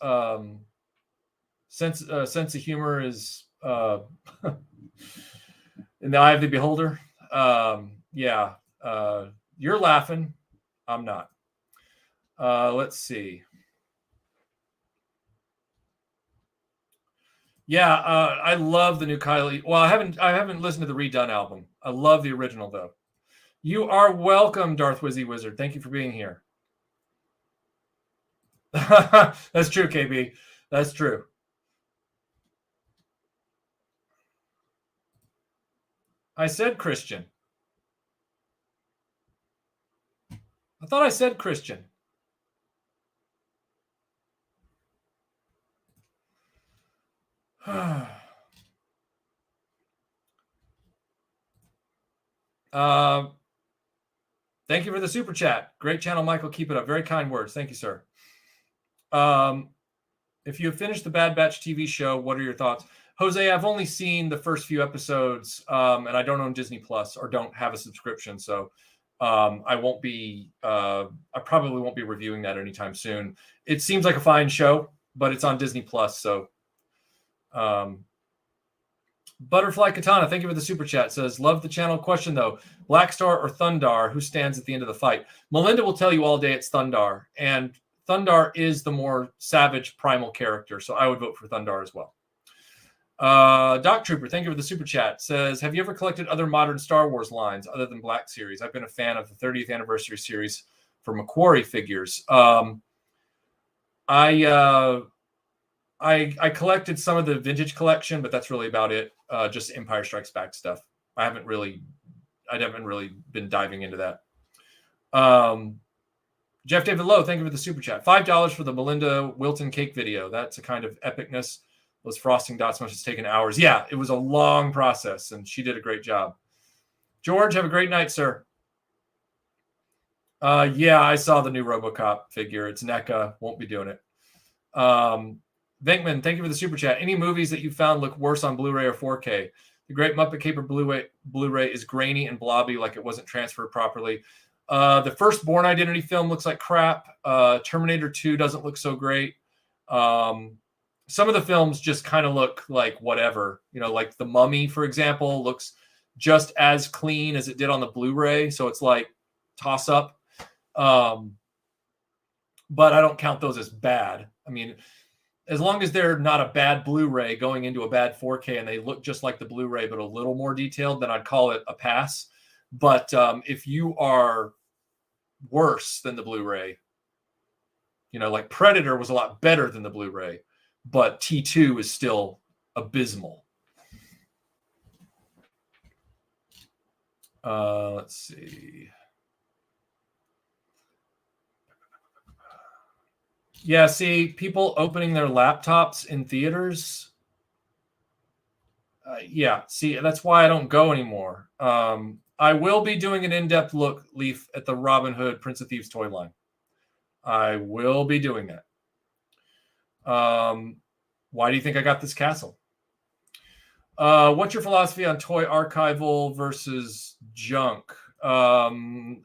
Sense of humor is in the eye of the beholder. Yeah. You're laughing. I'm not. Let's see. Yeah, I love the new Kylie. Well, I haven't listened to the redone album. I love the original though. You are welcome, Darth Wizzy Wizard. Thank you for being here. That's true, KB. That's true. I said Christian. I thought I said Christian. Thank you for the super chat. Great channel, Michael. Keep it up. Very kind words. Thank you, sir. If you have finished the Bad Batch TV show, what are your thoughts? Jose, I've only seen the first few episodes, and I don't own Disney Plus or don't have a subscription, so I won't be. I probably won't be reviewing that anytime soon. It seems like a fine show, but it's on Disney Plus, so. Butterfly Katana, thank you for the super chat. Says, love the channel. Question though, Black Star or Thundar? Who stands at the end of the fight? Melinda will tell you all day it's Thundar, and Thundar is the more savage primal character, so I would vote for Thundar as well. Doc Trooper, thank you for the super chat. Says, have you ever collected other modern Star Wars lines other than Black Series? I've been a fan of the 30th anniversary series for Macquarie figures. I collected some of the vintage collection, but that's really about it. Just Empire Strikes Back stuff. I haven't really been diving into that. Jeff David Lowe, thank you for the super chat. $5 for the Melinda Wilton cake video. That's a kind of epicness. Those frosting dots must have taken hours. Yeah, it was a long process, and she did a great job. George, have a great night, sir. Yeah, I saw the new RoboCop figure. It's NECA. Won't be doing it. Venkman, thank you for the super chat. Any movies that you found look worse on Blu-ray or 4K? The Great Muppet Caper Blu-ray is grainy and blobby, like it wasn't transferred properly. The first Bourne Identity film looks like crap. Terminator 2 doesn't look so great. Some of the films just kind of look like whatever. You know, like The Mummy, for example, looks just as clean as it did on the Blu-ray. So it's like toss up. But I don't count those as bad. I mean, as long as they're not a bad Blu-ray going into a bad 4K and they look just like the Blu-ray but a little more detailed, then I'd call it a pass. But if you are worse than the Blu-ray, you know, like Predator was a lot better than the Blu-ray, but T2 is still abysmal. Let's see. Yeah, see, people opening their laptops in theaters. Yeah, see, that's why I don't go anymore. I will be doing an in-depth look, Leaf, at the Robin Hood Prince of Thieves toy line. I will be doing that. Why do you think I got this castle? What's your philosophy on toy archival versus junk? Vinkman,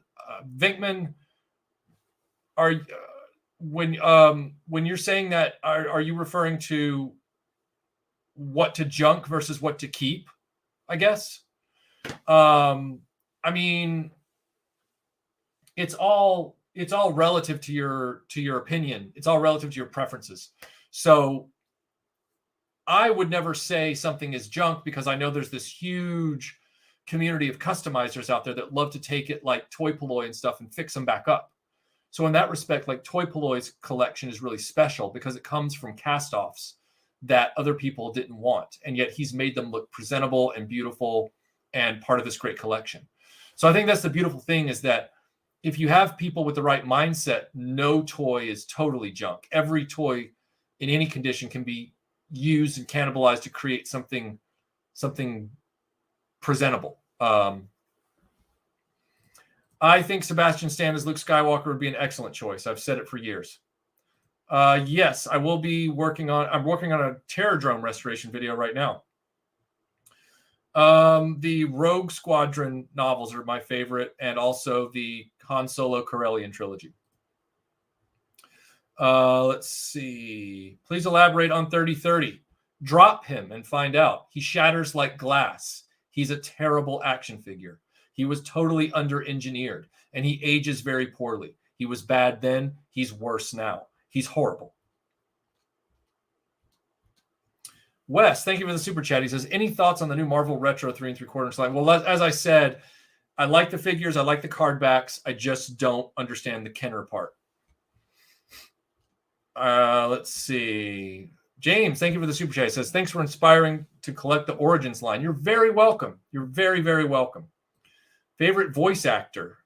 when you're saying that, are you referring to what to junk versus what to keep? I guess. I mean, it's all relative to your opinion. It's all relative to your preferences. So I would never say something is junk because I know there's this huge community of customizers out there that love to take it like Toy Polloi and stuff and fix them back up. So in that respect, like Toy Polloi's collection is really special because it comes from cast-offs that other people didn't want. And yet he's made them look presentable and beautiful and part of this great collection. So I think that's the beautiful thing is that if you have people with the right mindset, no toy is totally junk. Every toy in any condition can be used and cannibalized to create something presentable. I think Sebastian Stan as Luke Skywalker would be an excellent choice. I've said it for years. Yes, I will be working on a Terrordrome restoration video right now. The Rogue Squadron novels are my favorite, and also the Han Solo Corellian trilogy. Let's see. Please elaborate on 3030. Drop him and find out. He shatters like glass. He's a terrible action figure. He was totally under-engineered, and he ages very poorly. He was bad then. He's worse now. He's horrible. Wes, thank you for the super chat. He says, any thoughts on the new Marvel Retro 3 3/4 inch line? Well, as I said, I like the figures. I like the card backs. I just don't understand the Kenner part. Let's see. James, thank you for the super chat. He says, thanks for inspiring to collect the Origins line. You're very welcome. You're very, very welcome. Favorite voice actor?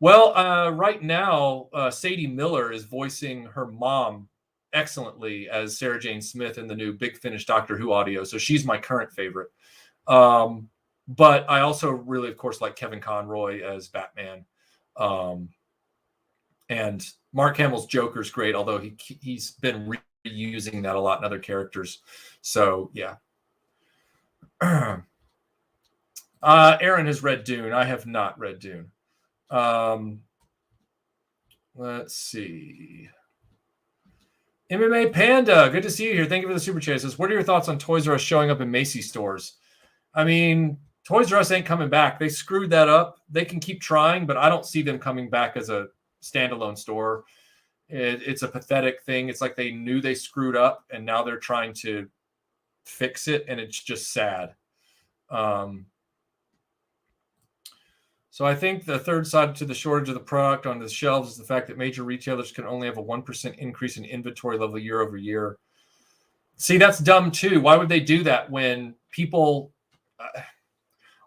Right now, Sadie Miller is voicing her mom excellently as Sarah Jane Smith in the new Big Finish Doctor Who audio. So she's my current favorite. But I also really, of course, like Kevin Conroy as Batman. And Mark Hamill's Joker's great, although he's been reusing that a lot in other characters. So, yeah. Aaron has read Dune. I have not read Dune. Let's see. MMA Panda, good to see you here. Thank you for the super chat. Says, what are your thoughts on Toys R Us showing up in Macy's stores? I mean, Toys R Us ain't coming back. They screwed that up. They can keep trying, but I don't see them coming back as a standalone store. It's a pathetic thing. It's like they knew they screwed up, and now they're trying to fix it, and it's just sad. So I think the third side to the shortage of the product on the shelves is the fact that major retailers can only have a 1% increase in inventory level year over year. See, that's dumb too. Why would they do that when people...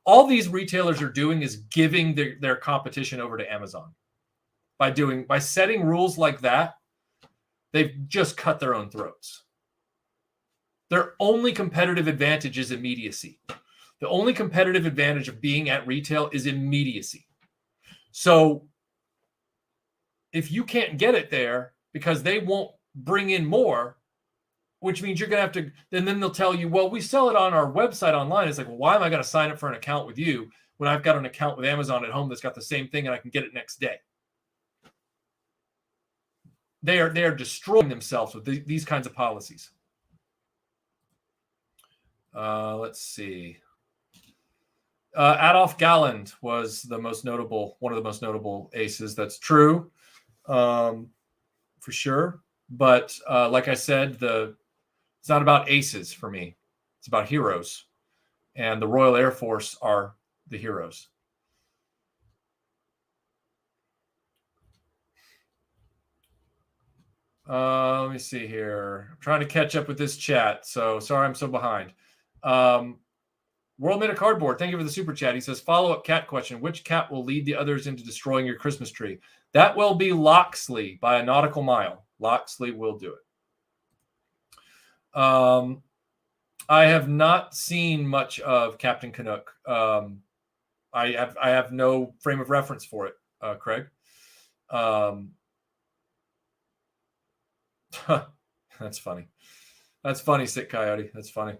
all these retailers are doing is giving their competition over to Amazon. By setting rules like that, they've just cut their own throats. Their only competitive advantage is immediacy. The only competitive advantage of being at retail is immediacy. So if you can't get it there because they won't bring in more, which means you're going to have to, and then they'll tell you, well, we sell it on our website online. It's like, well, why am I going to sign up for an account with you when I've got an account with Amazon at home that's got the same thing and I can get it next day? They are destroying themselves with these kinds of policies. Let's see. Adolf Galland was one of the most notable aces. That's true, for sure. But like I said, it's not about aces for me. It's about heroes, and the Royal Air Force are the heroes. Let me see here. I'm trying to catch up with this chat, so sorry I'm so behind. World Made of Cardboard, thank you for the super chat. He says, follow-up cat question. Which cat will lead the others into destroying your Christmas tree? That will be Loxley by a nautical mile. Loxley will do it. I have not seen much of Captain Canuck. I have no frame of reference for it, Craig. That's funny. That's funny, Sick Coyote. That's funny.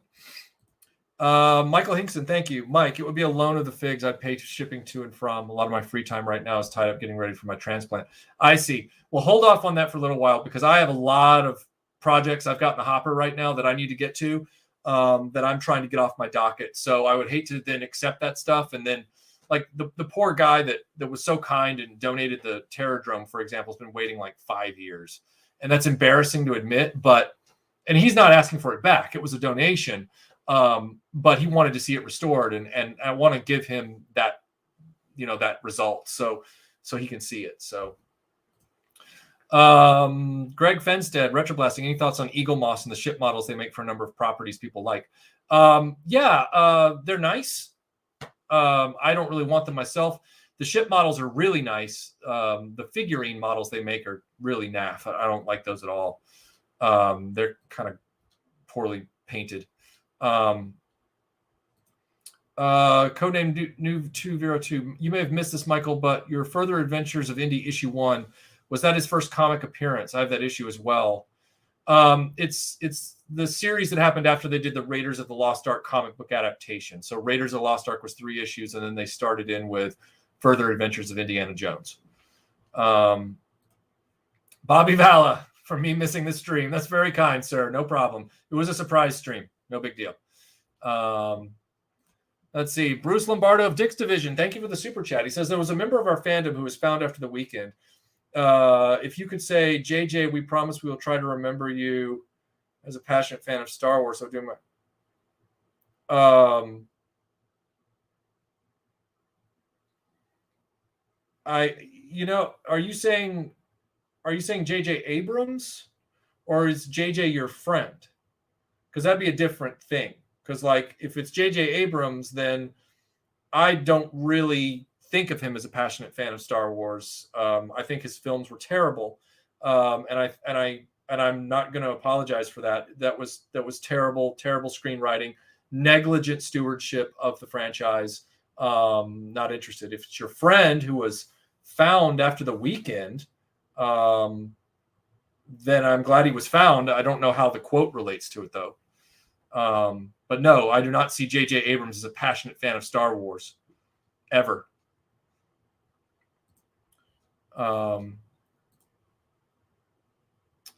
Michael Hinkson, thank you. Mike, it would be a loan of the figs I'd pay shipping to and from. A lot of my free time right now is tied up getting ready for my transplant. I see. Well, hold off on that for a little while because I have a lot of projects I've got in the hopper right now that I need to get to that I'm trying to get off my docket. So I would hate to then accept that stuff. And then like the poor guy that was so kind and donated the Terrordrome, for example, has been waiting like 5 years. And that's embarrassing to admit, and he's not asking for it back. It was a donation. But he wanted to see it restored, and I want to give him that, that result so he can see it. So, Greg Fenstead, Retroblasting, any thoughts on Eagle Moss and the ship models they make for a number of properties people like? They're nice. I don't really want them myself. The ship models are really nice. The figurine models they make are really naff. I don't like those at all. They're kind of poorly painted. Codename New 202. You may have missed this, Michael, but your Further Adventures of Indy issue 1, was that his first comic appearance? I have that issue as well. It's the series that happened after they did the Raiders of the Lost Ark comic book adaptation. So Raiders of the Lost Ark was 3 issues, and then they started in with Further Adventures of Indiana Jones. Bobby Valla, for me missing this stream. That's very kind, sir. No problem. It was a surprise stream. No big deal. Let's see. Bruce Lombardo of Dick's Division. Thank you for the super chat. He says there was a member of our fandom who was found after the weekend. If you could say, JJ, we promise we will try to remember you as a passionate fan of Star Wars. So doing my Are you saying J.J. Abrams, or is J.J. your friend? Because that'd be a different thing. Because like if it's J.J. Abrams, then I don't really think of him as a passionate fan of Star Wars. I think his films were terrible, and I'm not going to apologize for that. That was terrible screenwriting, negligent stewardship of the franchise. Not interested. If it's your friend who was found after the weekend, then I'm glad he was found. I don't know how the quote relates to it though. But no, I do not see J.J. Abrams as a passionate fan of Star Wars ever.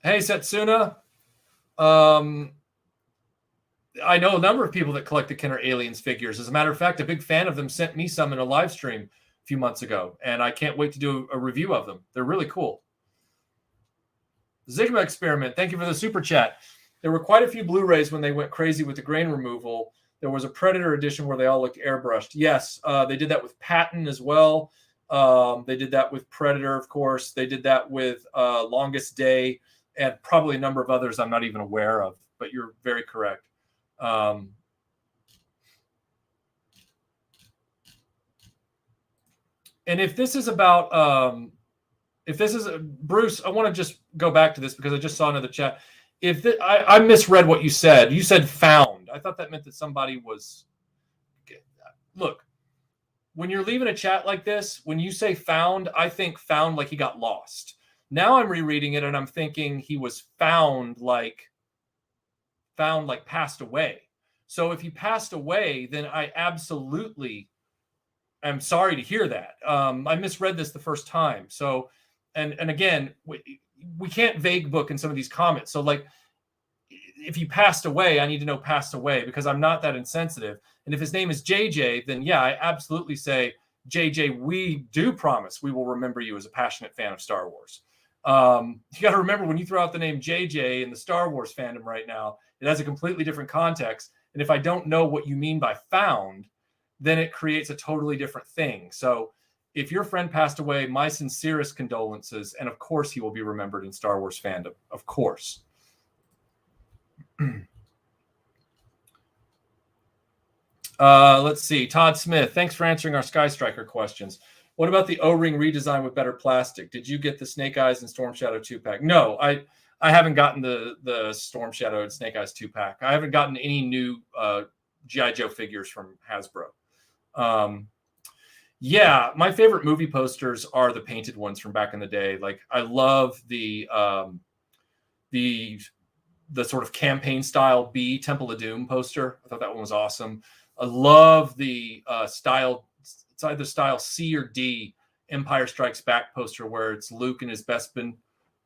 Hey, Setsuna. I know a number of people that collect the Kenner Aliens figures. As a matter of fact, a big fan of them sent me some in a live stream a few months ago, and I can't wait to do a review of them. They're really cool. Zigma Experiment, thank you for the super chat. There were quite a few Blu-rays when they went crazy with the grain removal. There was a Predator edition where they all looked airbrushed. Yes, they did that with Patton as well. They did that with Predator, of course. They did that with Longest Day, and probably a number of others I'm not even aware of, but you're very correct. And if this is about, Bruce, I want to just go back to this because I just saw another chat. I misread what you said. You said found. I thought that meant that somebody was. Look, when you're leaving a chat like this, when you say found, I think found like he got lost. Now I'm rereading it and I'm thinking he was found like passed away. So if he passed away, then I absolutely am sorry to hear that. I misread this the first time. So, and again, we can't vague book in some of these comments. So like, if he passed away, I need to know passed away because I'm not that insensitive. And if his name is JJ, then yeah, I absolutely say, JJ, we do promise we will remember you as a passionate fan of Star Wars. You got to remember when you throw out the name JJ in the Star Wars fandom right now, it has a completely different context. And if I don't know what you mean by found, then it creates a totally different thing. So if your friend passed away, my sincerest condolences. And of course, he will be remembered in Star Wars fandom. Of course. Let's see. Todd Smith, thanks for answering our Sky Striker questions. What about the O-ring redesign with better plastic? Did you get the Snake Eyes and Storm Shadow 2-pack? No, I haven't gotten the Storm Shadow and Snake Eyes 2-pack. I haven't gotten any new G.I. Joe figures from Hasbro. Yeah, my favorite movie posters are the painted ones from back in the day. Like I love the sort of campaign style B Temple of Doom poster. I thought that one was awesome. I love the style. It's either style C or D Empire Strikes Back poster where it's Luke in his Bespin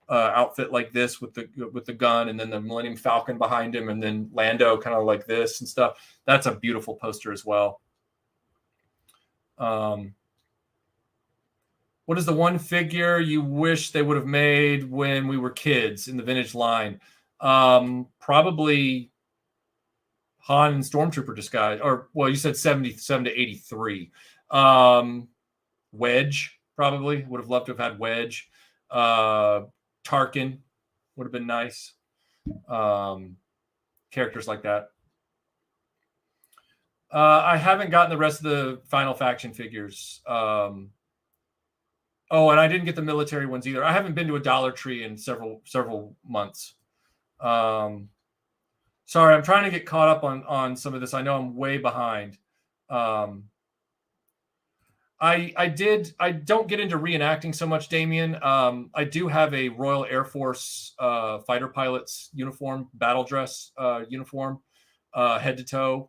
outfit like this with the gun, and then the Millennium Falcon behind him, and then Lando kind of like this and stuff. That's a beautiful poster as well. What is the one figure you wish they would have made when we were kids in the vintage line? Probably Han and Stormtrooper disguise, or well, you said 77 to 83. Wedge probably would have loved to have had Wedge. Tarkin would have been nice. Characters like that. I haven't gotten the rest of the Final Faction figures. Oh, and I didn't get the military ones either. I haven't been to a Dollar Tree in several months. Sorry, I'm trying to get caught up on some of this. I know I'm way behind. I don't get into reenacting so much, Damien. I do have a Royal Air Force fighter pilot's uniform, battle dress uniform, head to toe,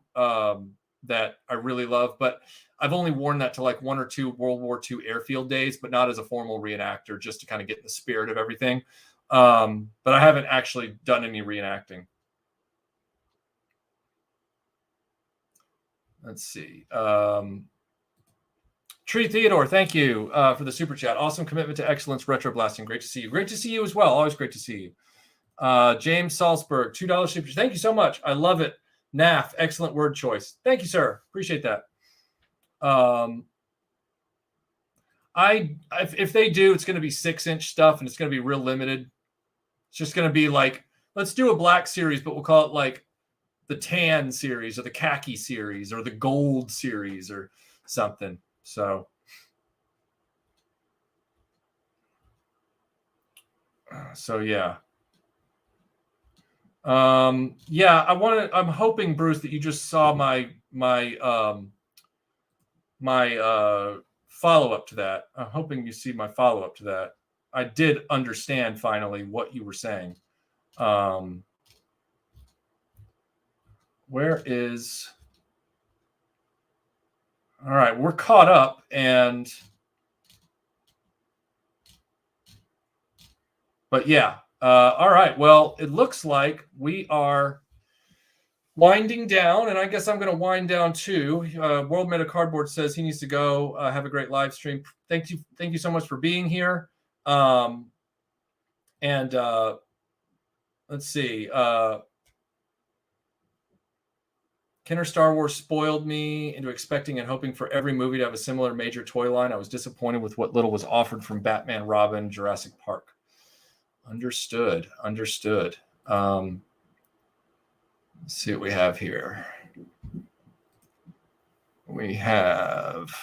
that I really love. But I've only worn that to like one or two World War II airfield days, but not as a formal reenactor, just to kind of get in the spirit of everything. But I haven't actually done any reenacting. Let's see. Tree Theodore, thank you for the super chat. Awesome commitment to excellence, retro blasting. Great to see you. Great to see you as well. Always great to see you. James Salzberg, $2 super. Thank you so much. I love it. NAF, excellent word choice. Thank you, sir. Appreciate that. If they do, it's going to be 6-inch stuff, and it's going to be real limited. It's just going to be like, let's do a black series, but we'll call it like the tan series or the khaki series or the gold series or something. So yeah. Yeah, I'm hoping, Bruce, that you just saw my follow-up to that. I'm hoping you see my follow-up to that. I did understand finally what you were saying. Where is... All right, we're caught up, but yeah. All right, well, it looks like we are winding down, and I guess I'm going to wind down too. World Meta Cardboard says he needs to go. Have a great live stream. Thank you so much for being here. And let's see. Kenner Star Wars spoiled me into expecting and hoping for every movie to have a similar major toy line. I was disappointed with what little was offered from Batman, Robin, Jurassic Park. Understood. Let's see what we have here. We have...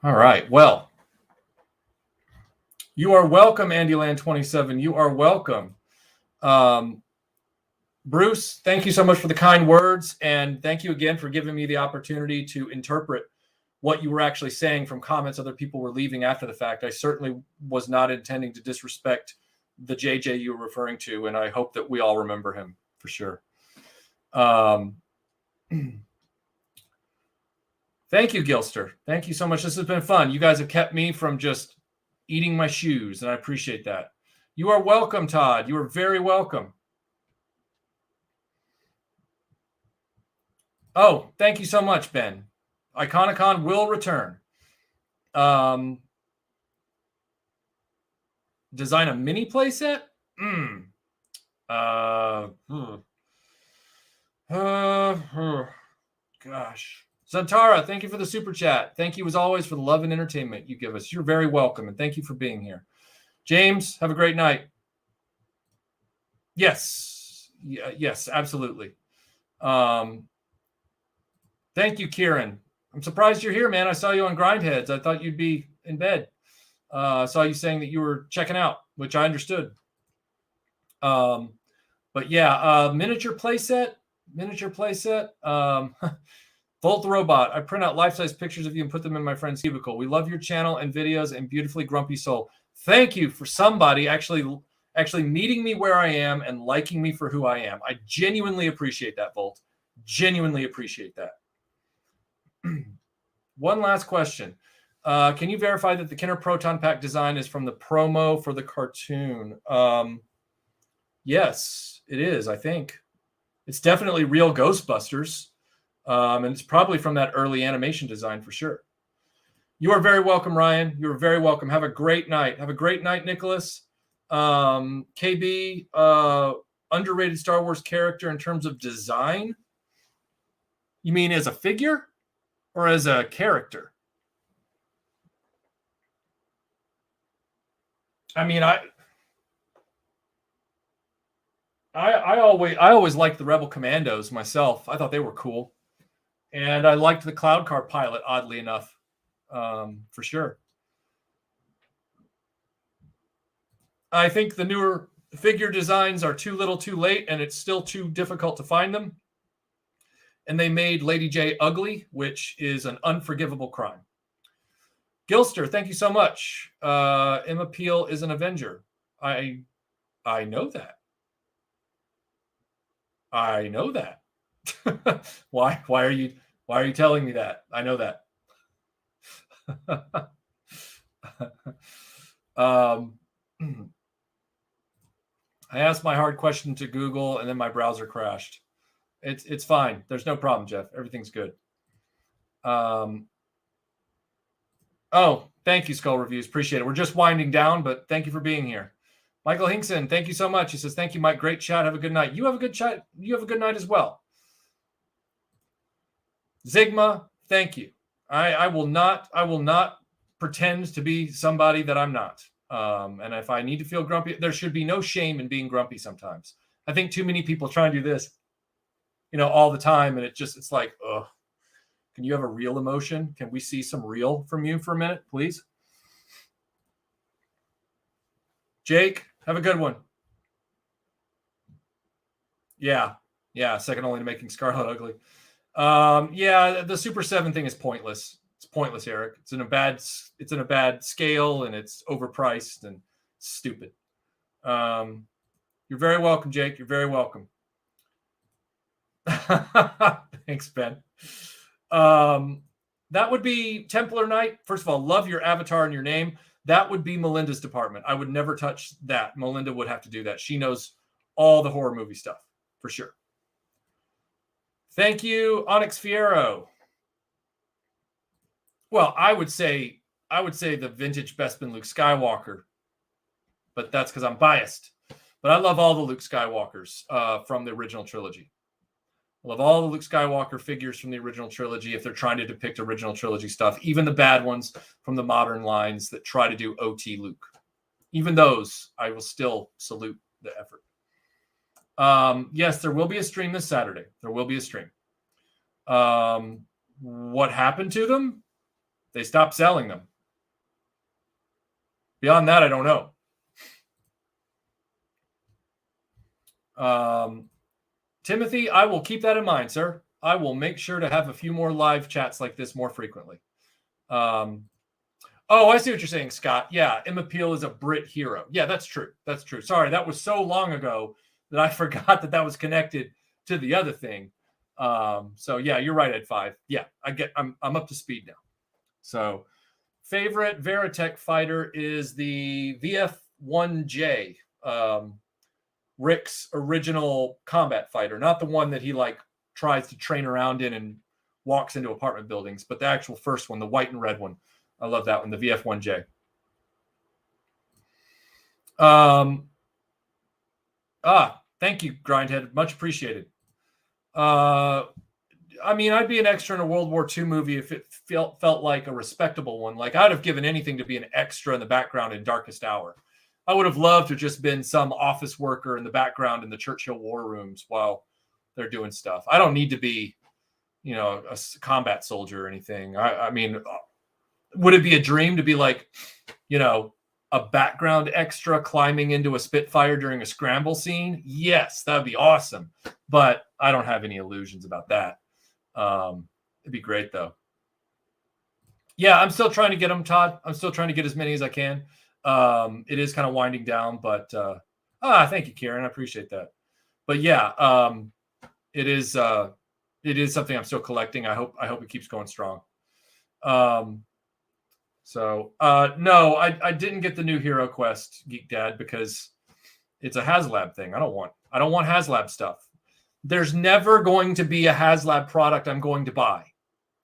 All right. Well, you are welcome, Andyland27. You are welcome. Bruce, thank you so much for the kind words. And thank you again for giving me the opportunity to interpret what you were actually saying from comments other people were leaving after the fact. I certainly was not intending to disrespect the JJ you were referring to, and I hope that we all remember him for sure. Thank you, Gilster. Thank you so much. This has been fun. You guys have kept me from just eating my shoes, and I appreciate that. You are welcome, Todd. You are very welcome. Oh, thank you so much, Ben. Iconicon will return. Design a mini playset? Gosh. Zantara, thank you for the super chat. Thank you as always for the love and entertainment you give us. You're very welcome, and thank you for being here. James, have a great night. Yes. Yes, absolutely. Thank you, Kieran. I'm surprised you're here, man. I saw you on Grindheads. I thought you'd be in bed. I saw you saying that you were checking out, which I understood. But yeah, miniature playset. Volt the Robot. I print out life-size pictures of you and put them in my friend's cubicle. We love your channel and videos and beautifully grumpy soul. Thank you for somebody actually meeting me where I am and liking me for who I am. I genuinely appreciate that, Volt. Genuinely appreciate that. One last question. Can you verify that the Kenner Proton Pack design is from the promo for the cartoon? Yes, it is, I think. It's definitely real Ghostbusters. And it's probably from that early animation design for sure. You are very welcome, Ryan. You are very welcome. Have a great night. Have a great night, Nicholas. KB, underrated Star Wars character in terms of design? You mean as a figure or as a character? I mean, I always liked the Rebel Commandos myself. I thought they were cool. And I liked the Cloud Car pilot, oddly enough, for sure. I think the newer figure designs are too little too late, and it's still too difficult to find them. And they made Lady J ugly, which is an unforgivable crime. Gilster, thank you so much. Emma Peel is an Avenger. I know that. I know that. Why are you telling me that? I know that. I asked my hard question to Google and then my browser crashed. It's fine. There's no problem, Jeff. Everything's good. Oh, thank you, Skull Reviews. Appreciate it. We're just winding down, but thank you for being here. Michael Hinkson, thank you so much. He says, thank you, Mike. Great chat. Have a good night. You have a good chat. You have a good night as well. Zigma, thank you. I will not pretend to be somebody that I'm not. And if I need to feel grumpy, there should be no shame in being grumpy sometimes. I think too many people try and do this, all the time. And it's like, ugh, can you have a real emotion? Can we see some real from you for a minute, please? Jake, have a good one. Yeah. Second only to making Scarlet ugly. The Super 7 thing is pointless. It's pointless, Eric. It's in a bad scale, and it's overpriced and stupid. You're very welcome, Jake. You're very welcome. Thanks, Ben. That would be Templar Knight. First of all, love your avatar and your name. That would be Melinda's department. I would never touch that. Melinda would have to do that. She knows all the horror movie stuff for sure. Thank you, Onyx Fiero. Well, I would say the vintage Bespin Luke Skywalker, but that's because I'm biased. But I love all the Luke Skywalkers from the original trilogy. I love all the Luke Skywalker figures from the original trilogy if they're trying to depict original trilogy stuff, even the bad ones from the modern lines that try to do OT Luke. Even those, I will still salute the effort. Yes, there will be a stream this Saturday. There will be a stream. What happened to them? They stopped selling them. Beyond that, I don't know. Timothy, I will keep that in mind, sir. I will make sure to have a few more live chats like this more frequently. Oh, I see what you're saying, Scott. Yeah, Emma Peel is a Brit hero. Yeah, that's true. That's true. Sorry, that was so long ago that I forgot that was connected to the other thing. So yeah, you're right, Ed 5. Yeah, I'm up to speed now. So favorite Veritech fighter is the VF1J. Rick's original combat fighter, not the one that he tries to train around in and walks into apartment buildings, but the actual first one, the white and red one. I love that one, the VF1J. Thank you, Grindhead. Much appreciated. I'd be an extra in a World War II movie if it felt like a respectable one. Like, I'd have given anything to be an extra in the background in Darkest Hour. I would have loved to have just been some office worker in the background in the Churchill war rooms while they're doing stuff. I don't need to be, a combat soldier or anything. I mean, would it be a dream to be a background extra climbing into a Spitfire during a scramble scene? Yes, that would be awesome. But I don't have any illusions about that. It'd be great, though. Yeah, I'm still trying to get them, Todd. I'm still trying to get as many as I can. It is kind of winding down, but thank you, Karen. I appreciate that. But yeah, it is something I'm still collecting. I hope it keeps going strong. No, I didn't get the new Hero Quest, Geek Dad, because it's a HasLab thing. I don't want HasLab stuff. There's never going to be a HasLab product I'm going to buy,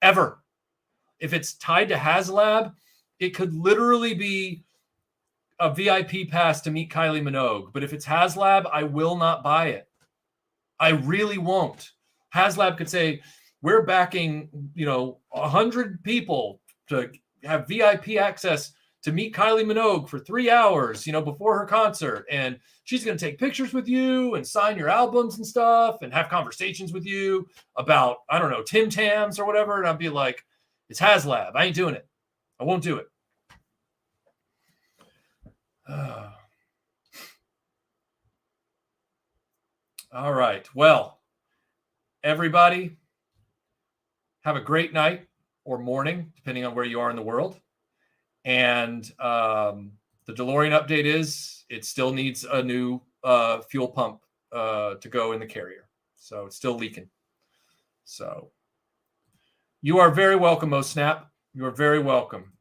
ever. If it's tied to HasLab, it could literally be a VIP pass to meet Kylie Minogue. But if it's HasLab, I will not buy it. I really won't. HasLab could say, we're backing, 100 people to have VIP access to meet Kylie Minogue for 3 hours, before her concert. And she's going to take pictures with you and sign your albums and stuff and have conversations with you about, I don't know, Tim Tams or whatever. And I'd be like, it's HasLab. I ain't doing it. I won't do it. All right. Well, everybody, have a great night or morning, depending on where you are in the world. And the DeLorean update is it still needs a new fuel pump to go in the carrier. So it's still leaking. So you are very welcome, MoSnap. You are very welcome.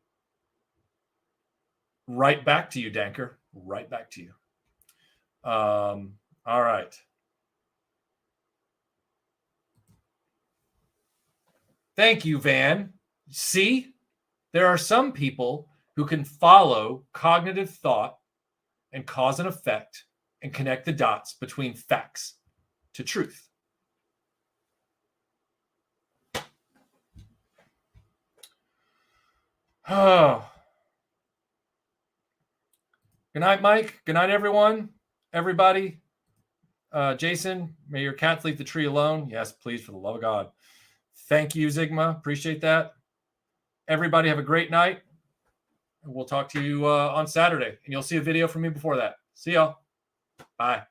Right back to you, Danker. Right back to you. All right. Thank you, Van. See, there are some people who can follow cognitive thought and cause and effect and connect the dots between facts to truth. Oh. Good night, Mike. Good night, everyone. Everybody. Jason, may your cats leave the tree alone. Yes, please, for the love of God. Thank you, Zigma. Appreciate that. Everybody have a great night. We'll talk to you on Saturday, and you'll see a video from me before that. See y'all. Bye.